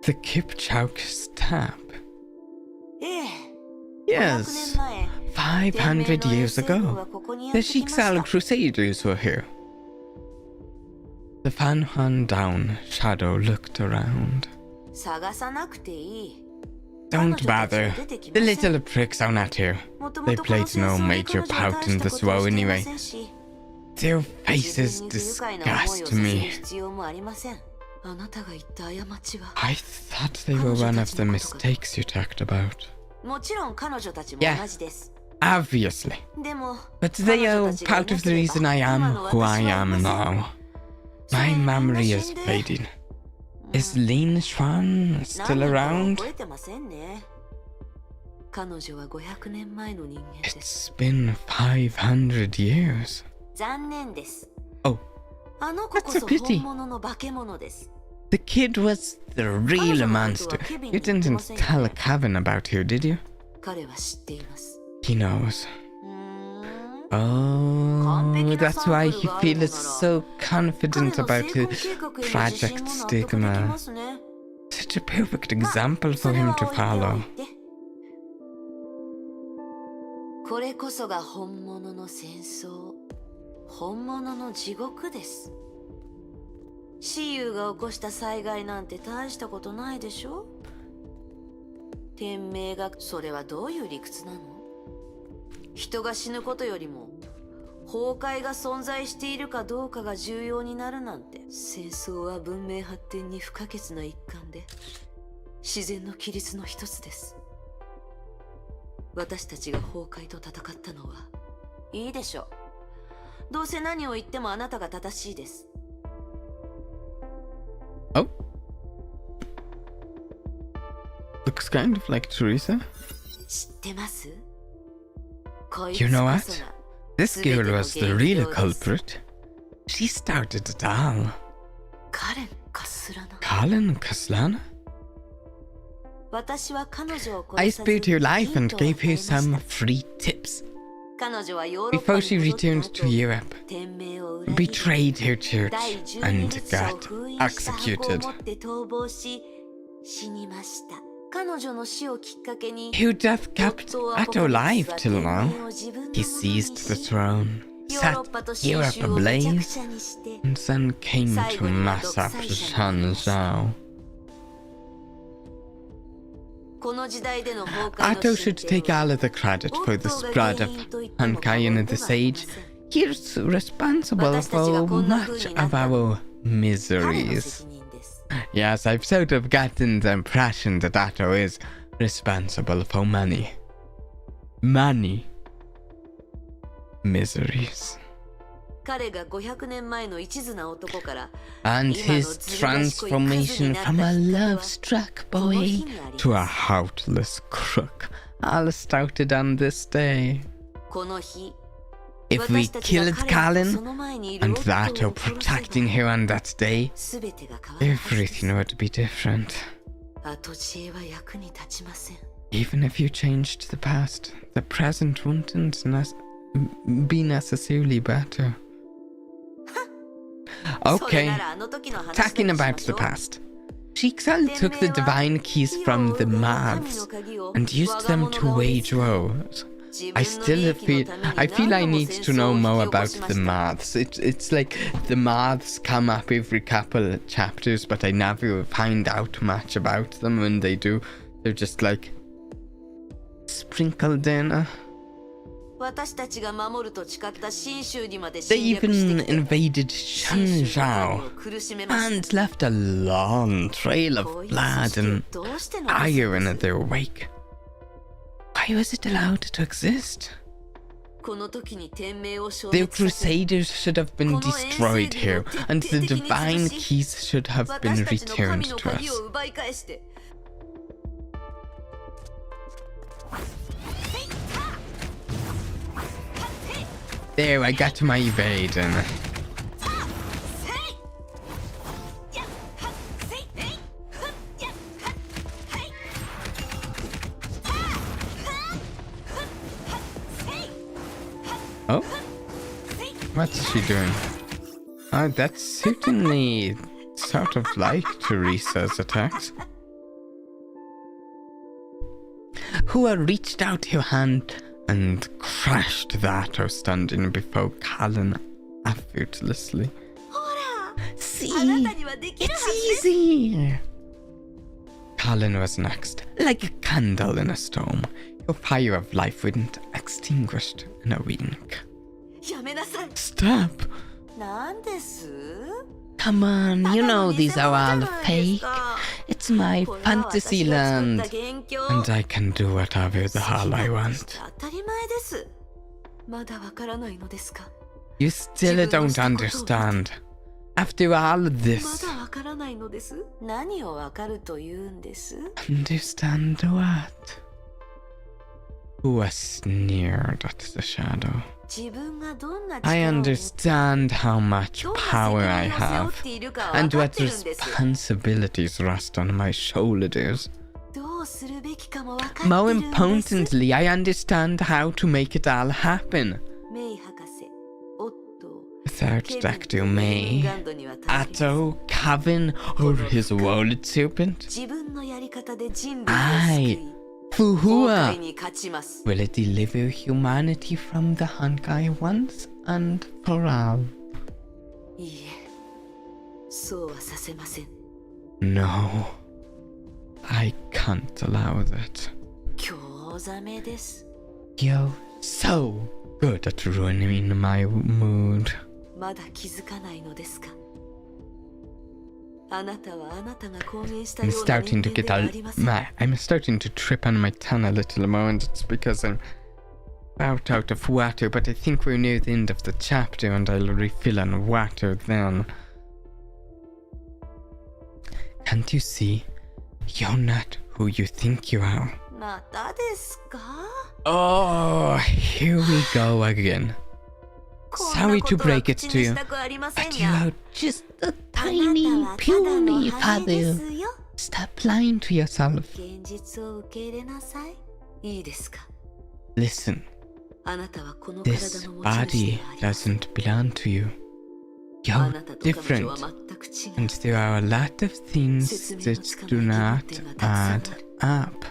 the Kipchak's tap? ええ。 Yes. 500 years ago, the Shiksal Crusaders were here. The fan hung down. Shadow looked around. 探さなくていい。 Don't bother. The little pricks are not here. They played no major part in this war anyway. Their faces disgust me. I thought they were one of the mistakes you talked about. もちろん彼女たちも Yeah. 同じです。 Obviously. でも、 But they are part of the reason I am who I am now. My memory is fading. Is Lin Xuan still around? 覚えてませんね。彼女は500年前の人間です。 It's been 500 years. 残念です。 Oh, あの子こ that's a そ pity. 本物の化け物です。 The kid was the real monster. You didn't tell Kevin about her, did you? 彼は知っています。 He knows. うーん。 Oh, that's why he feels so confident about his Project Stigma. Such a perfect example for him to follow. これこそが本物の戦争、本物の地獄です。蚩尤が起こした災害なんて大したことないでしょ。天命がそれはどういう理屈なの？人が死ぬことよりも崩壊が存在しているかどうかが重要になるなんて。戦争は文明発展に不可欠な一環で自然の規律の一つです。私たちが崩壊と戦ったのはいいでしょう。どうせ何を言ってもあなたが正しいです。 Oh. Looks kind of like Teresa. 知ってます？ You know what? This girl was the real culprit. She started it all. カレン・カスラナ。 Colin Kaslana? 私は彼女を I 殺さず spared her life and ヒン gave トを her 与えました。 some free tips. 彼女はヨーロッ Before パに she 戻った returned 後 to Europe, 天命を裏切り betrayed her church 第12 and 列車を got 封印した箱を executed. 持って逃亡し死にました。彼女の死をきっかけに Who death kept 夫は Atto alive 天 till 命 now. を自分の He ものに seized し the throne, ヨーロ set ッパと Europe 新州をめちゃく ablaze, ちゃにして and then came 最 to 後には mass 独 up 裁者になり Shan ました。 Zhao. この時代での崩壊の Atto 進 should 展 take は all of the credit for the spread of Honkai in this age. He's responsible for much of our 彼の miseries. 責任です。 Yes, I've sort of gotten the impression that Atto is responsible for many miseries. 彼が500年前の一途な男から And 今の his ずる賢いクズに transformation なった from a きっかけは love-struck この boy 日にあり to a ます。 heartless crook, all started on this day. この日 If we 私たちが killed 彼とそ Colin の前にいる and 夫を Atto 殺せば protecting her on that day, 全てが変わるはずです。 everything would be different. 後知恵は役に立ちません。 Even if you changed the past, the present wouldn't be necessarily better. それ Okay, ならあの時の話だ talking けしま about し the ょう。 past. Shixal took the divine keys from the Mavs and used them to wage wars. I still feel I need to know more about the Maths. It's like the Maths come up every couple of chapters, but I never find out much about them when they do. They're just like sprinkled in. 私たちが守ると誓った信州にまで They 侵略して even きて invaded 信州の民 Shanzhao を苦しめました。 and left a long trail こ of いつそし blood て and どうしてなんです fire in their wake. Why was it allowed to exist? この時に天命を消 The 滅させ Crusaders should have been destroyed here, and the divine keys should have been 私たちの returned 神の to 鍵 us. を奪い返して Oh, There, I got my evade in. Oh? What's she doing? Oh, that's certainly sort of like Teresa's attacks. Hua reached out her hand and crashed that or standing before Callan effortlessly. See, it's easy. Callan was next, like a candle in a storm. Your fire of life wouldn't extinguished in a wink. Stop! なんです Come on, you know these are all fake. It's my fantasy land, and I can do whatever the hell I want. 当たり前ですまだわからないのですか You still don't understand. After all ま this, だわからないのです何をわかると言うんです understand what? Who sneered at the shadow. 自分がどんな I 力を持って understand how much どんな power 責 I 任を背負 have っているかわ and かっ what てるんです responsibilities rest on my shoulders. どうするべきかもわかってる More んです importantly, I understand how to make it all happen. メイ博士オット Without Dr. May, Atto, Kevin, or his wallet serpent, 自分のやり方で人類を I, 救い崩 Fuhua, 壊に勝ちます will it deliver humanity from the Honkai once and for all. いいえそうはさせません No, I can't allow that. 興ざめです You're so good at ruining my mood. まだ気づかないのですかあなたはあなたが公言した I'm ような人 starting to 間で get はあ a りません I'm starting to trip on my tongue a little more, and it's because I'm out of water, but I think we're near the end of the chapter and I'll refill on water then. Can't you see? You're not who you think you are. またですか Oh, here we go again. こんな Sorry こ to とは break it 口 to に you, したくありません but you が are just a あなた tiny はただの puny 羽で father. すよ Stop lying to yourself. 現実を受け入れなさいいいですか Listen, あなたはこの this 体の持ち主 body ではありません doesn't belong to you. あ You're なたと彼女 different, は全く違う and there are a lot of things 説明の that つか do ない not 疑問点がたくさんあ add る up.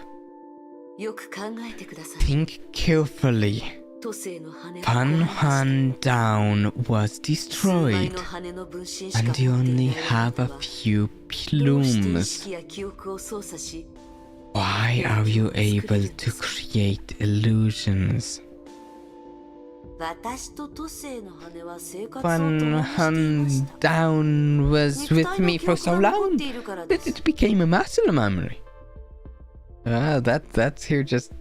よく考えてください Think carefully. 都政の羽は Panhan Down was 数枚 destroyed, の羽の分身しか and you 持ってい only ない have あ a なたは few どうして意 plumes. 識や記憶を操作し Why are you able to create illusions? 私と都政の羽は生活を共にしていまし Panhan た Down was 肉 with 体の me 記 for 憶 so が残っ long ているからで that す it became a muscle memory. That's here just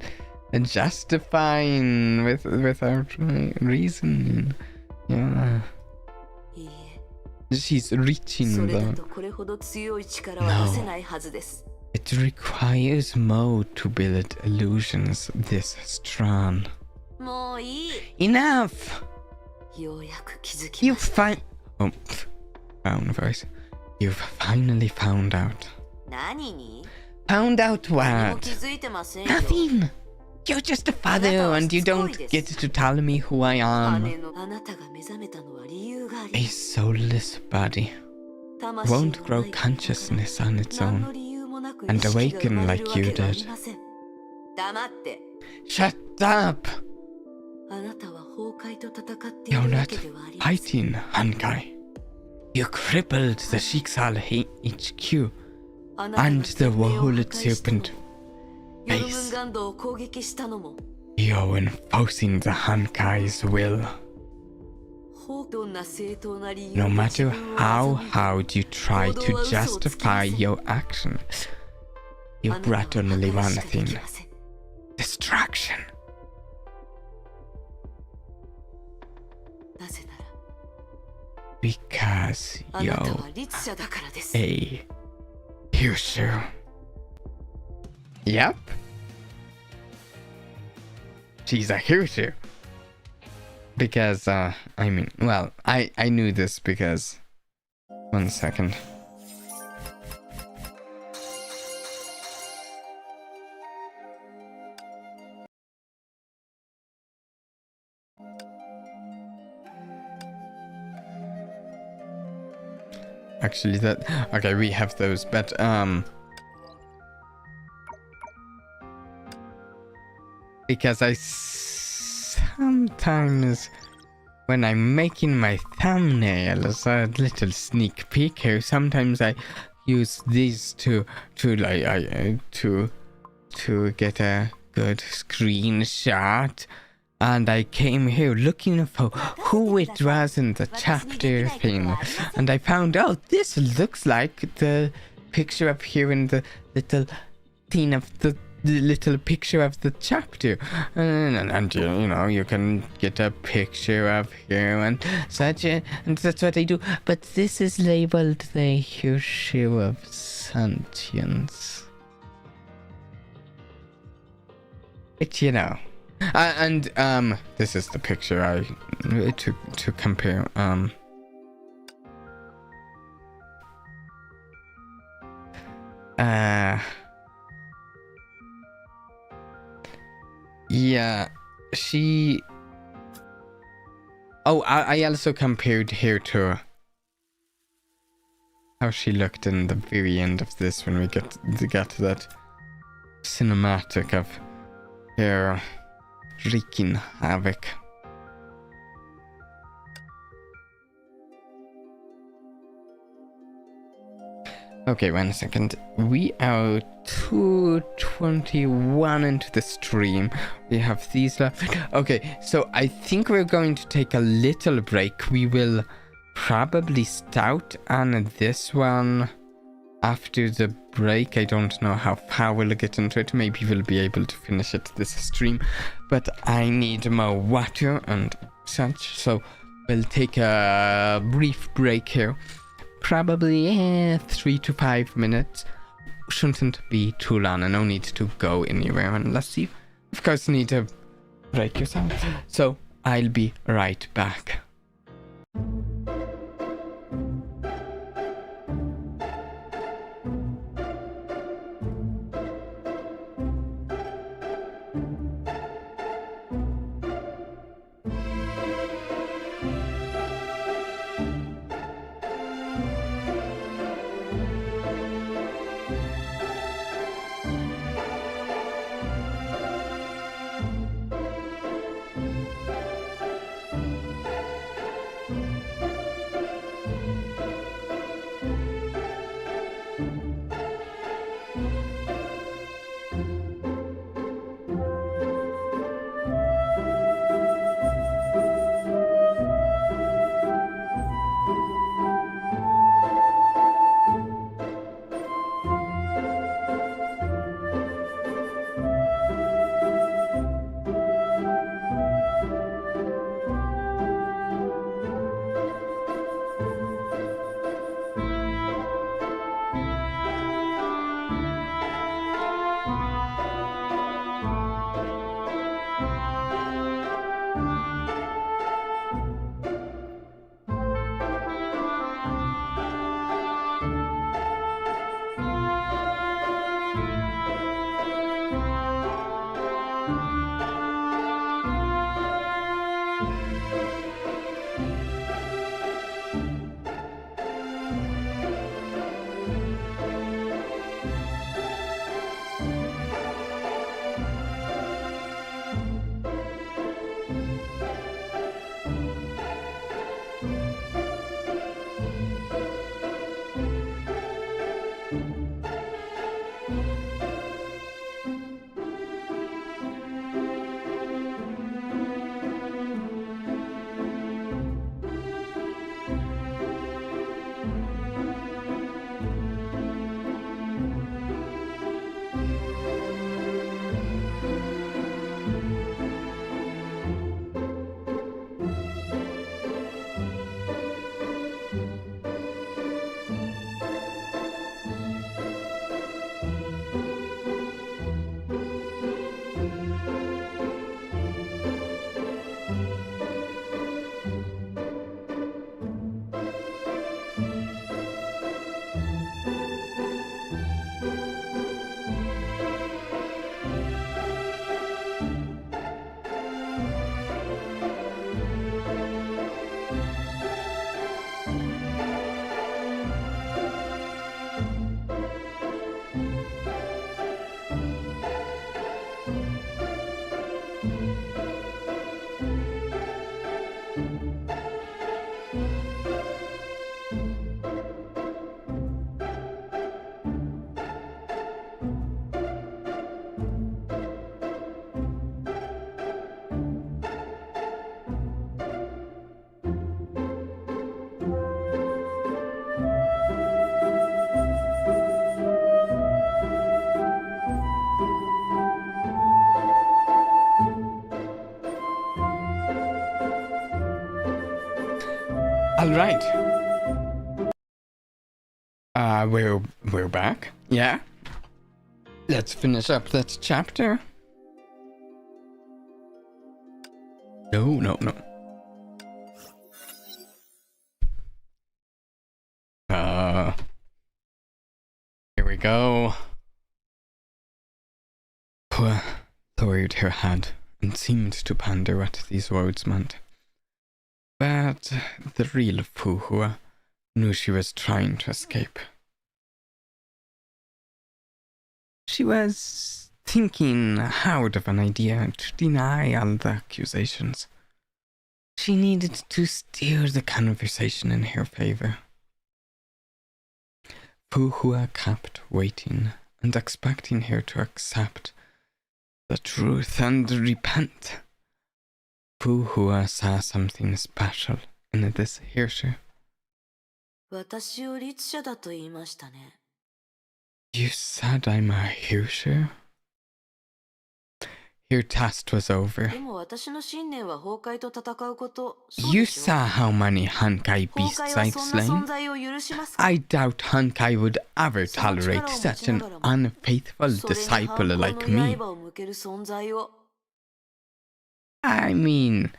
justifying without reasoning. Yeah. いいえ She's そ reaching れだ the... とこれほど強い力は出せないはずです It requires Mo to build illusions this strong. もういい Enough! ようやく気づき You ました Oh, found voice. You've finally found out. 何に Found out 何も what? 気づいてませんよ Nothing! You're just a father and you don't get to tell me who I 羽 am. のあなたが目覚めたのは理由があり A ます soulless body 魂の won't grow ない方から consciousness on its 何 own. の理由もなく and 意識が awaken 生まれ like るわ you けがあ did. りません黙って Shut up! あなたは崩壊と戦ってい You're るわ not けではありません fighting, Honkai. You crippled the Shiksal HQ あなたが and the 生命を破 Wahullet 壊したのも Serpent ヨルムン base. ガンドを攻撃したのも You're enforcing the Honkai's will. どんな正当な理由 No で matter 自分を how 欺き hard you try to justify your actions, you あなたは brought only 破壊 one しかで thing. きません Distraction. なぜなら Because あなた you're は律者だからです a Kyushu. Yep. She's a Kyushu. Because, I mean, well, I knew this because... One second. Actually, that... Okay, we have those, but, because I sometimes... When I'm making my thumbnails, a little sneak peek here, sometimes I use these to get a good screenshot. And I came here looking for who it was in the chapter thing. And I found out this looks like the picture up here in the little thing of the little picture of the chapter, and you know, you can get a picture of here and such, and that's what I do. But this is labeled the issue of sentience. But you know, and this is the picture I to compare. Yeah, she... Oh, I also compared her to how she looked in the very end of this when we got to that cinematic of her wreaking havoc. Okay, 1 second. We are 2:21 into the stream. We have these left. Okay, so I think we're going to take a little break. We will probably start on this one after the break. I don't know how far we'll get into it. Maybe we'll be able to finish it this stream. But I need more water and such. So we'll take a brief break here. Probably 3 to 5 minutes. Shouldn't be too long, and no need to go anywhere unless you, of course, need to break yourself. So I'll be right back. All right. We're back. Yeah. Let's finish up that chapter. No. Here we go. Pua lowered her head and seemed to ponder what these words meant. But the real Puhua knew she was trying to escape. She was thinking out of an idea to deny all the accusations. She needed to steer the conversation in her favor. Puhua kept waiting and expecting her to accept the truth and repent. Puhua saw something special in this Hirscher. 私を律者だと言いましたね。 You said I'm a Hirscher? Your test was over. でも私の信念は崩壊と戦うこと。 You saw how many Honkai 崩 beasts 壊は I'd そんな存 slain? 在を許しますか？ I doubt Honkai would ever tolerate such an unfaithful それに反 disciple 抗 like の me. 刃を向ける存在を。 I mean,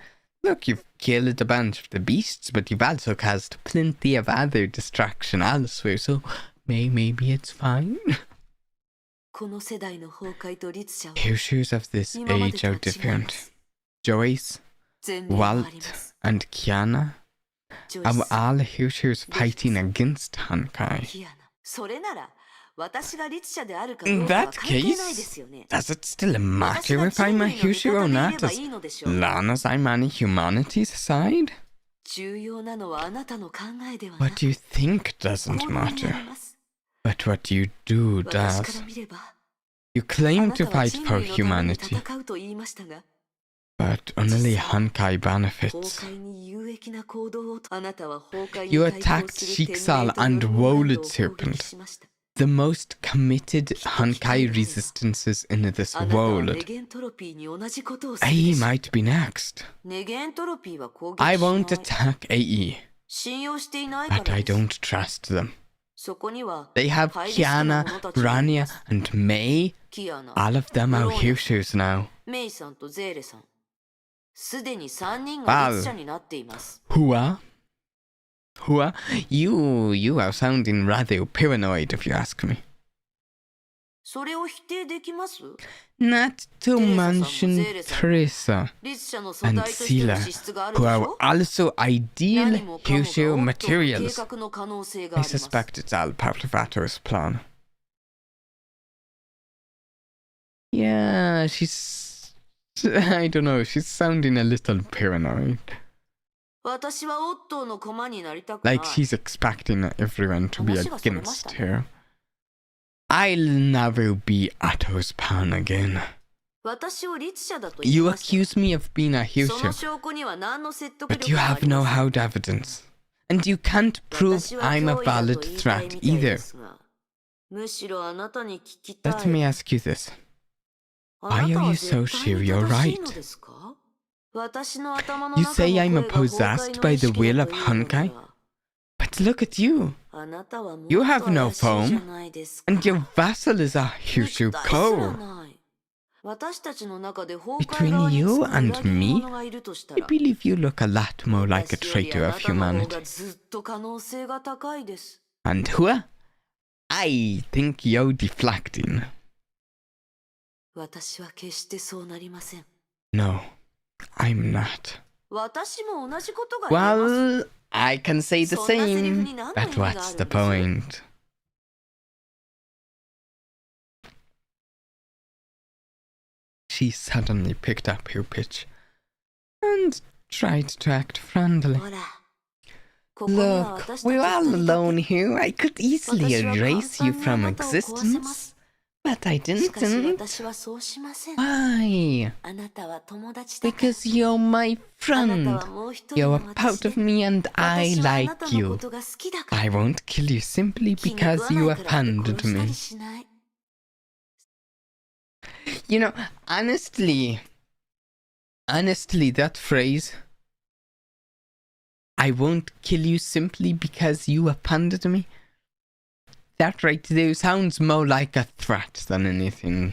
look, you've killed a bunch of the beasts, but you've also caused plenty of other destruction elsewhere, so maybe it's fine. この世代の崩壊と律者は Hirschers of this 今まで age とは are 違いま different. す。 Joyce, 前例もあり Walt, ます。 and Kiana ジョイ are ス、 all Hirschers fighting against Honkai. キアナ。それなら私が律者であるか In どうかは that 関係ないで case, すよね。 does it still 私 matter が if 人 I'm 類 a の味 Hirscher 方 or でいれ not, ば as いいのでしょう。 long as I'm on humanity's side? 重要なのはあなたの考えではな What く you think 行 doesn't 動にあ matter, ります。 but what you do 私か does. ら見れば、 You あ claim な to たは fight 人 for 類のために humanity, 戦うと言いましたが、 but only Honkai 崩 benefits. 壊に有益な行動をあなたは崩壊 You に対抗 attacked する天 Shiksal 命と and ヨルモガン Woled ドを攻撃 Serpent, しました。 the most committed Honkai resistances in this あなたはネ world. ゲントロピーに同じことをする AE でしょう。 might be next. ネゲントロピーは攻撃 I しない。 won't attack AE, 信用していないか but ら I です。 don't trust them. そこには They have ハイリスクな Kiana, 者たちがいま Brania, す。 and May. キアナ、 All of them are Hirschers now. メイさんとゼーレさん。すでに3人が律者になっています。 Hua? You are sounding rather paranoid if you ask me. それを否定できます？ Not to テレサさんも mention ゼーレさんも Teresa 律者の素 and 体としての Sila, 資質がある who でし are ょ？ also 何 ideal もかもが Hirscher オットーの計 materials. 画の可能性が I あります。 suspect it's all part of Ato's plan. Yeah, I don't know, she's sounding a little paranoid. 私はオットーの駒になりたくない。 Like she's expecting everyone to be 話がそれました against ね。 her. I'll never be Ato's pawn again. 私を律者だと言い You ました。 accuse me of being a その Hirscher, 証拠には何の説得 but 力 you もあ have り no ません。 hard evidence. And you can't prove 私は I'm a 脅威だ valid と言いたい threat みたいで either. すが、むしろあなたに聞きたい。 Let me ask you this. あなた Why are は you 絶 so 対 sure に you're 正しい right? のですか？私の頭の You 中 say の I'm 声が崩 possessed 壊 by の the 意識 will だ of というので Honkai? は、 But look at you. あなたはもっ You と have no 怪しいじゃ foam, ないですか。 and your vassal is a Hirscher 肉体すら Ko. ない。私たちの中で崩壊側 Between に you つく裏 and 切り me, 者がいるとした I ら、 believe you look a lot more like a 私より traitor あ of なたの方 humanity. がずっと可能性が高いです。 And Hua? I think you're deflecting. 私は決してそうなりません。 No, I'm not. 私も同じことが言えます。 Well, I can say the そんなセリフ same, に何の but 意味があ what's るん the でしょう？ point? She suddenly picked up her pitch and tried to act friendly. ほら、ここには Look, 私たち we're 二 all 人だ alone here. I could easily 私は erase you 簡単 from にあなたを壊せま existence, す。 but I しかし didn't. 私はそうしません。 Why? あなたは友達だから。 Because you're my あなた friend. はもう一人 You're の a 私 part で of me and I 私はあな like たのこ you. とが好きだから。 I won't kill you simply 気に because 食 you わないからって offended 殺した me. りしない。 You know, honestly, that phrase, I won't kill you simply because you abandoned me. That right there sounds more like a threat than anything.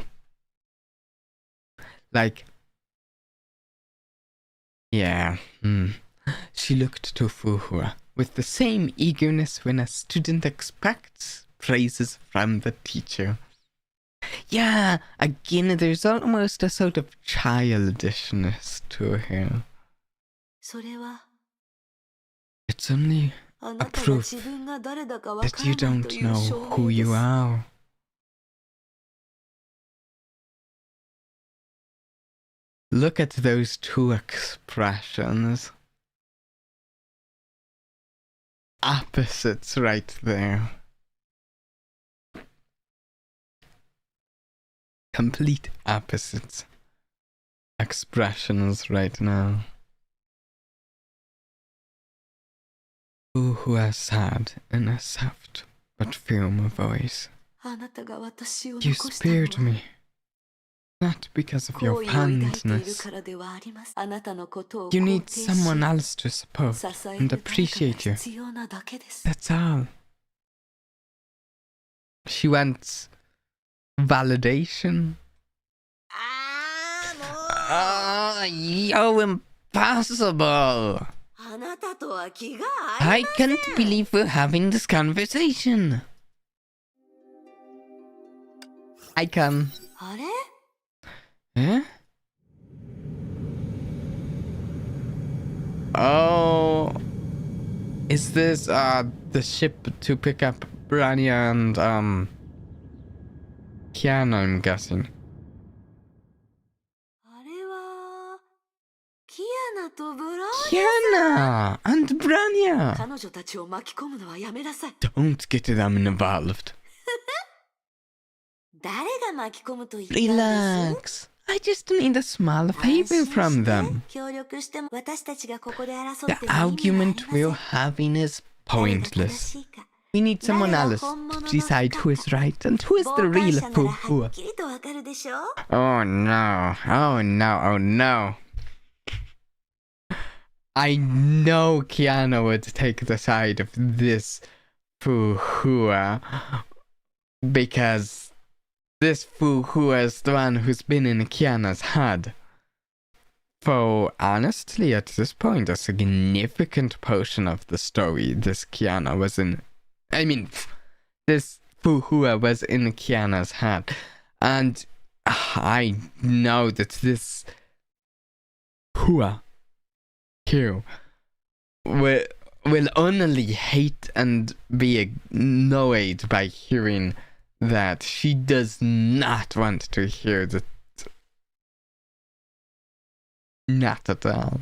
Like, yeah. She looked to Fuhua with the same eagerness when a student expects praises from the teacher. Yeah, again, there's almost a sort of childishness to her. それは It's only あなたが proof 自分が誰だかわ that か you らない don't という know 証 who 明で you す。 are. Look at those two expressions. Opposites right there. Complete opposites. Expressions right now. Who has sad in a soft but firm voice. あなたが私を You 残したの spared は me. Not because of your 好意を抱いている kindness. からではあります。あなたのことを You 肯 need 定し someone else to 支 support え and る誰かが appreciate you. 必要なだけです。 That's all. She wants validation. ああ、もう You're impossible. あなたとは気が合い I can't believe we're having this conversation. I can. あれ Eh? Oh. Is this the ship to pick up Brania and Kiana, I'm guessing. あれはキアナとブラウン Kiana and Brania. 彼女たちを巻き込むのはやめなさい。 Don't get them involved. 誰が巻き込むと言ったんです Relax. I just need a small favor from them. 協力しても私たちがここで争 The っても意味はあり argument ません we're having is 誰が正 pointless. しいか We need someone else to decide who is right and who is the 傍 real 観者ならは Fuhua. っきりとわかるでしょ Oh no. Oh no. Oh no. I know Kiana would take the side of this Fuhua because this Fuhua is the one who's been in Kiana's head. For honestly, at this point, a significant portion of the story, this Kiana was in. I mean, this Fuhua was in Kiana's head. And I know that this Hua here will only hate and be annoyed by hearing that. She does not want to hear that. Not at all.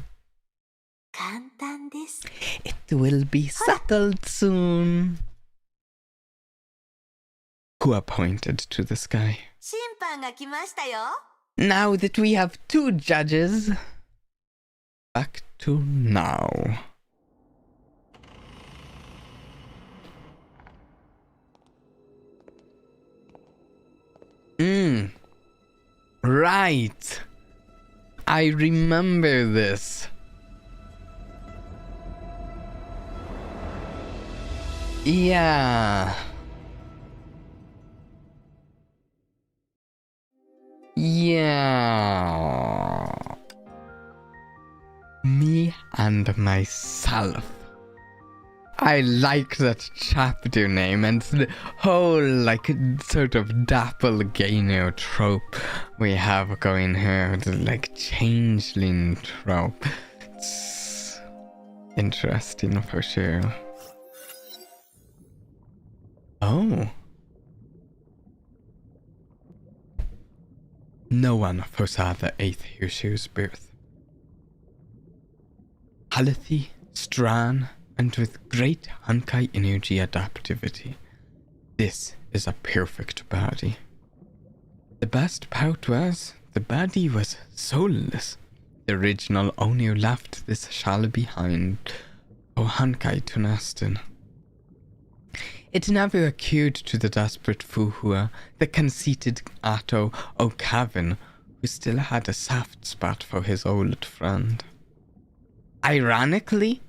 簡単です It will be settled soon. Hua pointed to the sky. 審判が来ましたよ Now that we have two judges, back to now. Right. I remember this. Yeah. Yeah. Me and myself. I like that chapter name and the whole like sort of doppelganger trope we have going here, the like changeling trope. It's interesting for sure. Oh. No one foresaw the 8th Hirshu's birth. Healthy, strong, and with great Honkai energy adaptivity. This is a perfect body. The best part was, the body was soulless. The original owner left this shell behind for Honkai to nest in. It never occurred to the desperate Fuhua, the conceited Atto O'Kavin, who still had a soft spot for his old friend. Ironically,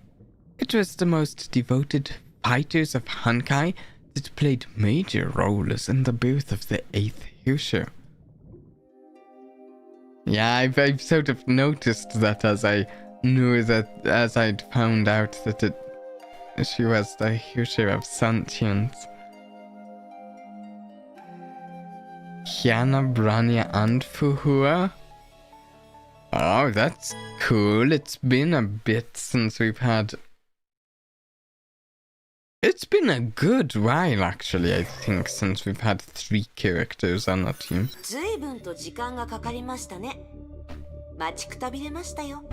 It was the most devoted fighters of Honkai that played major roles in the birth of the 8th Hyushu. Yeah, I've sort of noticed that as I'd found out that she was the Hyushu of sentience. Kiana, Branya, and Fuhua? Oh, that's cool. It's been a bit since we've had... It's been a good while, actually, I think, since we've had 3 characters on the team. 随分と時間がかかりましたね。待ちくたびれましたよ。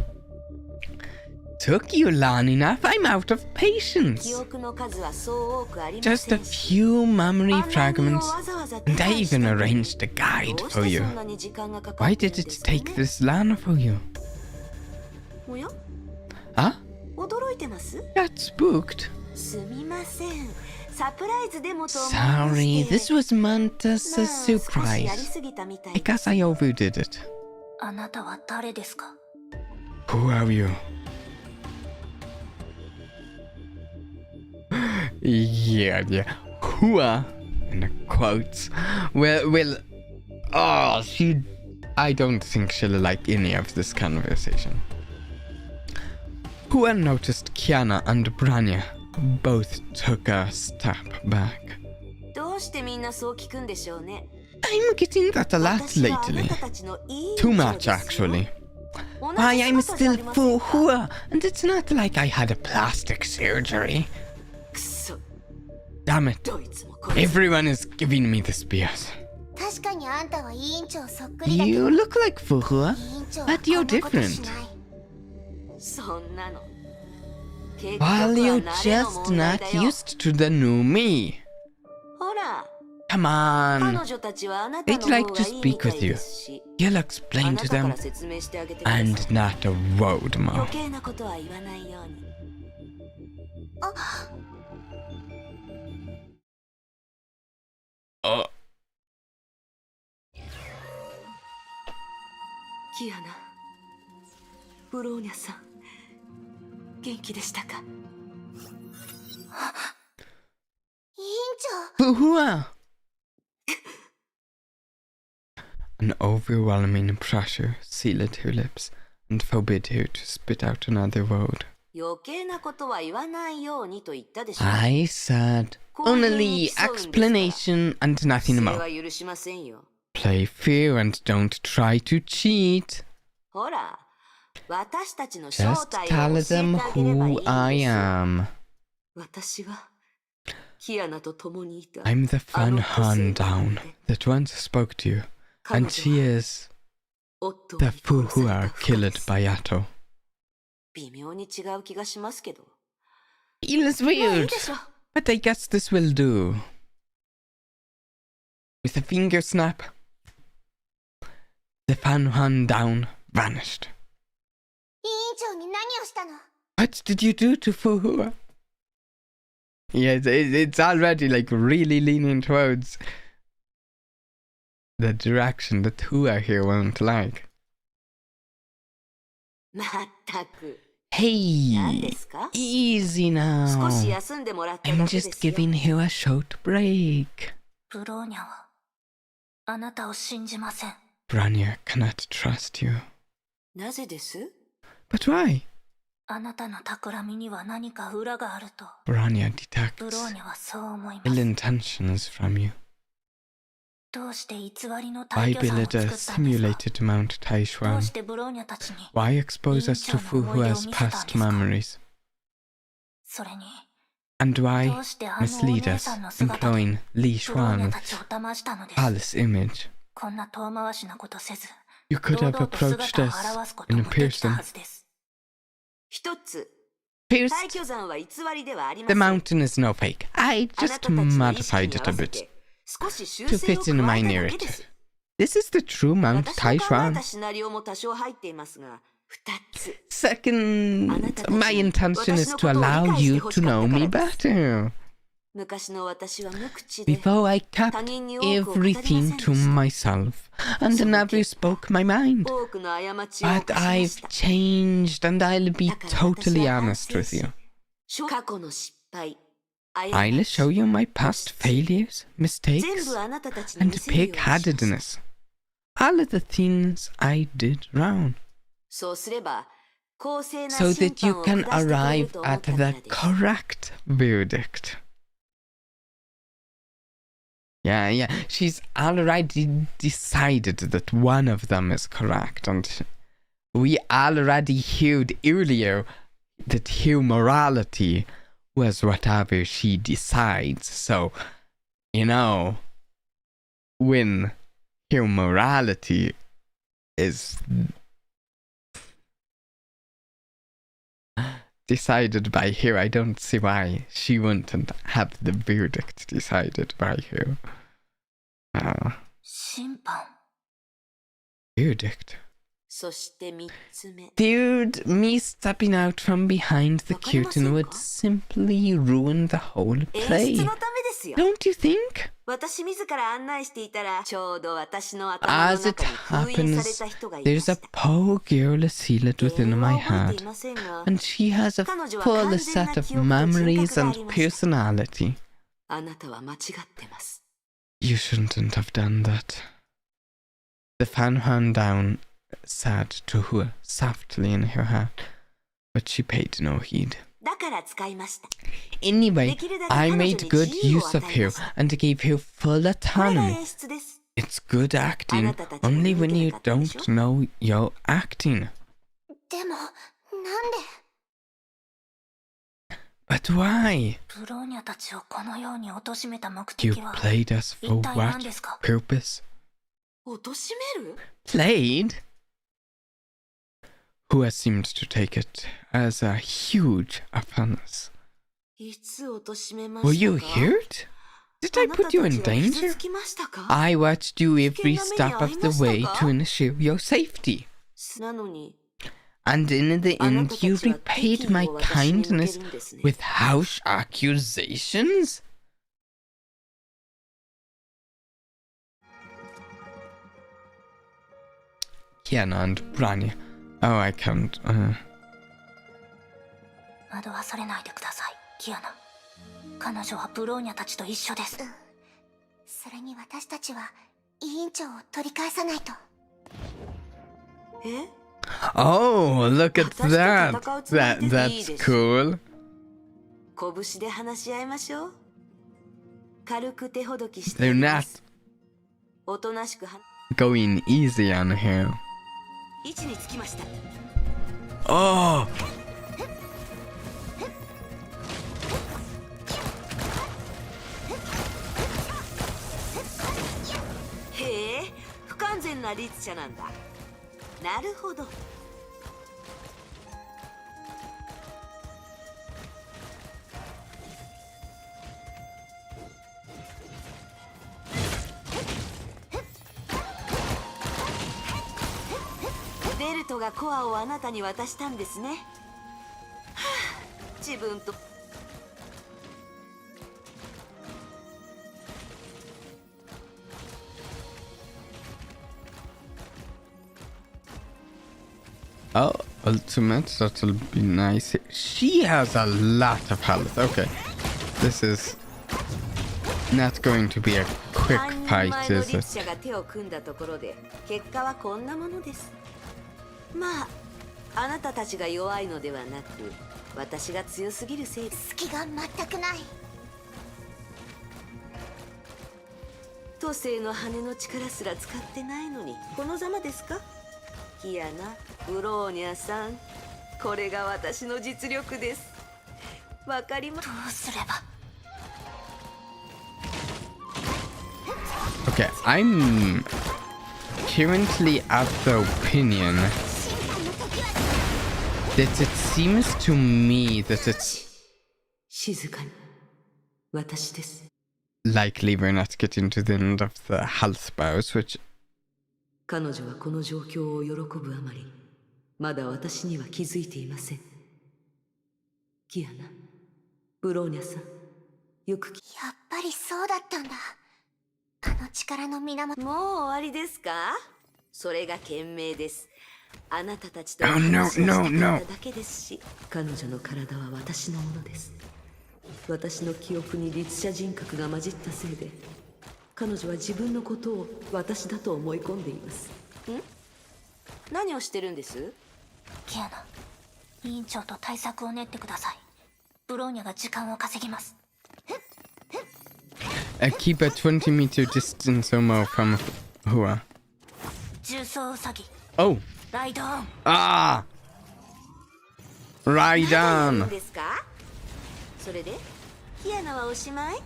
Took you long enough. I'm out of patience. 記憶の数はそう多くありま Just せ a んし。 few memory 案内人を fragments, わざわざ手 and I 配した even のに arranged a guide どうし for て you. そんなに時間がかか Why ってるん did で it すかね take this long for you? おや Huh? 驚いてます Got spooked. すみません。サプライズでもと思いま Sorry, して this was meant as ま a あ少しやり surprise. すぎたみたい I で guess I overdid it. あなたは誰ですか？ Who are you? Yeah. Hua, in the quotes. Well, oh, I don't think she'll like any of this conversation. Hua noticed Kiana and Branya both took a step back. どうしてみんなそう聞くんでしょうね。 I'm getting that a lot 私はあな lately. たたちのいい Too 印象 much, ですよ actually. 同じ Why, I'm 姿じゃあ still りません full か Hua, and it's not like I had a plastic surgery. くそ Damn it. どいつもこいつ Everyone is giving me this BS. 確かにあんたは委員長そっくりだけ You ど look like Fuhua, 委員長は but こ you're んなことし different. ない そんなの結局 While は you're 慣れの just 問題 not だよ used to the new me. ほら Come 彼 on. 女たちはあなたの They'd 方 like が to いいみ speak たい with で you. すし You'll あ explain な to たか them ら説明してあげてください and not a road 余 mo. 計なことは言わないように Oh, キアナブローニャさん元気でしたか委員長 Fuhua. An overwhelming pressure sealed her lips and forbid her to spit out another word. 余計なことは言わないようにと言ったでしょ I said only explanation and 不 nothing 正 more. は許しませんよ Play fair and don't try to cheat. ほら私たちの正 Just 体 tell を教 them えてあげればいいん who です I am. 私はキアナと共にいた I'm the あ fun の女性 hand なの down で that once spoke to you, 彼 and 女 she は is 夫 the に殺された Fuhua 不可で killed す by Yato. 微妙に違う気がしますけど Feels まあいい weird, でしょ but I guess this will do. With a finger snap, the fun hand down vanished. 委員長に何をしたの What did you do to Fuhua? Yeah, it's already like really leaning towards the direction that Hua here won't like. まったく Hey, 何ですか easy 少し now. 休んでもらった I'm だけで just すよ giving you a short break. ブローニャはあなたを信じません。 Branya cannot trust you. なぜです But why? あなたの企みには何か裏があると Branya ブロ detects ーニャはそう思いま ill す。 intentions from you. どうして偽りの Why 大巨山を build 作 a ったんですか？ simulated Mount ど Taishuan? うしてブローニャたちに Why expose us to Fuhua's past memories? それに And ど why うしてあのお mislead 姉 us, さんの姿で employing Li ブローニャ Xuan たちを騙したのです。 palace image? こんな遠回しなことせず You could 堂 have 々と approached 姿を us 現すこと in もできた person. はずです。一つ Pierced, 大巨山は偽りではありま the せん mountain is no fake. I あな just たたちの意識 modified に it 合 a わせ bit て少し修 to 正を fit in 加 my えただけで narrative. す This is the true Mount 私の考え Taishuan. たシナリオも多少入っていますが二つ Second, my intention is to allow you to know me better. 昔の私は無口で Before I 他 kept 人に多くを語りません everything で to した myself and never spoke my mind. 多くの過ちを But 犯しま I've した changed and I'll be だから私 totally は反 honest 省 with し you. 過去の失敗、 I'll show you my past failures, 全 mistakes, 部あなたたちに and 見せるようにしました。 pig-headedness. All of the things I did wrong. そうすれば公正な So 審 that you 判を can 下してくれる arrive と思っ at たから the です。 correct verdict. Yeah, she's already decided that one of them is correct, and we already heard earlier that her morality was whatever she decides. So, you know, when her morality is decided by her, I don't see why she wouldn't have the verdict decided by her. 審判 Verdict. そして3つ目。 Dude, me stepping out from behind the わかりません curtain か？ would simply ruin the whole 演 play. 出のためですよ。 Don't you think? 私自ら案内していたら、ちょうど私の頭の As it 中に封印され happens, た人がいま there's し a た。 poor girl sealed 原 within 因 my は覚え heart, ていませんが、 and she has a 彼女は full 完全な set of 記憶と人 memories 格があ and りました。 personality. あなたは間違ってます。 You shouldn't have done that. The fan ran down, sad to her, softly in her heart, but she paid no heed. だから使いました。 Anyway, I made good use of her and gave her full これが autonomy. 演出です。 It's good acting, only when you don't know you're acting. でもなんで But why? ブローニャたちをこのように貶めた目 You 的は played us for 一体 what 何ですか？ purpose? 貶める？ Played? Who has seemed to take it as a huge offense. いつ貶めま Were した you か？ hurt? Did あ I なた put you た in ちは傷 danger? つきましたか？ I watched you every 危険な目に step of 遭い the ましたか？ way to ensure your safety. なのに、 And in the あな end, たた you ちは repaid 敵意 my を私に向け kindness るんですね。 with harsh accusations? Kiana and Branya. Oh, I can't. 惑わされないでください、キアナ。彼女はブローニャたちと一緒です。それに私たちは委員長を取り返さないと。え？ Oh, look at 私と that. 戦うつもりでいい That's です。 cool. 拳で話し合いましょう。軽く手ほどきして They're やりま not す。おとなしくは going easy on her. 位置につきました。 Oh! へえ、不完全な律者なんだ。なるほど。ベルトがコアをあなたに渡したんですね。はあ、自分と Oh, ultimate, that'll be nice. She has a lot of health. Okay. This is not going to be a quick 3人 fight, 前の is 律 it? 者が手を組んだところで結果はこんなものです。まああなたたちが弱いのではなく私が強すぎるせいです。隙が全くない。都政の羽の力すら使ってないのにこのざまですか？キアナ、ブローニャさん、これが私の実力です。わかります。どうすれば。 Okay, I'm currently of the opinion that it seems to me that it's 静かに。私です。 likely we're not getting to the end of the health bars, which 彼女はこの状況を喜ぶあまりまだ私には気づいていません。キアナ、ブローニャさん、よくやっぱりそうだったんだ。あの力の源。もう終わりですか？それが賢明です。あなたたちと Oh, no, 話をした no, かっ no. ただけですし、彼女の体は私のものです。私の記憶に律者人格が混じったせいで、彼女は自分のことを私だと思い込んでいます。何をしてるんです？キアナ、委員長と対策を練ってください。ブローニャが時間を稼ぎます。 Keep a 20-meter distance or more from Hua. 重装ウサギ、 Oh! ライドオン。 Ah! Right いい on! んですか？それでキアナはおしまい？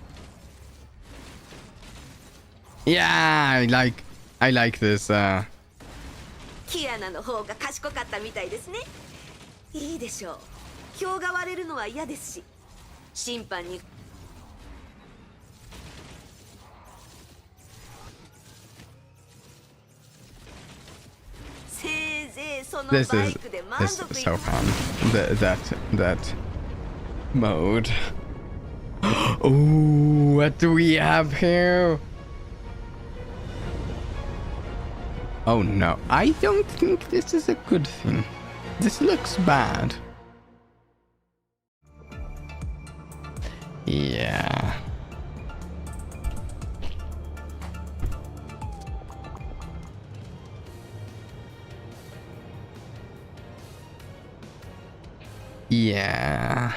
Yeah, I like this. キアナの方が賢かったみたいですね。いいでしょう。票が割れるのは嫌ですし、審判にせいぜいそのバ This イ is クで満 this 足 is い so く。 fun. That mode. Oh, what do we have here? Oh no, I don't think this is a good thing. This looks bad. Yeah. Yeah.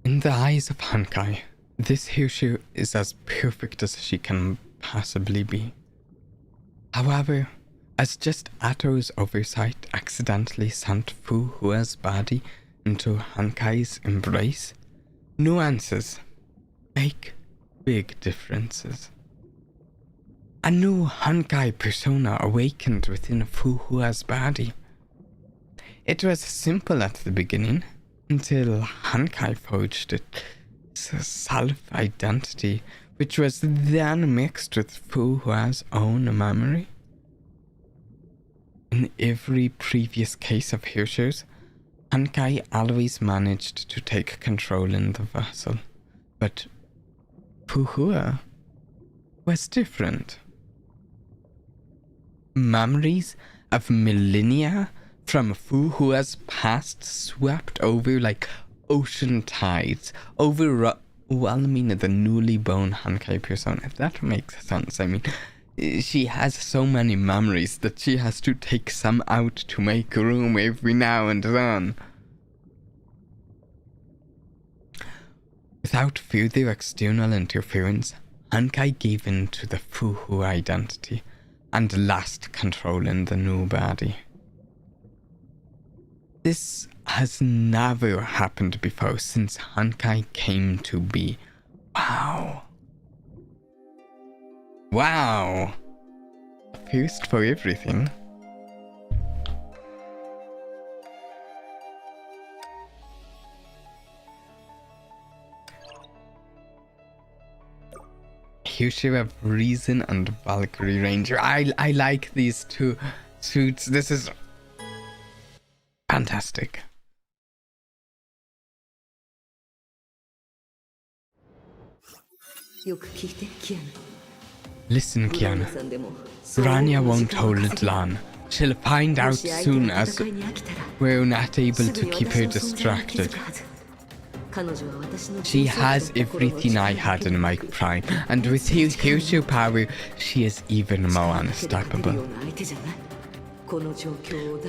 In the eyes of Honkai, this Hyushu is as perfect as she can possibly be. However, as just Ato's oversight accidentally sent Fu Hua's body into Hankai's embrace, nuances make big differences. A new Honkai persona awakened within Fu Hua's body. It was simple at the beginning, until Honkai forged its self-identity, which was then mixed with Fu Hua's own memory. In every previous case of Hyushu's, Honkai always managed to take control in the vessel, but Fu Hua was different. Memories of millennia from Fu Hua's past swept over like ocean tides, overwhelming the newly born Honkai persona. If that makes sense, I mean, she has so many memories that she has to take some out to make room every now and then. Without further external interference, Honkai gave in to the Fu Hua identity and lost control in the new body. This has never happened before since Honkai came to be. Wow. Wow. First for everything. Hyushu of Reason and Valkyrie Ranger. I like these two suits. This is fantastic. Listen, Kiana. Rania won't hold it long. She'll find out soon as we're not able to keep her distracted. She has everything I had in my prime, and with Hyushu power, she is even more unstoppable.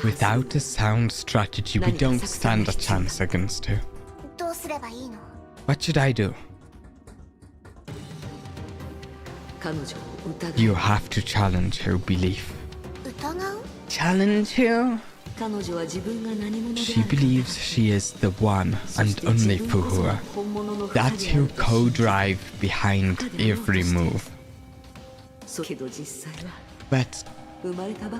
Without a sound strategy, we don't stand a chance against her. どうすればいいの？ What should I do? You have to challenge her belief. 疑う？ Challenge her? She believes she is the one and only Fu Hua. That's her co-drive behind every move. But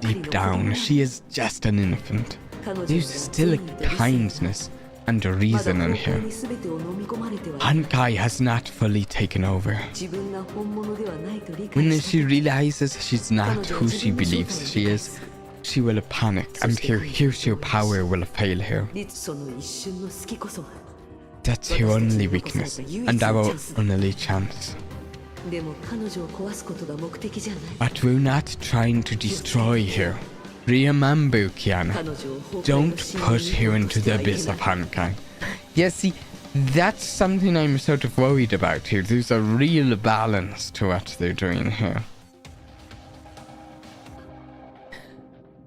deep down, she is just an infant. There's still a kindness, and reason in here. に全てを飲み込まれては Honkai has not fully taken over. 自分が本物ではないと理 When 解し she realizes she's not who she believes she is, she will panic and her Hyushio power will fail her. その一瞬の隙こそが That's her only weakness and our only chance. でも彼女を壊すことが目的じゃない But we're not trying to destroy her. Remember, Kiana, 彼女を崩壊 don't の深 push 淵 her に into 落と the してはいけ abyss な of い Honkai. Yeah, see, that's something I'm sort of worried about here. There's a real balance to what they're doing here.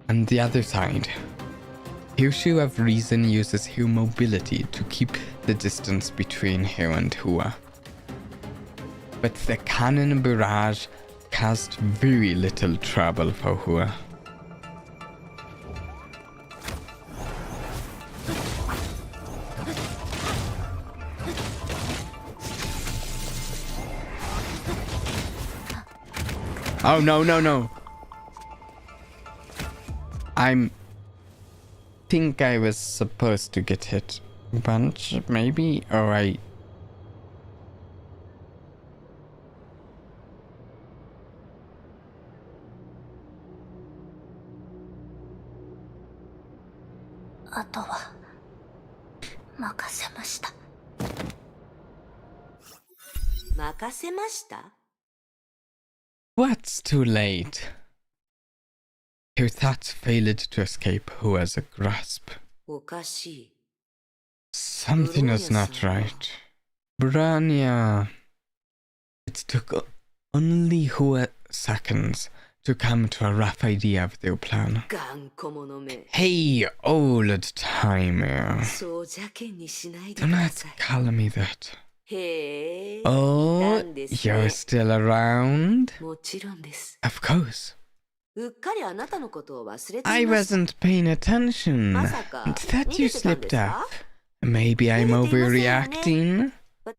On the other side, Hyushu of Reason uses her mobility to keep the distance between her and Hua. But the cannon barrage caused very little trouble for Hua. Oh, no, no, no. Think I was supposed to get hit a bunch, maybe? Or I... What's too late? Her thoughts failed to escape Hua's grasp. おかしい Something is not right. Branya. It took only Hua seconds to come to a rough idea of their plan. 頑固者め Hey, old timer. そう邪険にしないで Do くだ not さい call me that. へえ Oh, なんですね you're still around? もちろんです Of course. うっかりあなたのことを忘れて I いました wasn't paying attention. まさか That 逃 you げてたんで slipped す up. か Maybe I'm 逃げていませんよね overreacting? But-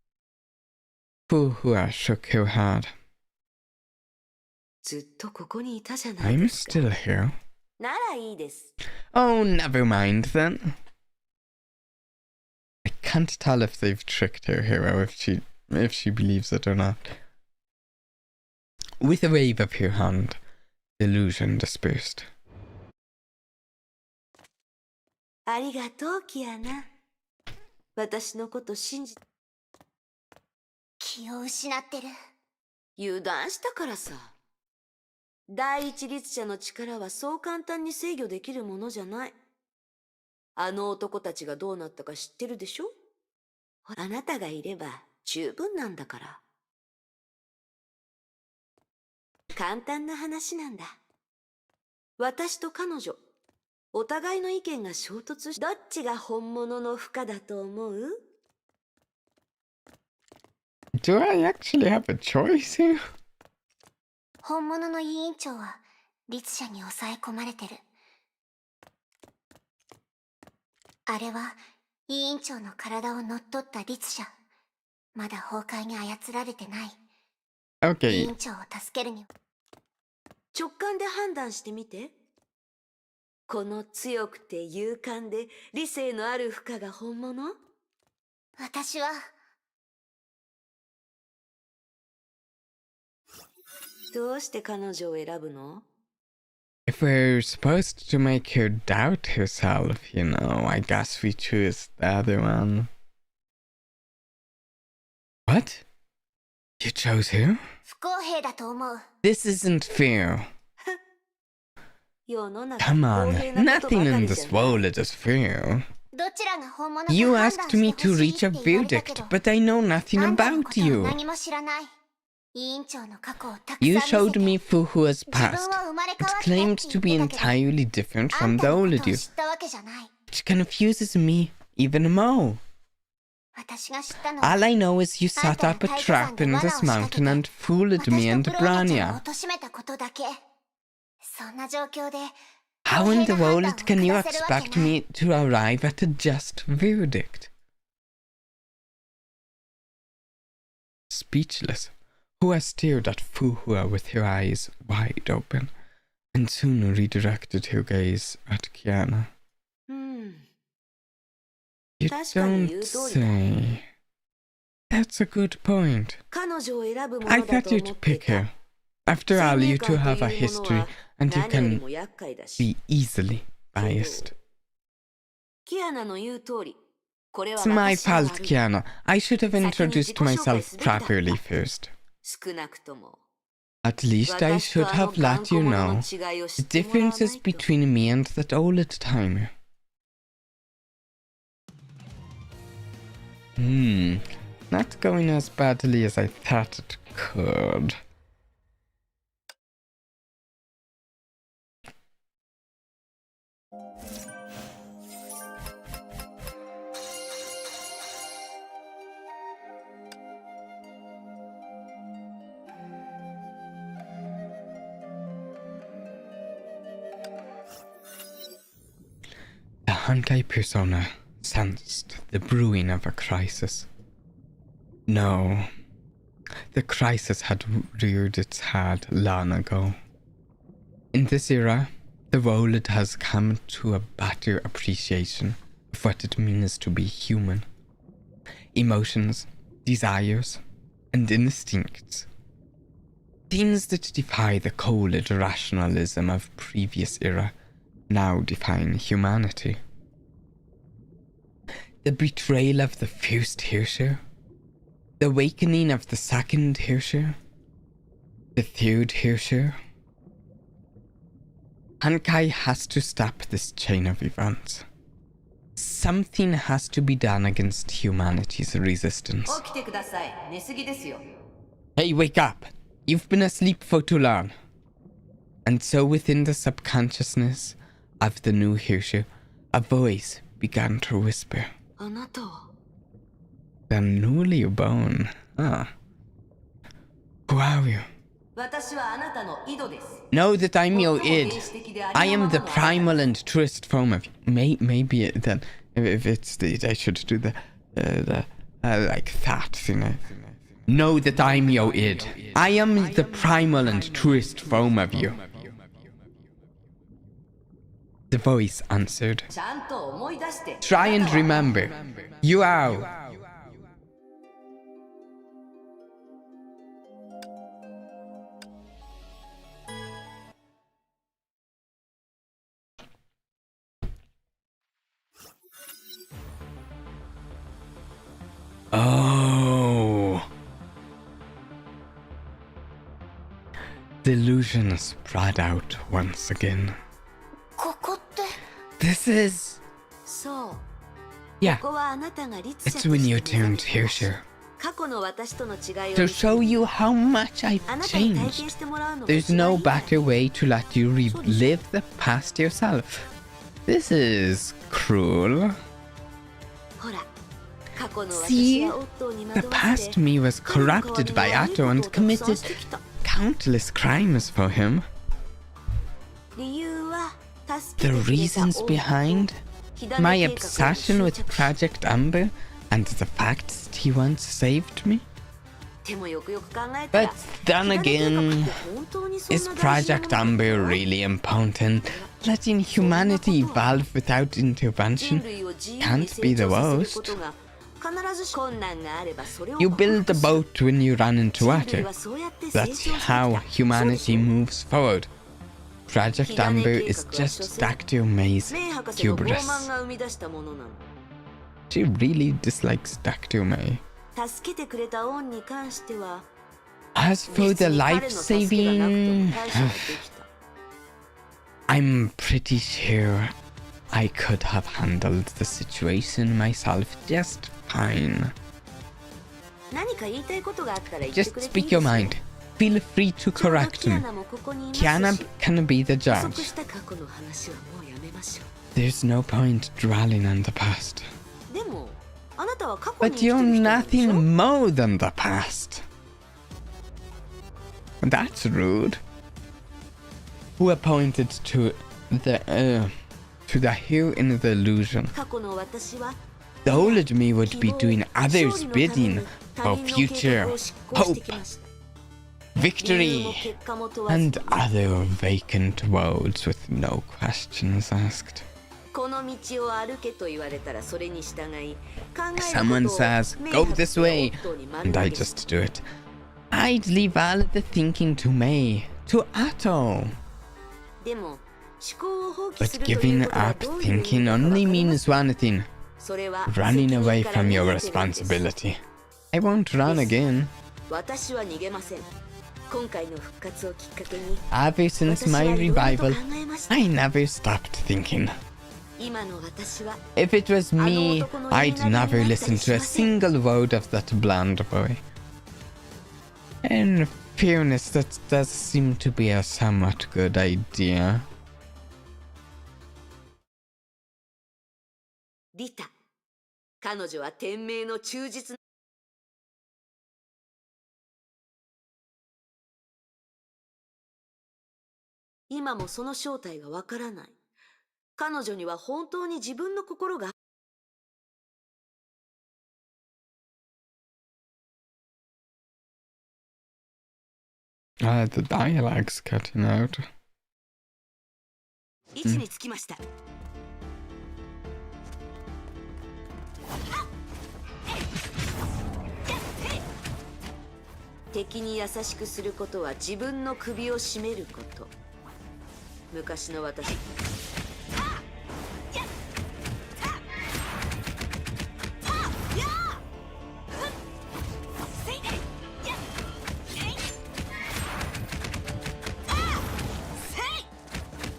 Fuhua shook her head. ずっとここにいたじゃない I'm ですか still here. ならいいです Oh, never mind then. I can't tell if they've tricked her hero, if she believes it or not. With a wave of her hand, the illusion dispersed. ありがとうキアナ私のこと信じ気を失ってる。油断したからさ第一律者の力はそう簡単に制御できるものじゃないあの男たちがどうなったか知ってるでしょあなたがいれば十分なんだから簡単な話なんだ私と彼女お互いの意見が衝突しどっちが本物の負荷だと思う Do I actually have a choice here? 本物の委員長は律者に抑え込まれてる。あれは委員長の体を乗っ取った律者。まだ崩壊に操られてない。委 Okay, 員長を助けるには直感で判断してみてこの強くて勇敢で理性のある負荷が本物私はどうして彼女を選ぶの if we're supposed to make her doubt herself, I guess we choose the other one. What? You chose her? 不公平だと思う。 This isn't fair. 世の中 Come 公 on, 平なことば nothing か in りじ this ゃない world is fair. どちらが本物か You 判断 asked し me て to ほしい reach っ a て言われたけ verdict, ど、 but I know nothing あんたのこ about とは you. 何も知らない。委員長の過去をたくさん You 見せて showed me Fuhua's 自分 past. は生まれ It 変わったって言 claims って to た be けど、 entirely different あ from ん the たのこ old とを you, 知ったわけじゃない。 which confuses me even more. 私が知ったのは All I know is you set up a trap in this mountain and fooled me 私 and とブローニャちゃんを Branya. 貶めたことだけ。そんな状況で How in the 公平な判 world 断を can you 下せるわけ expect ない me to arrive at a just verdict? Speechless, Hua stared at Fuhua with her eyes wide open, and soon redirected her gaze at Kiana. You 確かに言 don't う通りだ。 say. That's a good point. 彼女を選ぶも I のだ thought と思 you'd って pick た。 her. After all, 生 you 命 two have 感と a いうもの history, は and you 何より can も厄介だし。 be easily biased. キアナの言う通り、これは It's my 私が fault, 悪い。 Kiana. I should have 先に introduced 自己紹介 myself すべきだった。 properly first. 少なくとも。 At least I 私と should あの have 頑 let 固 you 者の know 違いを知 the ってもらわない differences と。 between me and that old timer. Not going as badly as I thought it could. The Honkai persona sensed the brewing of a crisis. No, the crisis had reared its head long ago. In this era, the world has come to a better appreciation of what it means to be human. Emotions, desires, and instincts. Things that defy the cold rationalism of previous era now define humanity. The betrayal of the first Herrscher, the awakening of the second Herrscher, the third Herrscher. Honkai has to stop this chain of events. Something has to be done against humanity's resistance. 起きてください。寝すぎですよ。 Hey, wake up! You've been asleep for too long. And so within the subconsciousness of the new Herrscher, a voice began to whisper. あなたは The newly born. Ah. Who are you? 私はあなたの井戸です。 Know that I'm your id. I am the primal and truest form of you. Maybe then, if it's the, I should do the like that, you know. Know that I'm your id. I am the primal and truest form of you. The voice answered. ちゃんと思い出して。 Try and remember. You are. Oh. Delusion spread out once again. ここって This is. そう。 Yeah, ここはあなたが律者 it's と when し you て目 turned 覚めた場所 Herrscher. 過去の私との違いを To 見せ show you how much I've あなたに体験 changed. してもらうのが There's 一番 no いいから better way to let you relive the past yourself. This is cruel. ほら、過去の See? 私はオットーに The 惑わ past せて me was 彼の代わり corrupted に by 悪い Atto こと and をたくさん committed してきた。 countless crimes for him. 理由は助 The けてくれた reasons 王と behind 火種 my 計画を obsession with 執着 Project Amber and the fact that he once saved me. でもよくよく考えた But ら then 火種計画 again, って本当にそん is な大事なも Project のなの Amber really important? Letting humanity evolve without 人 intervention 類を自由に can't 成 be the 長させる worst. ことが必ずしも困難があればそれを You 克 build 服 a し boat when you run into 人類 water. はそうやって成長 That's してきた how そうでし humanity ょ moves forward. Project 火種 Amber 計 is 画は just 所詮 Dactyl May's メイ博士の傲慢 hubris. が生み出したものなの She really dislikes Dactyl May. 助けてくれた恩に関しては As for 別 the に彼の life 助けがなくて saving, も対処ができた I'm pretty sure I could have handled the situation myself just fine. 何か言いたいことがあったら言って Just くれていい speak で your すよ mind. Feel free to ちょうど correct キア me. ナもここにいます Kiana し can be the 補足 judge. した過去の話はもうやめましょ There's no point dwelling on the past. うでもあなたは過去に But 生きて you're る人なんでしょ nothing more than the past. That's rude. Who appointed to the hue in the illusion? 過去の私は The old me would be doing 勝利 others' のために bidding 他 for 人の計 future 画を執行して hope, きました理由 victory, も結果も問わず and other vacant worlds with no questions asked. この道を歩けと言われたらそれに従い、考える Someone ことを says, 明 go 白 this に way, 夫に丸 and 投 I げす just do it. I'd leave all the thinking to May, to Atto. でも思考を放棄す But るという giving ことは up どういう意味 thinking かわか only りま means す one thing, それは running 責 away 任から from 逃 your げてるんです responsibility. I won't run again. 私は逃げません。今回の復活をきっかけに Ever since 私 my はいろいろと revival, 考えました。 I never stopped thinking. 今の私は If it was me, I'd never listen to a single word of that blonde boy. In fairness, that does seem to be a somewhat good idea. リタ、彼女は天命の忠実な今もその正体がわからない。彼女には本当に自分の心が The dialogue's cutting out. 位置につきました。敵に優しくすることは自分の首を絞めること。昔の私。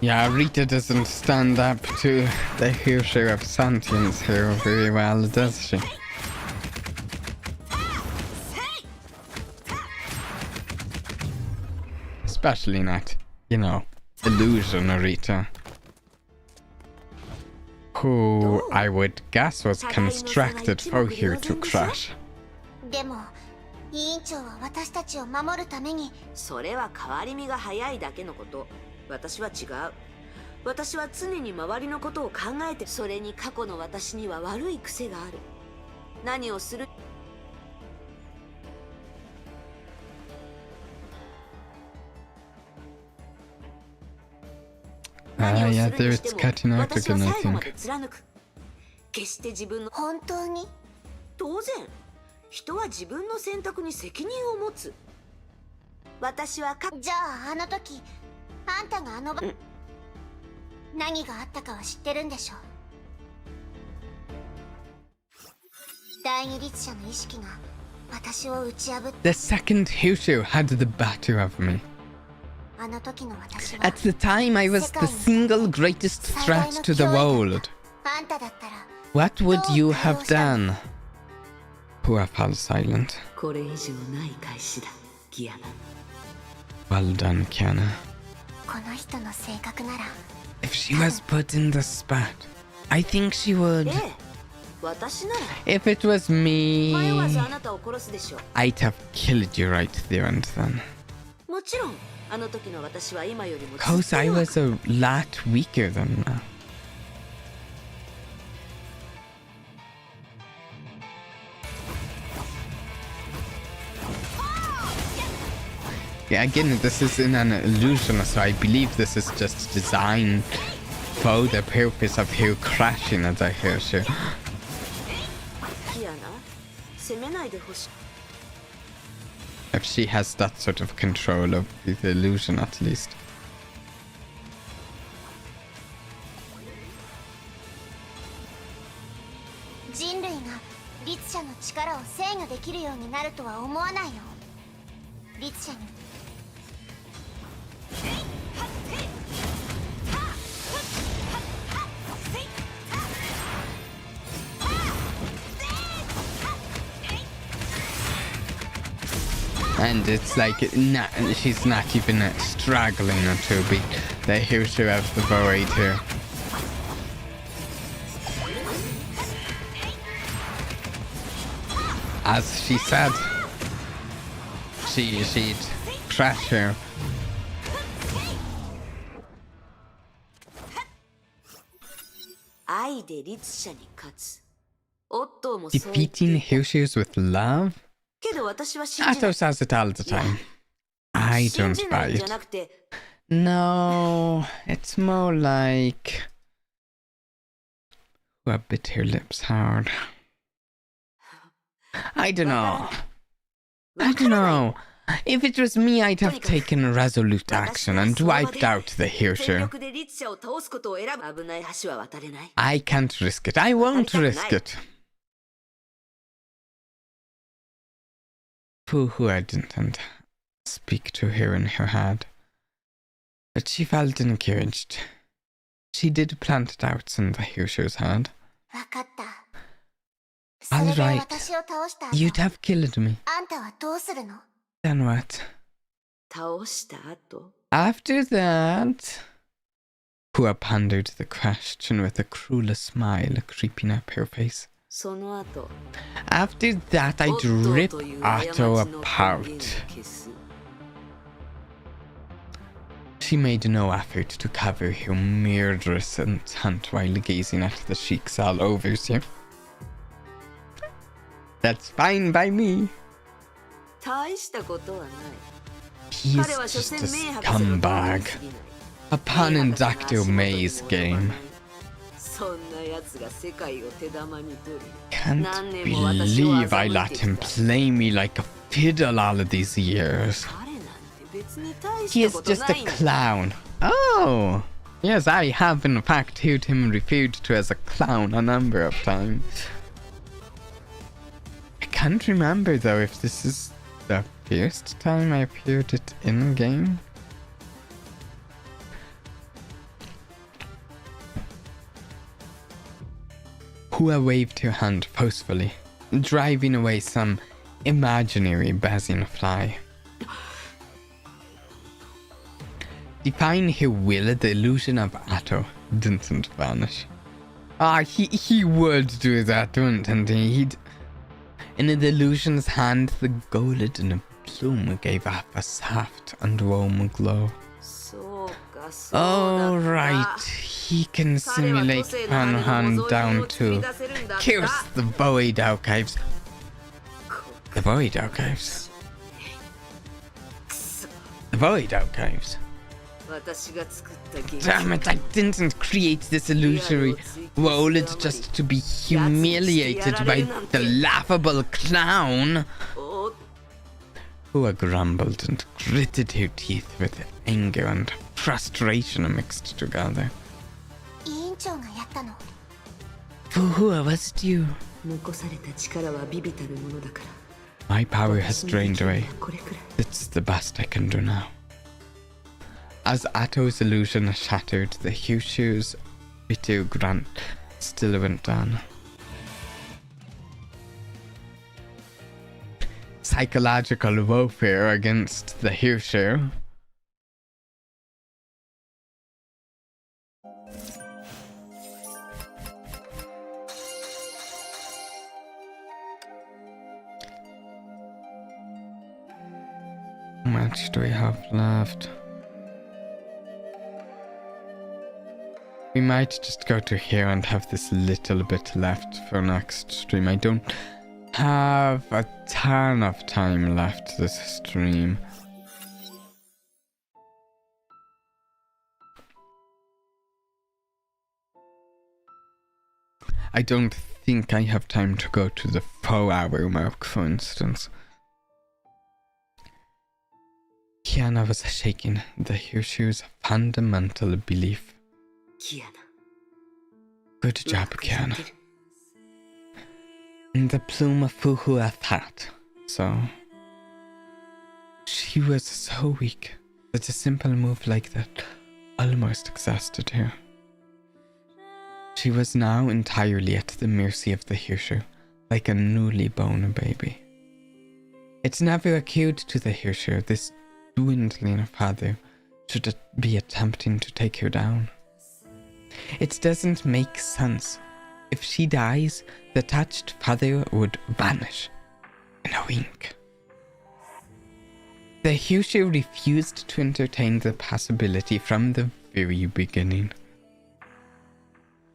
Yeah, Rita doesn't stand up to the hero of sentience here very well, does she? Especially not, you know, illusion Rita. Who I would guess was constructed for here to crash. でも委員長は私たちを守るために。それは変わり身が早いだけのこと。私は違う。私は常に周りのことを考えて、それに過去の私には悪い癖がある。何をする何をす Yeah, る there に it's しても cutting out 私は again, I 最後ま think. で貫く。決して自分の本当に？当然人は自分の選択に責任を持つ。私はじゃああの時あんたがあの場、何があったかは知ってるんでしょ。第二律者の意識が私を打ち破っ The second Hushu had the better of me. あの時の私は At the time, I was the single greatest threat to the world. あんただったら What would you have done? Poor fell silent. これ以上ない返しだ、ギアナ。 Well done, Kiana. この人の性格なら If she was put in the spot, I think she would. ええ、私なら If it was 迷わ me, ずあなたを殺すでしょう。 I'd have killed you right there and then. もちろんあの時の私は今よりもずっと Cause I 弱 was く a lot weaker than now. Yeah, again, this is in an illusion, so I believe this is just designed for the purpose of her crashing as I hear she. ギアナ、責めないでほしい。 If she has that sort of control of the illusion at least. 人類が律者の力を制御できるようになるとは思わないの。律者に And it's like, she's not even struggling to beat the hero of the void here. As she said, she'd crash her. 愛で律者に勝つ。オットーもそう言って Defeating いた。 Hirschus with love? けど私は信じな Atto い。 says it all the time. I 信 don't じな buy いんじゃ it. なくて、 No, it's more like Who bit her lips hard. I don't know. If it was me, I'd have taken resolute action and wiped out the Hirscher. I can't risk it. I won't risk it. Fuhua didn't speak to her in her head, but she felt encouraged. She did plant doubts in the Hirscher's head. All right, you'd have killed me. Then what? After that... Hua pondered the question with a cruel smile creeping up her face. After that, I'd rip Otto apart. She made no effort to cover her murderous intent while gazing at the sheiks all over her. That's fine by me. He is just a scumbag. A pawn in Dr. May's game. Can't believe I let him play me like a fiddle all of these years. He is just a clown. Oh! Yes, I have in fact heard him referred to as a clown a number of times. I can't remember though if this is the first time I've heard it in-game. Hua waved her hand forcefully, driving away some imaginary buzzing fly. Defying her will, the illusion of Atto didn't vanish. He would do that, wouldn't he? In the illusion's hand, the golden plume gave off a soft and warm glow. Oh, right. He can simulate Panhan down to... Curse the Void Archives. The Void Archives? The Void Archives? Damn it, I didn't create this illusory world just to be humiliated by the laughable clown. Hua grumbled and gritted her teeth with anger and frustration mixed together. Fuhua, was it you? My power has drained away. It's the best I can do now. As Atto's illusion shattered, the Hirscher's bitter grunt still went on. Psychological warfare against the Hirscher. How much do we have left? We might just go to here and have this little bit left for next stream. I don't have a ton of time left this stream. I don't think I have time to go to the 4-hour mark, for instance. Kiana was shaking the Hirscher's fundamental belief. Good job, Kiana. And the plume of Fuhua thought so. She was so weak that a simple move like that almost exhausted her. She was now entirely at the mercy of the Hirscher, like a newly born baby. It never occurred to the Hirscher this dwindling father should be attempting to take her down. It doesn't make sense. If she dies, the touched father would vanish in a wink. The Hirscher refused to entertain the possibility from the very beginning.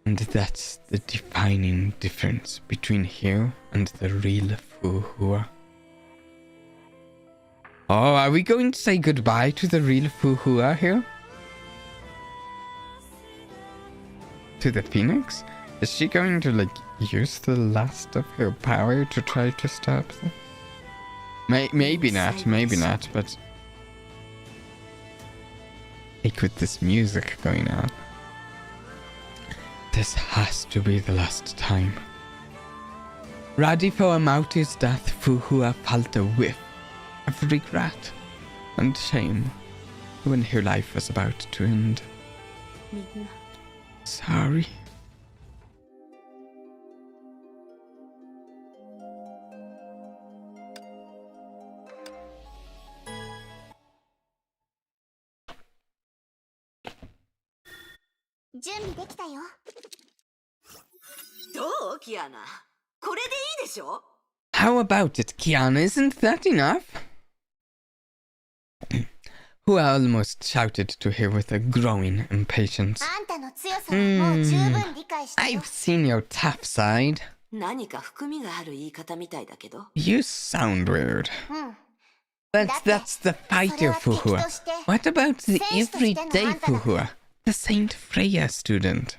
And that's the defining difference between her and the real Fuhua. Oh, are we going to say goodbye to the real Fuhua here? To the Phoenix? Is she going to, like, use the last of her power to try to stop them? Maybe not, but... Like, with this music going on. This has to be the last time. Ready for Amautu's death, Fuhua felt a whiff of regret and shame when her life was about to end. Sorry. How about it, Kiana? Isn't that enough? Who almost shouted to her with a growing impatience. I've seen your tough side. You sound weird. But that's the fighter Fuhua. What about the everyday Fuhua? The Saint Freya student.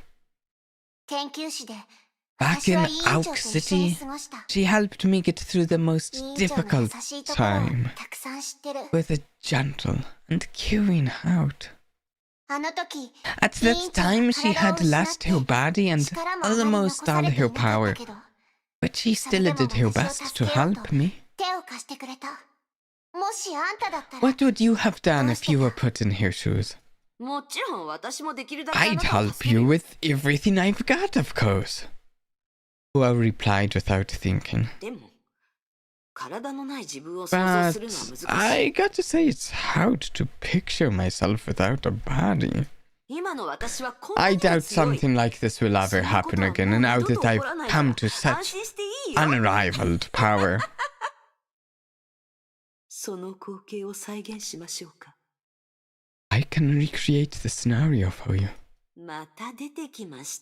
Back in Auk City, she helped me get through the most difficult time with a gentle and caring heart. At that time, she had lost her body and almost all her power, but she still did her best to help me. What would you have done if you were put in her shoes? I'd help you with everything I've got, of course. Hua replied without thinking. But I got to say, it's hard to picture myself without a body. I doubt something like this will ever happen again, and now that I've come to such unrivaled power. I can recreate the scenario for you.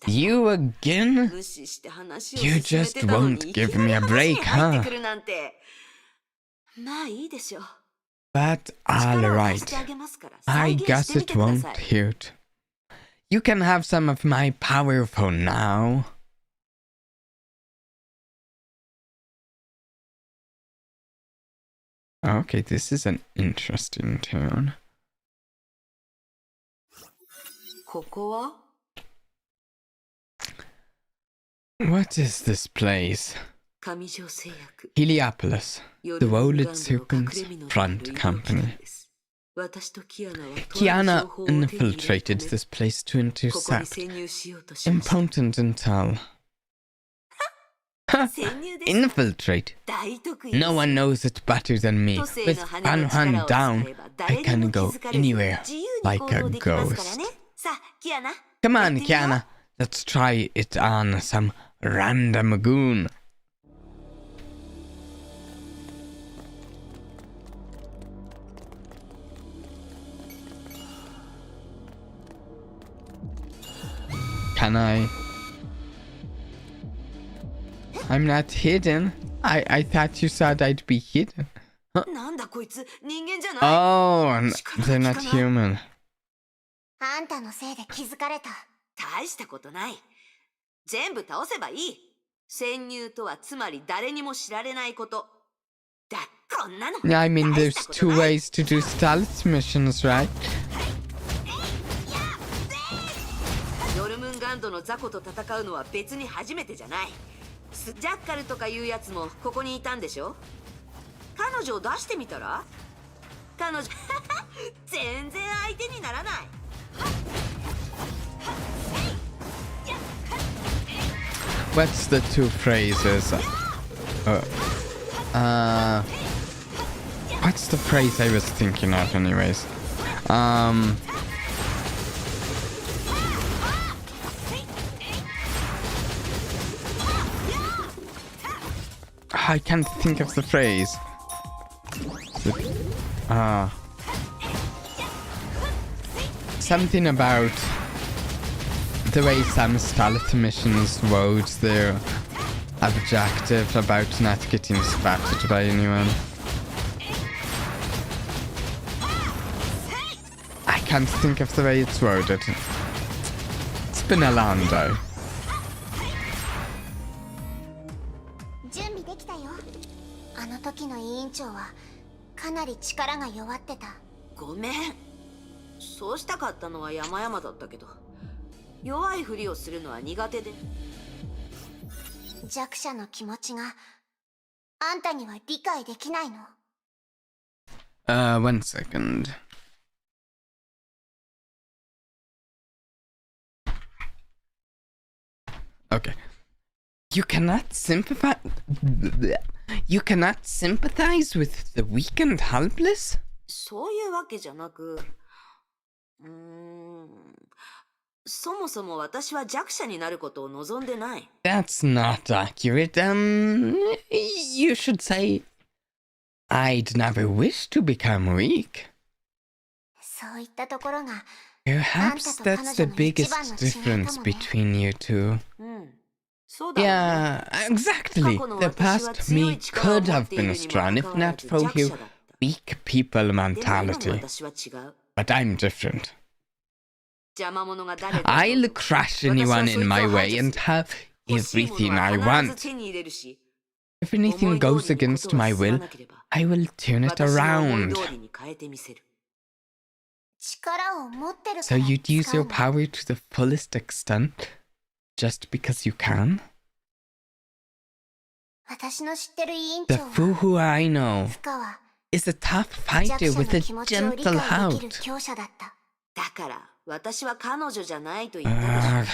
You again? You just won't give me a break, huh? But alright. I guess it won't hurt. You can have some of my power for now. Okay, this is an interesting tune. What is this place? Heliopolis, the Wolid Serpent's front company. Kiana infiltrated this place to intercept important intel. Infiltrate? No one knows it better than me. With one hand down, I can go anywhere like a ghost. Come on, Kiana. Let's try it on some random goon. Can I? I'm not hidden. I thought you said I'd be hidden. Huh? Oh, they're not human. あんたのせいで気づかれた。大したことない。全部倒せばいい。潜入とはつまり誰にも知られないこと。だ、こんなの。I mean, there's two ways to do stealth missions, right? ヨルムンガンドの雑魚と戦うのは別に初めてじゃない。ジャッカルとかいうやつもここにいたんでしょ。彼女を出してみたら。彼女全然相手にならない。What's the two phrases? What's the phrase I was thinking of anyways? I can't think of the phrase. Something about the way some stealth missions wrote their objective about not getting spotted by anyone. I can't think of the way it's worded. It's been a long day. 時の委員長はかなり力が弱ってた。ごめん。そうしたかったのは山々だったけど、弱いふりをするのは苦手で。弱者の気持ちがあんたには理解できないの。One second. Okay. You cannot sympathize. You cannot sympathize with the weak and helpless? そういうわけじゃなく、そもそも私は弱者になることを望んでない。That's not accurate. You should say, I'd never wish to become weak. そういったところが Perhaps that's the biggest difference between you two. そうだわね。 Yeah, exactly. The past me could have been strong if not for your weak people でも今の mentality. 私は違う。 But I'm different. 邪魔者が誰だろうと I'll crush anyone in my way and have 欲しいも everything の I は必ず want. 手に入れるし、 If anything goes against my will, I will turn it 私の思い around. 通りに変えてみせる。力を持ってるか So ら you'd use 使う your の。 power to the fullest extent just because you can? 私の知ってる委員 The 長 fool は who I know 負荷は is a tough 弱 fighter 者 with の a 気持ちを理 gentle 解できる heart. 強者だった。だから私は彼女じゃないと言った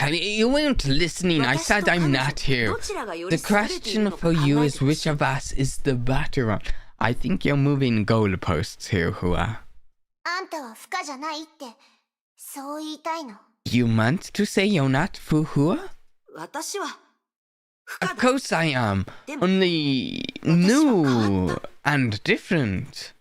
でしょ。 You weren't listening. I said I'm not here. どちらがより The 優れている question のか for 考 you え is てほし which い。 of us is the better one. I think you're moving goalposts here, Hua. あんたは負荷じゃないって、そう言いたいの。You meant to say you're not Fuhua? 私は不 Of 可だ。 course I am. でも Only new and different.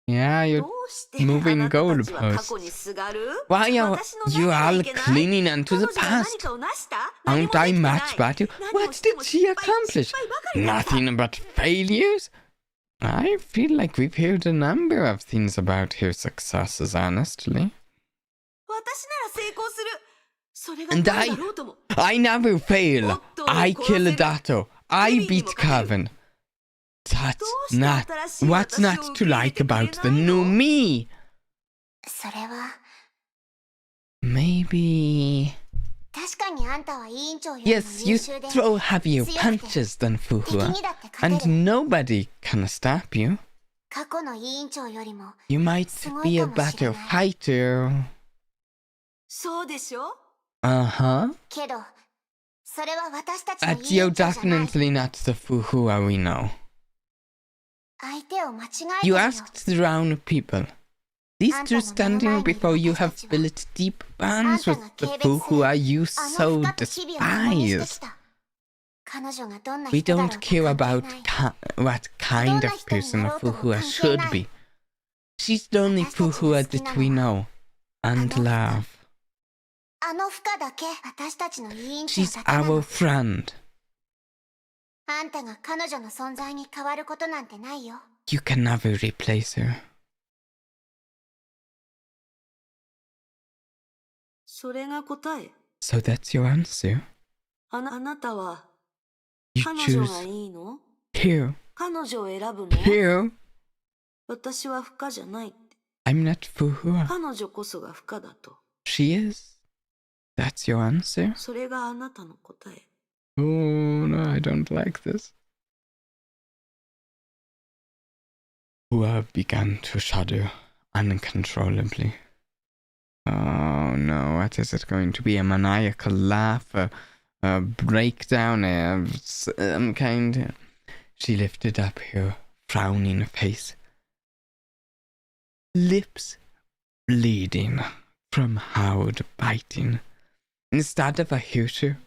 Yeah, ど you're うしてあ moving なたたちは過去 goalposts. にすがる？ Why are 私の you 何が all いけない？ clinging onto 彼 the 女が何 past? かを成した？何も Aren't で I きてない。 much better? 何を What して did も she 失敗 accomplish? 失敗ばかりだった Nothing but failures? I feel like we've heard a number of things about her successes, honestly. 私なら成功する。それが And 何 I だろうとも。 I never fail. I kill Dato. I beat Kevin. That's not what's not to like about the new me. それは Maybe 確かにあんたは委員長よりも yes, you 優秀で throw heavier 強くて punches than 敵 Fuhua, にだって勝 and てる。 nobody can stop you. 過去の委員長よりも You might be a better fighter. そうでしょ？ Uh-huh. けどそれは私たちの委 But 員 you're 長じゃない。 definitely not the Fuhua we know. 相手を間違えて You るよ。 asked the round people. These two standing before you have built deep bonds with the Fuhua you あ so の負荷と日々を共にしてき despise. た。彼女がどんな We 人だろう don't か care 関 about 係ない。 what kind of person a Fuhua should be. She's the only Fuhua that we know and love. あの負荷だけ私たちの委員長 She's だけな our の。 friend. あんたが彼女の存在に変わることなんてないよ。 You can never replace her. それが答え。 So that's your answer. あなたは You 彼女が choose いいの？ here, 彼女を選ぶの？ here. 私は不可じゃないって。 I'm not Fuhua. 彼女こそが不可だと。 She is. That's your answer? それがあなたの答え。 Oh no, I don't like this. Hua began to shudder uncontrollably. Oh no, what is it going to be? A maniacal laugh? A breakdown of some kind? She lifted up her frowning face, lips bleeding from hard biting. Instead of a hooter,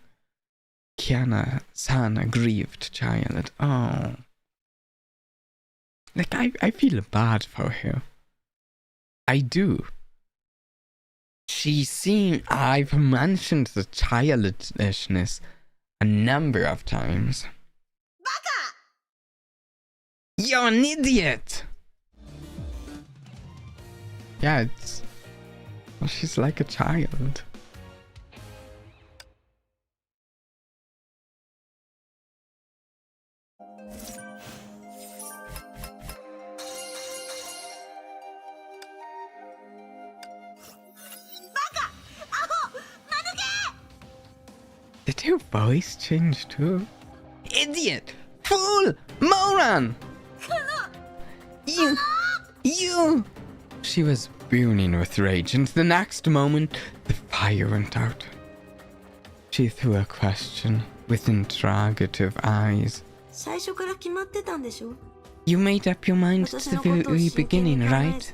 Kiana-san, a grieved child. Oh. Like, I feel bad for her. I do. I've mentioned the childishness a number of times. Baka! You're an idiot! Yeah, well, she's like a child. Did her voice change too? Idiot! Fool! Moron! You! She was burning with rage, and the next moment, the fire went out. She threw a question with interrogative eyes. 最初から決まってたんでしょ You made up your mind at the very beginning, right?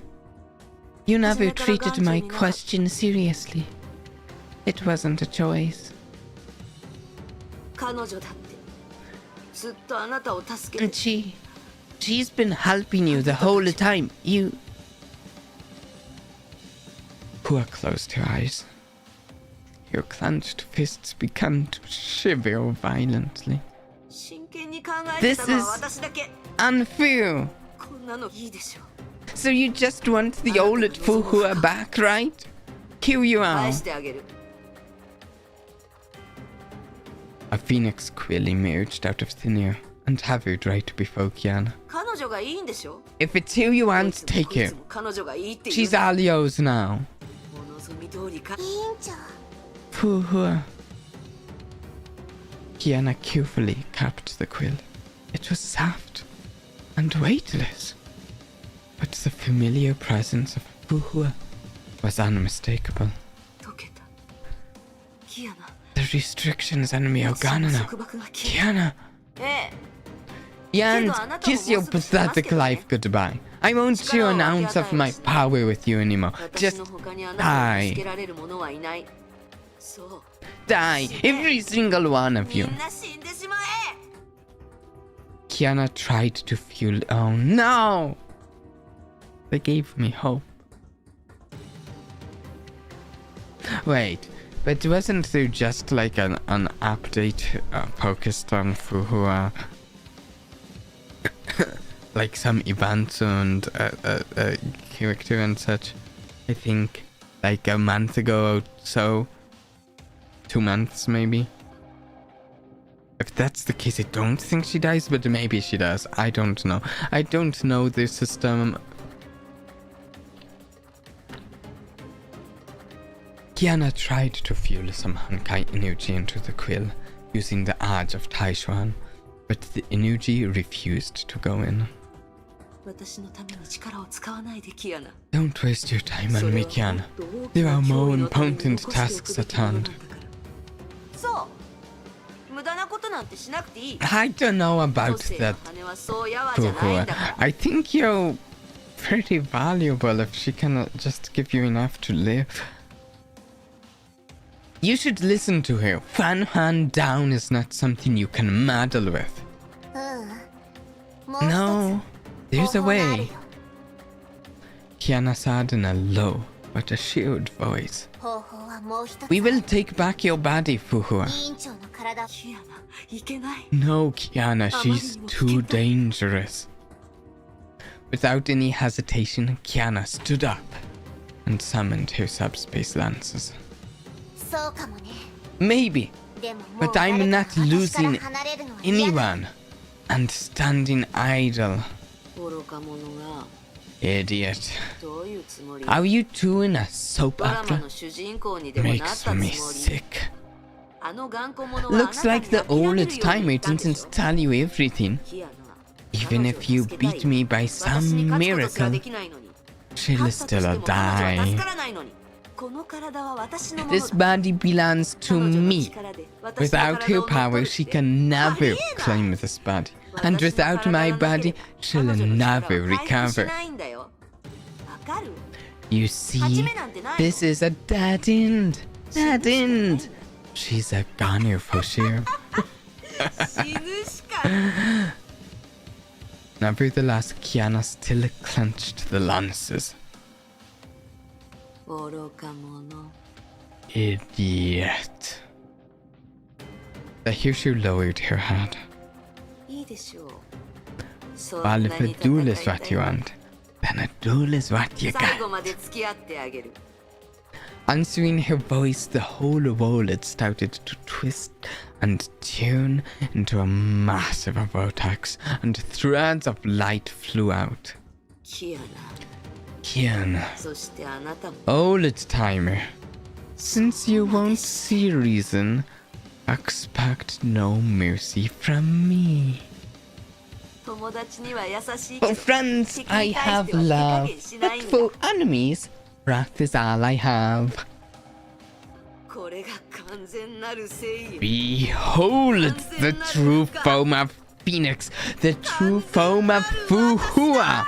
You never treated my question seriously. It wasn't a choice. 彼女だってずっとあなたを助け And て she's been helping you the whole time. Pua closed her eyes. Her clenched fists began to shiver violently. 真剣に考えてたのは私だけ Unfair! こんなのいいでしょ So you just want the old Fuhua back, right? Here you 返 are. してあげる A phoenix quill emerged out of thin air and hovered right before Kiana. 彼女がいいんでしょ If it's who you こい want, つも take こい her. つも彼女がいいっていう She's all yours now. お望み通りか委員長 Fuhua. Kiana carefully capped the quill. It was soft and weightless, but the familiar presence of Fuhua was unmistakable. 溶けたキアナ The restrictions on me are gone now. 束縛が消え Kiana, ええ Jan, kiss your pathetic life goodbye. I won't share an ounce of my power with you anymore. 私 Just の他にあなたを助け die. られる者はいないそう Die, every single one of み you. んな死んでしまえ Kiana tried to fuel. Oh no! They gave me hope. Wait, but wasn't there just like an update focused on Fuhua? Like some events and character and such? I think like a month ago or so. 2 months maybe. If that's the case, I don't think she dies, but maybe she does. I don't know. I don't know the system. Kiana tried to fuel some Honkai energy into the quill using the urge of Taishuan, but the energy refused to go in. 私のために力を使わないでキアナ Don't waste your time on me, Kiana. There are more important tasks at hand. そう無駄なことなんてしなくていい I don't know about 個性 that, の羽はそうやわじゃないん Fuhua. だから I think you're pretty valuable if she can just give you enough to live. You should listen to her. One hand down is not something you can meddle with. もう一つ No, there's a 方法がある way. よ Kiana said in a low but assured voice. 方法はもう一つ We will take back your body, Fuhua. 委員長の体をキアナいけない No, Kiana, she's too dangerous. Without any hesitation, Kiana stood up and summoned her subspace lances. そうかもね Maybe, でももう but 誰 I'm か not が私から losing 離れるのは嫌だ anyone and standing idle. 愚か者が Idiot. どういうつもり Are you two in a soap ドラマ opera? の主人公にでもなった Makes つも me り sick. あの頑固者はあな Looks たに like the 殴られるよう old に言 timer ったんでしょ doesn't tell you everything. キアナ Even if you beat me by 私 some に勝つことすら miracle, できないのに she'll 勝ったとして still も彼女は die. 助からないのにこの体は私のもの This だ body belongs to 彼女の me. 力で私の Without 体 her を乗っ取 power, る she って can あり never えない claim this body. And without my body, she'll never recover. You see, this is a dead end. Dead end. She's a goner for sure. Nevertheless, Kiana still clenched the lances. Idiot. The Hirshu lowered her head. Well, if a duel is what you want, then a duel is what you got. Answering her voice, the whole world started to twist and turn into a massive vortex, and threads of light flew out. Kiana, old timer, since you won't see reason, Expect no mercy from me. 友達には優しい For けど friends, 敵 I に対 have しては手加 love. 減しない But んだ for enemies, wrath is all I have. これが完全なる正義 Behold the true form of Phoenix, the true form of Fuhua.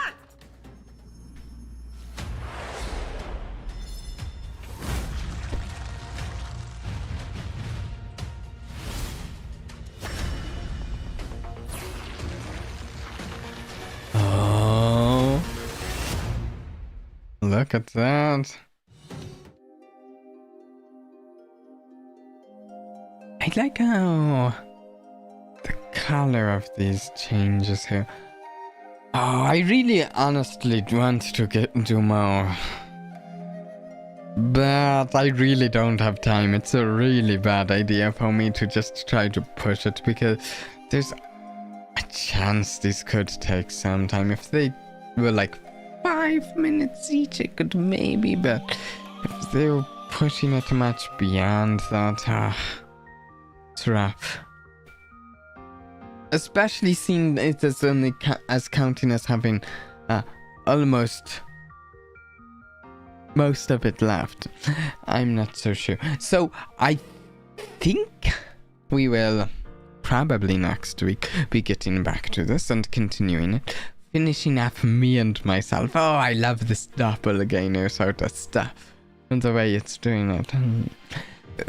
Oh, look at that. I like how the color of these changes here. Oh, I really honestly want to do more. But I really don't have time. It's a really bad idea for me to just try to push it because there's a chance this could take some time. If they were like 5 minutes each, it could maybe, but if they were pushing it much beyond that, it's rough. Especially seeing it as only as counting as having almost most of it left. I'm not so sure. So I think we will probably next week be getting back to this and continuing it. Finishing off me and myself. Oh, I love this doppelganger sort of stuff. And the way it's doing it.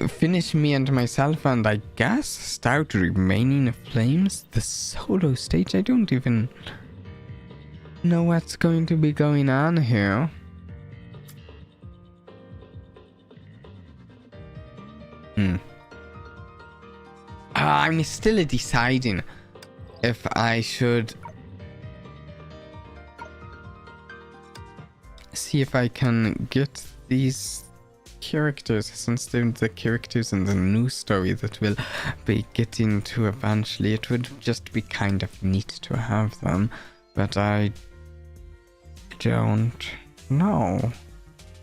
Finish me and myself, and I guess start Remaining Flames, the solo stage. I don't even know what's going to be going on here. I'm still deciding if I should see if I can get these characters, since they're the characters in the new story that we'll be getting to eventually. It would just be kind of neat to have them, but I don't know.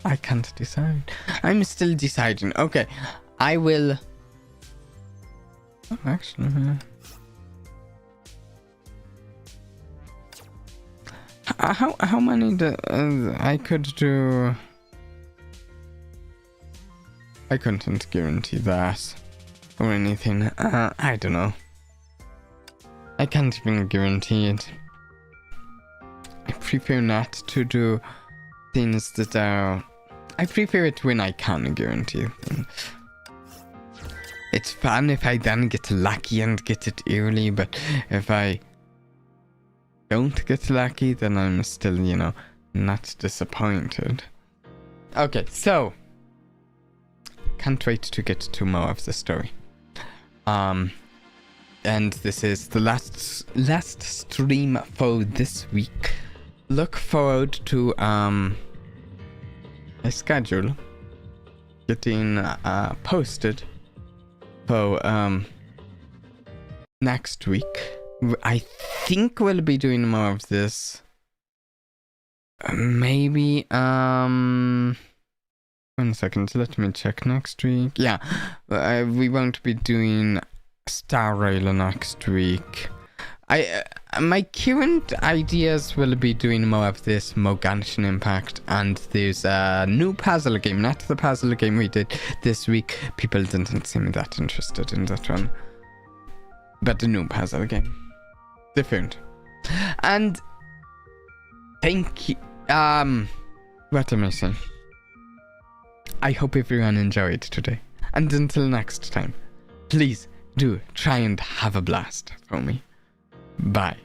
I can't decide. I'm still deciding. Okay, I will... Oh, actually... How many I could do... I couldn't guarantee that or anything. I don't know. I can't even guarantee it. I prefer not to do things that are... I prefer it when I can guarantee things. It's fun if I then get lucky and get it early, but if I don't get lucky, then I'm still, you know, not disappointed. Okay, so can't wait to get to more of the story. And this is the last stream for this week. Look forward to a schedule getting posted for next week. I think we'll be doing more of this. Maybe 1 second, let me check next week. Yeah, we won't be doing Star Rail next week. My current ideas will be doing more of this Genshin Impact, and there's a new puzzle game, not the puzzle game we did this week. People didn't seem that interested in that one. But the new puzzle game. Different. And thank you. What am I saying? I hope everyone enjoyed today. And until next time, please do try and have a blast for me. Bye.